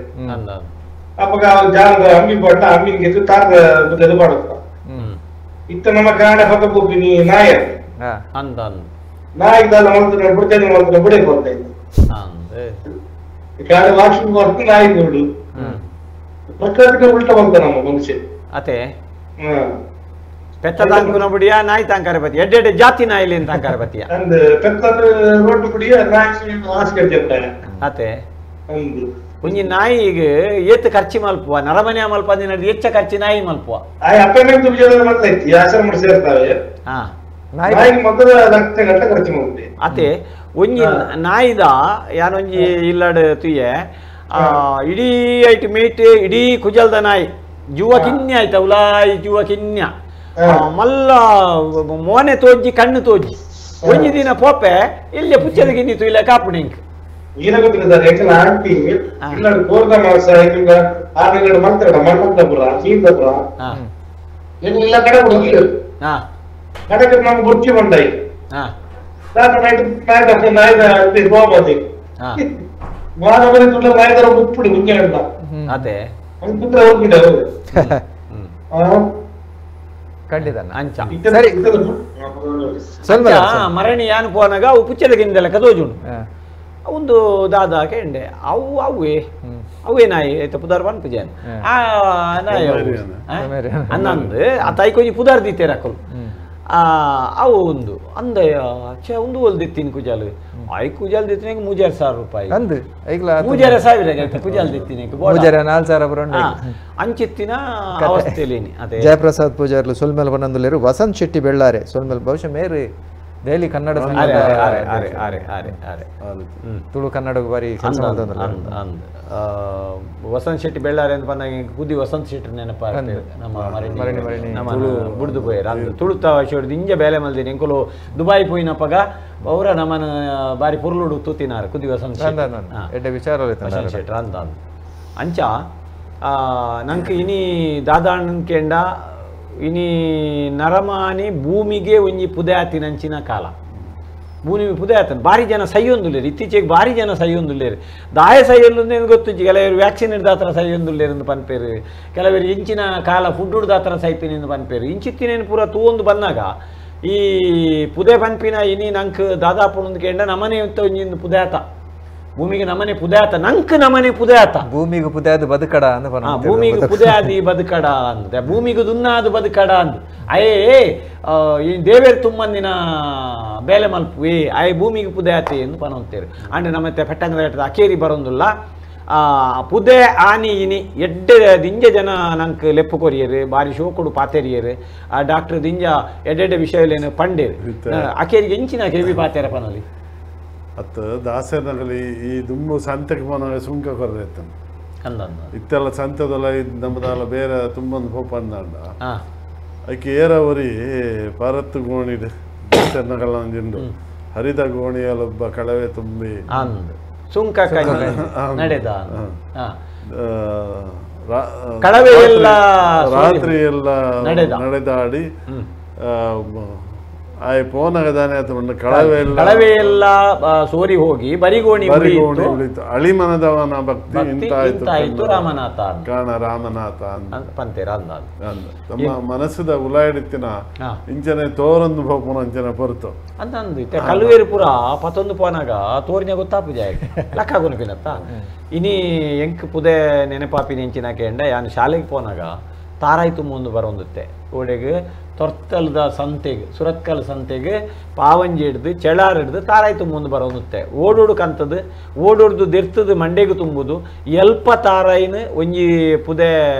ಅವಾಗ ಜಾಲದ ಅಮ್ಮಿ ಪಟ್ಟ ಅಮ್ಮಿಗೆ ತಾರದ ಇದು ಮಾಡುತ್ತ ಇತ್ತು ನಮ್ಮ ಕಾಡ ಹೊತ್ತ ಹೋಗ್ತೀನಿ ನಾಯ ನಾಯಿದಲ್ಲ ಮಾಡ್ತಾರೆ ಬಿಡ್ತೇನೆ ಮಾಡ್ತಾರೆ ಬಿಡೇ ಬರ್ತಾ ಇತ್ತು ಕಾಡ ವಾಕಿಂಗ್ ಮಾಡ್ತೀನಿ ನಾಯಿ ನೋಡು ಪ್ರಕೃತಿಗೆ ಉಲ್ಟ ಬಂತ ನಮ್ಮ ಮನುಷ್ಯ ಅತೆ ಪೆತ್ತ ತಾಂಕುನ ಬುಡಿಯ ನಾಯಿ ತಾಂಕಾರ ಬತ್ತಿಯ ಎಡ್ಡೆ ಜಾತಿ ನಾಯಿಲಿ ತಾಂಕಾರ ಬತ್ತಿಯ ಅಂದ್ ಪೆತ್ತದ ರೋಡ್ ಬುಡಿಯ ನಾಯಿ ಆಸ್ಕೆ ಜಪ್ತಾಯ ಅತೆ ಒಂಜಿ ನಾಯಿಗೆ ಏತ್ ಖರ್ಚಿ ಮಲ್ಪುವ ನರಮನೆ ಮಲ್ಪ ಅಂದಿನ ಹೆಚ್ಚ ಖರ್ಚಿ ನಾಯಿ ಮಲ್ಪುವ ಆಯ್ ಅಪೆಮೆಂಟ್ ವಿಜಯದ ಮಾಡ್ತೈತಿ ಆಶ್ರಮ ಸೇರ್ತಾವೆ ನಾಯಿ ಮೊದಲ ಲಕ್ಷ ಗಂಟೆ ಖರ್ಚು ಮಾಡುತ್ತೆ ಅತೆ ಒಂಜಿ ನಾಯಿದ ಯಾನೊಂಜಿ ಇಲ್ಲಡ್ ತುಯ್ಯೆ ಇಡೀ ಐಟ್ ಮೇಟ್ ಇಡೀ ಕುಜಲ್ದ ನಾಯಿ ಜುವ ಕಿನ್ಯ ಆಯ್ತ ಉಲಾಯಿ ಜುವ ಕಿನ್ಯ ಮಲ್ಲ ಮೋನೆ ತೋಜಿ ಕಣ್ಣು ತೋಜಿ ಒಂಜಿ ದಿನ ಪೋಪೆ ಇಲ್ಲೇ ಪುಚ್ಚದ ಗಿನ್ನಿ ತುಯ್ಲೆ ಕಾಪುಣಿಂಕ್ ಏನಾಗುತ್ತಿಲ್ಲ ಯಾಕಂದ್ರೆ ಆಂಟಿ ಇಲ್ಲ ಕೋರ್ದ ಮಾಸ ಈಗ 6 ಮಾಡ್ತಾರ ಮಣ್ಣಪ್ಪುರ ಸೀತಪುರ ಎಲ್ಲ ಕಡೆ ಹುಡುಗಿರು ಕಡೆಗೆ ನಮ್ಗೆ ಬುರ್ಚಿ ಬಂದಾಯಿ ನಾಯ್ದ ಗೋಮತಿ ಮಾನವರಿ ತುಳ್ಳ ನಾಯ್ದರ ಮುಪ್ಪುಡಿ ಮುಂಗೆ ಅಂತ ಅದೇ ಅಂಕುತ್ರ ಹೋಗ್ಬಿಡ ಖಂಡಿತ ಮರಣಿ ಯಾನು ಪೋನಾಗ ಅವು ಪುಚ್ಚದ ಗಿಂದೆಲ್ಲ ಕದೋಜುಂಡು ಒಂದು ದಾದ ಕೆಂಡೆ ಅವೇ ನಾಯಿ ಆಯ್ತಾ ಪುದಾರ್ ಬನ್ ಪುಜಾನ್ ನಾಯಿ ಅನ್ನಂದು ಆ ತಾಯಿ ಕೊಂಚ ಪುದಾರ್ ದಿತ್ತೇರ ಅಕ್ಕಲು ಅವು ಒಂದು ಅಂದಯ್ಯ ಛೆ ಒಂದು ಒಲ್ದಿತ್ತೀನಿ ಕುಜಾಲು ಆಯ್ ಕುಜಾಲ್ ದಿತ್ತಿನ 3000 ರೂಪಾಯಿ ಅಂದು 3000 ಕುಜಾಲ್ ದಿತ್ತಿನ 4000 ಅಂಚಿತ್ತಿನ ಅವಸ್ಥೆಲೇನಿ ಅದೇ ಜಯಪ್ರಸಾದ್ ಪೂಜಾರ್ಲು ಸೊಲ್ಮೇಲ್ ಬನ್ನಂದುಲೇರು ವಸಂತ್ ಶೆಟ್ಟಿ ಬೆಳ್ಳಾರೆ ಸೊಲ್ಮೇಲ್ ಬಹುಶಃ ಮೇರಿ ದೆಹಲಿ ಕನ್ನಡ ತುಳು ಕನ್ನಡ ಬಾರಿ ಕೆಲಸ ವಸಂತ್ ಶೆಟ್ಟಿ ಬೆಳ್ಳಾರೆ ಅಂತ ಬಂದಾಗ ಕುದಿ ವಸಂತ್ ಶೆಟ್ಟಿ ನೆನಪ ನಮ್ಮ ನಮ್ಮ ಬುಡ್ದು ಪೋಯರ್ ಅದು ತುಳುತ ಶೋಡಿದ ಇಂಜ ಬೇಲೆ ಮಲ್ದಿನಿ ಎಂಕುಲು ದುಬಾಯಿ ಪೋಯಿನಪ್ಪಗ ಅವರ ನಮ್ಮನ ಬಾರಿ ಪುರ್ಲುಡು ತೂತಿನಾರು ಕುದಿ ವಸಂತ್ ಶೆಟ್ಟಿ ಅಂತ ಅಂಚ ನಂಗೆ ಇನಿ ದಾದಾಣ್ ಕೇಂಡ ಇನಿ ನರಮಾನಿ ಭೂಮಿಗೆ ಒಂಜಿ ಪುದೆ ಆತಿನಂಚಿನ ಕಾಲ ಭೂಮಿ ಪುದೆ ಆತನು ಭಾರಿ ಜನ ಸೈಯೊಂದುಲ್ಲೇರು ಇತ್ತೀಚೆಗೆ ಭಾರಿ ಜನ ಸೈಯೊಂದುಲ್ಲೇರು ದಾಯ ಸೈಯೊಂದು ಗೊತ್ತಿಜ್ಜಿ ಕೆಲವರು ವ್ಯಾಕ್ಸಿನ್ ಹಿಡ್ದಾತ್ರ ಸೈಯೊಂದುಲ್ಲೇರು ಎಂದು ಪನ್ಪೇರು ಕೆಲವರು ಇಂಚಿನ ಕಾಲ ಫುಡ್ ಹಿಡ್ದಾತ್ರ ಸೈಪಿನಿಂದ ಪನ್ಪೇರು ಇಂಚಿತ್ತಿನೇನು ಪೂರ ತೂವೊಂದು ಬಂದಾಗ ಈ ಪುದೆ ಪನ್ಪಿನ ಇನಿ ನಂಗೆ ದಾದಾಪು ಕೇಂದ್ರ ನಮನೆ ಒಂಜಿಂದು ಪುದೆ ಆತ ಭೂಮಿಗೆ ನಮನೆ ಪುದೆ ಆತ ನಂಕ್ ನಮನೆ ಪುದೆ ಆತ ಭೂಮಿಗೆ ಪುದೆ ಅದು ಬದುಕಡ ಅಂತ ಭೂಮಿಗೆ ಪುದೆ ಆದಿ ಬದುಕಡ ಅಂದ ಭೂಮಿಗೆ ದುನ್ನಾದು ಬದುಕಡ ಅಂದ್ ಅಯೇ ಈ ದೇವೇರು ತುಂಬಂದಿನ ಬೇಲೆ ಮಲ್ಪು ಅಯ್ಯ ಭೂಮಿಗೆ ಪುದೆ ಆತಿ ಎಂದು ಪನಂತೇರು ಅಂಡ್ ನಮ್ಮತ್ತೆ ಪೆಟ್ಟಂಗದ ಅಕೇರಿ ಬರೋದಿಲ್ಲ ಪುದೆ ಆನಿ ಇನಿ ಎಡ್ಡೆ ದಿಂಜ ಜನ ನಂಗೆ ಲೆಪ್ಪು ಕೊರಿಯರು ಬಾರಿ ಶೋಕೊಡು ಪಾತೆರಿಯರು ಡಾಕ್ಟರ್ ದಿಂಜ ಎಡ್ಡೆಡ್ಡೆ ವಿಷಯಲೇನು ಪಂಡೇರು ಅಕೇರಿಗೆ ಎಂಚಿನ ಕೆವಿ ಪಾತೆರ ಪನಲ್ಲಿ ಅತ್ತ ದಾಸನಗಲಿ ಈ ದುಂಬು ಸಂತೆಗೆ ಪೋನಾಗ ಸುಂಕ ಕೊರ್ರೈತನ ಅಂದ ಇತ್ತೆಲ್ಲ ಸಂತೆದಲ್ಲ ನಮ್ಮದಲ್ಲ ಬೇರೆ ತುಂಬೊಂದು ಹೋಪಂದ ಅದಕ್ಕೆ ಏರವರಿ ಪರತ್ತು ಗೋಣಿಡು ದಾಸನಗಲಂಜಿಂಡು ಹರಿದ ಗೋಣಿಯಲ್ಲೊಬ್ಬ ಕಳವೆ ತುಂಬಿ ಸುಂಕ ನಡೆದ ಕಳವೆ ಎಲ್ಲ ರಾತ್ರಿ ಎಲ್ಲ ನಡೆದಾಡಿ ಆಯ್ ಪೋನಗದಾನೆ ಅಥವಾ ಕಳವೆ ಎಲ್ಲ ಸೋರಿ ಹೋಗಿ ಬರಿಗೋಣಿ ಉಳಿತು ಅಳಿಮನದವನ ಭಕ್ತಿ ಇಂತಾಯ್ತು ರಾಮನಾಥ ಕಾಣ ರಾಮನಾಥ ಪಂತೇರ ತಮ್ಮ ಮನಸ್ಸದ ಉಲಾಯಿಡಿತ್ತಿನ ಇಂಚನೆ ತೋರೊಂದು ಹೋಪುನ ಅಂಚನೆ ಹೊರತು ಅಂತಂದು ಕಲ್ವೇರು ಪುರ ಪತ್ತೊಂದು ಪೋನಾಗ ತೋರಿನ ಗೊತ್ತಾಪು ಜಾಗ ಲಕ್ಕ ಗುಣಪಿನತ್ತ ಇನಿ ಎಂಕ್ ಪುದೆ ನೆನಪಾಪಿನ ಇಂಚಿನ ಕೇಂಡ ಯಾನು ಶಾಲೆಗೆ ಪೋನಾಗ ತಾರಾಯ್ತು ಮುಂದೆ ಬರೋಂದುತ್ತೆ ಓಡೆಗೆ ತೊರ್ತಲ್ದ ಸಂತೆಗೆ ಸುರತ್ಕಲ್ ಸಂತೆಗೆ ಪಾವಂಜಿ ಹಿಡ್ದು ಚೆಳಾರ್ ಹಿಡ್ದು ತಾರಾಯ್ತು ಮುಂದೆ ಬರೋಂದುತ್ತೆ ಓಡೋಡು ಕಂತದ್ದು ಓಡೋಡ್ದು ದೆರ್ತದ ಮಂಡೆಗೆ ತುಂಬುದು ಎಲ್ಪ ತಾರಾಯಿನ ಒಂಜಿ ಪುದೆ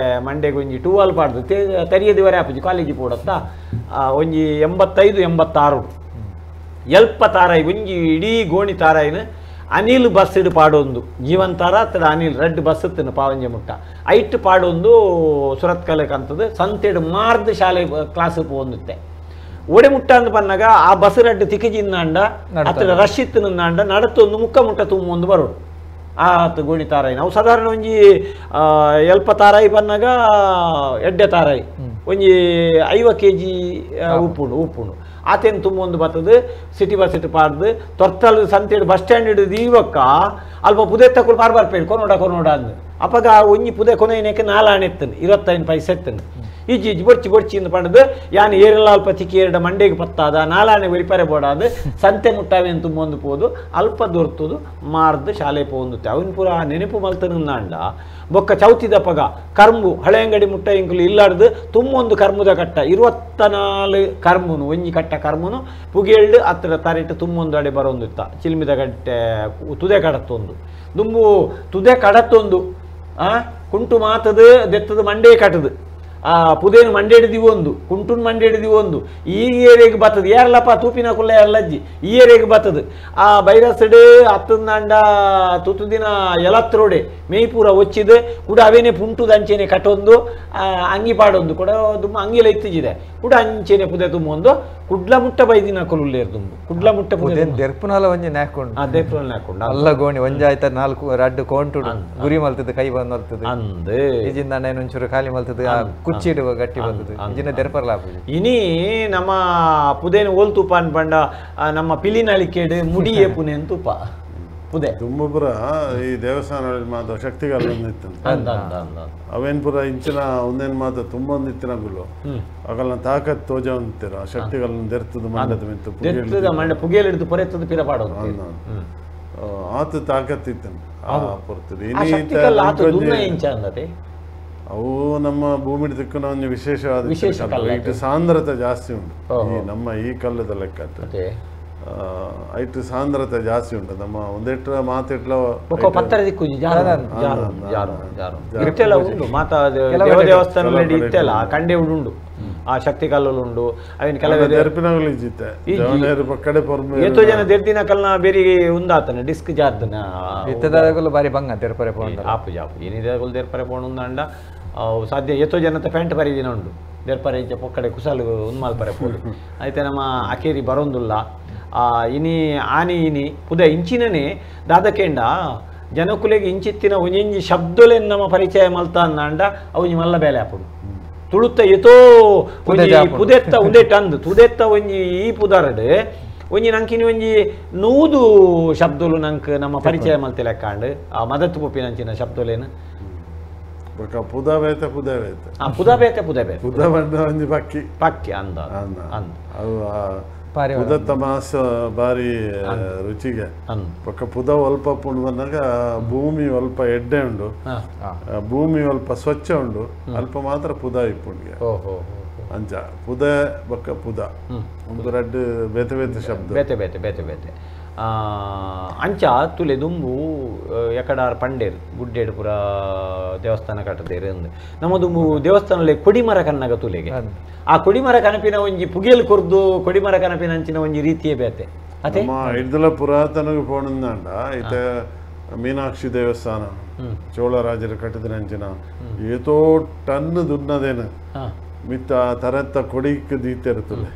ಮಂಡೆಗೆ ಒಂಜಿ ಟೂವಾಲ್ ಪಾಡ್ದು ತರಿಯದಿವರೆ ಆಪುಜಿ ಕಾಲೇಜಿ ಪೋಡತ್ತ ಒಂಜಿ 85-86 ಎಲ್ಪ ತಾರಾಯಿ ಒಂಜಿ ಇಡೀ ಗೋಣಿ ತಾರಾಯಿನ ಅನಿಲ್ ಬಸ್ ಇಡು ಪಾಡೊಂದು ಜೀವನ್ ತಾರ ಅತ್ತದ ಅನಿಲ್ ರೆಡ್ ಬಸ್ ಇತ್ತನು ಪಾವಂಜೆ ಮುಟ್ಟ ಐಟ್ ಪಾಡೊಂದು ಸುರತ್ಕಲಕ್ಕೆ ಅಂತದ್ದು ಸಂತೆಡು ಮಾರ್ದು ಶಾಲೆ ಕ್ಲಾಸ್ ಪೋಂದುತ್ತೆ ಒಡೆ ಮುಟ್ಟ ಅಂತ ಬಂದಾಗ ಆ ಬಸ್ ರೆಡ್ ತಿಕ್ಕಿಜಿಂದಾಂಡ ಅತ್ತದ ರಶ್ ಇತ್ತನಂದಾಂಡ ನಡತೊಂದು ಮುಕ್ಕ ಮುಟ್ಟ ತುಂಬೊಂದು ಬರೋಡು ಆತ ಗೋಣಿ ತಾರಾಯಿ ನಾವು ಸಾಧಾರಣ ಒಂಜಿ ಎಲ್ಪ ತಾರಾಯಿ ಬಂದಾಗ ಎಡ್ಡೆ ತಾರಾಯಿ ಒಂಜಿ 50 kg ಉಪ್ಪುಂಡು ಆತೇನು ತುಂಬೊಂದು ಬರ್ತದೆ ಸಿಟಿ ಬಸ್ ಇಟ್ಟು ಪಾಡ್ದು ತೊರ್ತಲ್ ಸಂತೆಡು ಬಸ್ ಸ್ಟ್ಯಾಂಡ್ ಹಿಡಿದು ಇವಕ್ಕ ಅಲ್ಪ ಪುದೆ ತಕೊಂಡು ಬರ್ಪೇನು ಕೊನೋಡ ಅಂದು ಅಪ್ಪಾಗ ಒಂಜಿ ಪುದೆ ಕೊನೆಯಕ್ಕೆ 4 ಆಣೆ ಎತ್ತನು 25 ಪೈಸೆ ಎತ್ತನು ಈಜಿ ಬೊಡ್ಚಿ ಇಂದು ಪಂಡದು ಯಾನು ಏರೆಲ್ಲ ಅಲ್ಪ ತಿಕ್ಕಿ ಎರಡು ಮಂಡೆಗೆ ಪತ್ತಾದ 4 ಆಣೆ ವೆರಿಪರೆ ಬೋಡಾದು ಸಂತೆ ಮುಟ್ಟಾವೆ ಅಂತ ತುಂಬೊಂದು ಪೋದು ಅಲ್ಪ ದೊರ್ತದು ಮಾರ್ದು ಶಾಲೆ ಪೋಂದುತ್ತೆ ಅವನು ಪೂರ ನೆನಪು ಮಲ್ತನಂದಾಂಡ ಬೊಕ್ಕ ಚೌತಿದಪ್ಪಗ ಕರ್ಮು ಹಳೆ ಅಂಗಡಿ ಮುಟ್ಟ ಇಂಕುಲು ಇಲ್ಲಾರ್ದು ತುಂಬೊಂದು ಕರ್ಮುದ ಕಟ್ಟ 24 ಕರ್ಮುನು ಒಂಜಿ ಕಟ್ಟ ಕರ್ಮುನು ಪುಗೇಳ್ದು ಹತ್ತಿರ ತರಿಟ್ಟು ತುಂಬೊಂದು ಅಡೆ ಬರೋಂದಿತ್ತ ಚಿಲ್ಮಿದ ಗಟ್ಟೆ ತುದೆ ಕಡತ್ತೊಂದು ದುಂಬು ತುದೆ ಕಡತ್ತೊಂದು ಕುಂಟು ಮಾತದು ದೆತ್ತದ ಮಂಡೆ ಕಟ್ಟದು ಪುದೇನು ಮಂಡೆ ಹಿಡಿದಿವು ಒಂದು ಕುಂಟುನ್ ಮಂಡೆ ಹಿಡಿದಿವು ಒಂದು ಈ ಏರಿಯಾಗೆ ಬರ್ತದೆ ಯಾರಲ್ಲಪ್ಪ ತೂಪಿನ ಕುಲ್ಲ ಎಲ್ಲಜ್ಜಿ ಈ ಏರಿಯಾಗೆ ಬರ್ತದೆ ಆ ಬೈರಸಡೆ ಹತ್ತಂದಾಂಡ ತುತ್ತು ದಿನ ಎಲತ್ರೋಡೆ ಮೇಯ್ಪೂರ ಒಚ್ಚಿದೆ ಕೂಡ ಅವೇನೆ ಪುಂಟು ದಂಚೆನೆ ಕಟ್ಟೊಂದು ಅಂಗಿ ಪಾಡೊಂದು ಕೂಡ ತುಂಬ ಅಂಗಿಲ ಇತ್ತಿಜಿದೆ ಕೂಡ ಅಂಚೆನೆ ಪುದೆ ತುಂಬೊಂದು ಕುಡ್ಲ ಮುಟ್ಟ ಬೈದಿನ ಕೊಲ್ಲುಲ್ಲೇರು ತುಂಬ ಕುಡ್ಲ ಮುಟ್ಟ ಪುದೆ ದೆರ್ಪುನಾಲ ಒಂಜಿ ನಾಕೊಂಡು ದೆರ್ಪುನಾಲ ನಾಕೊಂಡು ಅಲ್ಲ ಗೋಣಿ ಒಂಜಿ ಆಯ್ತ 4 ರಡ್ಡು ಕೋಂಟುಡು ಗುರಿ ಮಲ್ತದ ಕೈ ಬಂದು ಮಲ್ತದ ಅಂದೆ ಈಜಿಂದ ಒಂಚೂರು ಖಾಲಿ ಮಲ್ತದ ಕುಚ್ಚಿಡುವ ಗಟ್ಟಿ ಬರ್ತದೆ ಇಂಜಿನ ದೆರ್ಪರ್ಲ ಇನಿ ನಮ್ಮ ಪುದೇನು ಓಲ್ ತುಪ್ಪ ಅನ್ಪಂಡ ನಮ್ಮ ಪಿಲಿನಳಿಕೆಡು ಮುಡಿ ಏಪುನೆ ತುಪ್ಪ ಪುದೆ ತುಂಬುಪುರ ಈ ದೇವಸ್ಥಾನ ಮಾತ ಶಕ್ತಿಗಾಲ ಅವೇನ್ ಪುರ ಇಂಚಿನ ಒಂದೇನು ಮಾತ ತುಂಬೊಂದಿತ್ತಿನ ಗುಲು ಅಗಲ್ನ ತಾಕತ್ ತೋಜ ಅಂತೀರ ಶಕ್ತಿಗಳನ್ನ ದೆರ್ತದ ಮಂಡದ ಮಿತ್ತು ಮಂಡ ಪುಗೇಲ್ ಹಿಡಿದು ಪೊರೆತ್ತದ ಪಿರ ಪಾಡೋದು ಆತ ತಾಕತ್ ಇತ್ತನು ಪೊರ್ತದೆ ಅವು ನಮ್ಮ ಭೂಮಿ ದಿಕ್ಕನ ಒಂದು ವಿಶೇಷವಾದ ಇಟ್ಟು ಸಾಂದ್ರತೆ ಜಾಸ್ತಿ ಉಂಟು ನಮ್ಮ ಈ ಕಲ್ಲದ ಲೆಕ್ಕ ಐಟು ಸಾಂದ್ರತೆ ಜಾಸ್ತಿ ಉಂಟು ನಮ್ಮ ಒಂದೆಟ್ಟ ಮಾತೆಟ್ಲ ಪತ್ತರ ದಿಕ್ಕು ಉಂಟು ಮಾತಾ ದೇವಸ್ಥಾನ ಇತ್ತೆಲ್ಲ ಕಂಡೆ ಉಂಡು ಆ ಶಕ್ತಿ ಕಲ್ಲಲು ಉಂಡು ಅವೇನು ಕೆಲವು ಪಕ್ಕಡೆ ಎಷ್ಟೋ ಜನ ದೆರ್ದಿನ ಕಲ್ನ ಬೇರೆ ಉಂದಾತನ ಡಿಸ್ಕ್ ಜಾತನ ಬಾರಿ ಬಂಗ ತೆರ್ಪರೆ ಆಪು ಜಾಪು ಏನಿದೆ ದೇರ್ಪರೆ ಪೋಣ ಉಂದಾಂಡ ಸಾಧ್ಯ ಎಷ್ಟೋ ಜನ ಪ್ಯಾಂಟ್ ಪರಿದಿನ ಉಂಡು ದೇರ್ಪರೆ ಇಂಚ ಪೊಕ್ಕಡೆ ಕುಸಲು ಉನ್ಮಾಲ್ಪರೆ ಪೋಡು ಆಯ್ತು ನಮ್ಮ ಅಕೇರಿ ಬರೋಂದುಲ್ಲ ಇನಿ ಆನಿ ಇನಿ ಪುದ ಇಂಚಿನನೇ ದಾದಕೆಂಡ ಜನಕುಲೆಗೆ ಇಂಚಿತ್ತಿನ ಒಂಜಿ ಶಬ್ದಲೆನ್ ನಮ್ಮ ಪರಿಚಯ ಮಲ್ತ ಅಂದಾಂಡ ಅವು ಮಲ್ಲ ಬೇಲೆ ಹಾಪುಡು ತುಳುತ್ತ ಎತೋ ಪುದೆತ್ತ ಉಂದೆಟ್ ಅಂದು ತುದೆತ್ತ ಒಂಜಿ ಈ ಪುದರಡು ಒಂಜಿ ನಂಕಿನಿ ಒಂಜಿ ನೂದು ಶಬ್ದಲು ನಂಗೆ ನಮ್ಮ ಪರಿಚಯ ಮಲ್ತಿ ಲೆಕ್ಕಾಂಡು ಆ ಮದತ್ತು ಪೊಪ್ಪಿನಂಚಿನ ಶಬ್ದಲೇನು ಪುದ ಬೇತೆ ಪುದ ಬೇತೆ ಪುದ ಬಂದ ಒಂಜಿ ಪಕ್ಕಿ ಪಕ್ಕಿ ಅಂದ ಅವು ಪುದ ತಮಾಸ ಬಾರಿ ರುಚಿಗೆ ಪಕ್ಕ ಪುದ ಒಲ್ಪ ಪುಂಡು ಬಂದಾಗ ಭೂಮಿ ಒಲ್ಪ ಎಡ್ಡೆ ಉಂಡು ಭೂಮಿ ಒಲ್ಪ ಸ್ವಚ್ಛ ಉಂಡು ಅಲ್ಪ ಮಾತ್ರ ಪುದ ಇಪ್ಪುಂಡಿಗೆ ಅಂಚ ಪುದ ಬೊಕ್ಕ ಪುದ ಒಂದು ರಡ್ಡು ಬೇತೆ ಬೇತೆ ಶಬ್ದ ಬೇತೆ ಅಂಚ ತುಲೆ ದುಂಬು ಎಕಡಾರ್ ಪಂಡೇರು ಗುಡ್ಡೇಡು ಪುರ ದೇವಸ್ಥಾನ ಕಟ್ಟದೇರು ಅಂದು ನಮ್ಮ ದುಂಬು ದೇವಸ್ಥಾನದಲ್ಲಿ ಕೊಡಿಮರ ಕನ್ನಗ ತುಲೆಗೆ ಆ ಕೊಡಿಮರ ಕನಪಿನ ಒಂಜಿ ಪುಗಿಯಲು ಕೊರ್ದು ಕೊಡಿಮರ ಕನಪಿನ ಅಂಚಿನ ಒಂಜಿ ರೀತಿಯೇ ಬೇತೆ ಅದೇ ಇಡ್ದಲ ಪುರಾತನಗೆ ಪೋಣಂದಾಂಡ ಈತ ಮೀನಾಕ್ಷಿ ದೇವಸ್ಥಾನ ಚೋಳರಾಜರು ಕಟ್ಟಿದ ಅಂಚಿನ ಏತೋ ಟನ್ ದುನ್ನದೇನು ಮಿತ್ತ ತರತ್ತ ಕೊಡಿಕ್ ದೀತಿರ್ತದೆ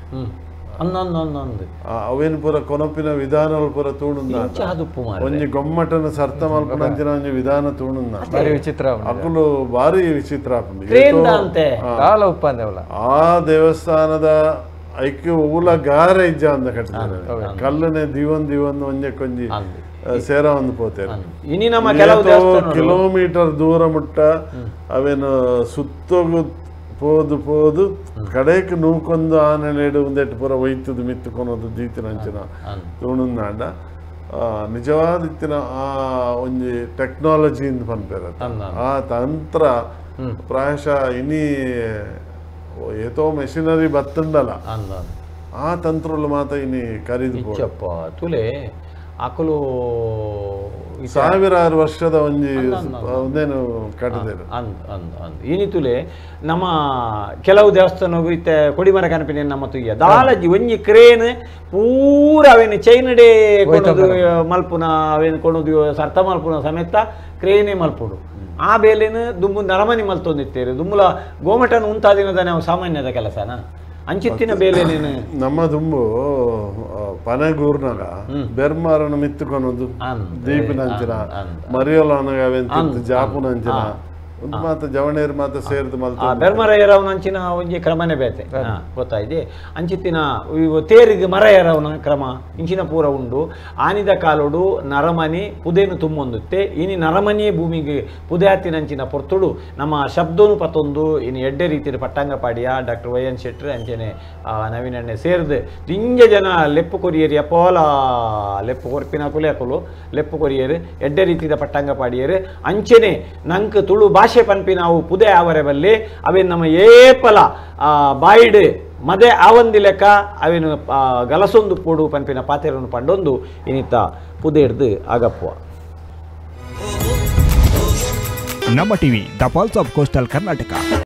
ಅವೇನು ಪೂರ ಕೊನಪಿನ ವಿಧಾನಗಳು ಪೂರ ತೂಣುಂದ ಒಂಜಿ ಗೊಮ್ಮಟನ ಸರ್ತ ಮಲ್ಪನಂಚಿನ ಒಂಜಿ ವಿಧಾನ ತೂಣುಂದ ವಿಚಿತ್ರ ಅಕುಲು ಬಾರಿ ವಿಚಿತ್ರ ಆ ದೇವಸ್ಥಾನದ ಐಕ್ಯ ಊಲ ಗಾರ ಇಜ್ಜ ಅಂದ ಕಟ್ಟಿದ್ದಾರೆ ಕಲ್ಲನೆ ದಿವನ್ ಒಂಜೆ ಕೊಂಜಿ ಸೇರ ಒಂದು ಪೋತೇರು ಕಿಲೋಮೀಟರ್ ದೂರ ಮುಟ್ಟ ಅವೇನು ಸುತ್ತೋಗು ಪೋದು ಕಡೆಗೆ ನೂಕೊಂದು ಆನೆಲೇಡು ಒಂದೆಟ್ಟು ಪೂರ ಒಯ್ತದು ಮಿತ್ತುಕೊನೋದು ದೀತಿನ ಅಂಚಿನ ತೂಣುಂದಾಂಡ ನಿಜವಾದ ಇತ್ತಿನ ಆ ಒಂಜಿ ಟೆಕ್ನಾಲಜಿಯಿಂದ ಪನ್ಪೇರ ಆ ತಂತ್ರ ಪ್ರಾಯಶಃ ಇನಿ ಏತೋ ಮೆಷಿನರಿ ಬತ್ತಂಡಲ್ಲ ಆ ತಂತ್ರಗಳು ಮಾತ್ರ ಇನಿ ಕರೀದು ತುಲೆ ಅಕಲು ಸಾವಿರಾರು ವರ್ಷದ ಒಂದೇನು ಕಟ್ಟದೇರು ಏನಿತುಲೆ ನಮ್ಮ ಕೆಲವು ದೇವಸ್ಥಾನ ಇತ್ತೆ ಕೊಡಿಮರ ಕನಪಿನ ನಮ್ಮ ತುಯ್ಯ ದಾಲಜಿ ಒಂಜಿ ಕ್ರೇನ್ ಪೂರ ಅವೇನು ಚೈನಡೆ ಕೊಡೋದು ಮಲ್ಪುನ ಅವೇನು ಕೊಡೋದು ಸರ್ತ ಮಲ್ಪುನ ಸಮೇತ ಕ್ರೇನೇ ಮಲ್ಪುಡು ಆ ಬೇಲೆನು ದುಂಬು ನರಮನಿ ಮಲ್ತೊಂದಿತ್ತೇರು ದುಂಬುಲ ಗೋಮಟನ ಉಂತಾದಿನದ ನಾವು ಸಾಮಾನ್ಯದ ಕೆಲಸನ ಅಂಚಿತ್ತಿನ ಬೇಲೆ ನೀನು ನಮ್ಮ ದುಂಬು ಪನೆಗೂರ್ನಾಗ ಬೆರ್ಮಾರನ ಮಿತ್ತುಕೊನೋದು ದೀಪಿನಂಚಿನ ಮರಿಯೋಲನಾಗ ಅವೆಂತ ಜಾಪುನಂಚಿನ ಒಂದು ಮಾತು ಜವಣೇರು ಮಾತು ಸೇರಿದು ಮಲ್ತ ಬೆರ್ಮರ ಎರವನಂಚಿನ ಒಂಜಿ ಕ್ರಮನೇ ಬೇತೆ ಗೊತ್ತಾಯ್ದೆ ಅಂಚಿತ್ತಿನ ತೇರಿಗೆ ಮರ ಎರವನ ಕ್ರಮ ಇಂಚಿನ ಪೂರ ಉಂಡು ಆನಿದ ಕಾಲೋಡು ನರಮನಿ ಪುದೇನು ತುಂಬೊಂದುತ್ತೆ ಇನಿ ನರಮನಿಯೇ ಭೂಮಿಗೆ ಪುದೆ ಹತ್ತಿನಂಚಿನ ಪೊರ್ತುಡು ನಮ್ಮ ಶಬ್ದನು ಪತ್ತೊಂದು ಇನ್ನು ಎಡ್ಡೆ ರೀತಿಯ ಪಟ್ಟಂಗ ಪಾಡಿಯ ಡಾಕ್ಟರ್ ವೈ.ಎನ್. ಶೆಟ್ಟಿ ಅಂಚನೆ ನವೀನಣ್ಣೆ ಸೇರಿದು ದಿಂಜ ಜನ ಲೆಪ್ಪು ಕೊರಿಯರಿ ಅಪೋಲ ಲೆಪ್ಪು ಕೊರ್ಪಿನ ಕುಲೆಕುಲು ಲೆಪ್ಪು ಕೊರಿಯರು ಎಡ್ಡೆ ರೀತಿಯ ಪಟ್ಟಂಗ ಪಾಡಿಯರು ಅಂಚನೆ ನಂಗೆ ತುಳು ಭಾಷೆ ಪನ್ಪಿ ನಾವು ಪುದೆ ಆವರೆ ಬಲ್ಲಿ ಅವೇನು ನಮ್ಮ ಏಪಲ ಬಾಯಿಡ್ ಮದೆ ಆವಂದಿ ಲೆಕ್ಕ ಅವೇನು ಗಲಸೊಂದು ಪೂಡು ಪನ್ಪಿನ ಪಾತೆರನ್ನು ಪಂಡೊಂದು ಇನ್ನಿತ್ತ ಪುದೆ ಹಿಡ್ದು ಆಗಪ್ಪುವ ನಮ್ಮ TV the pulse of coastal Karnataka.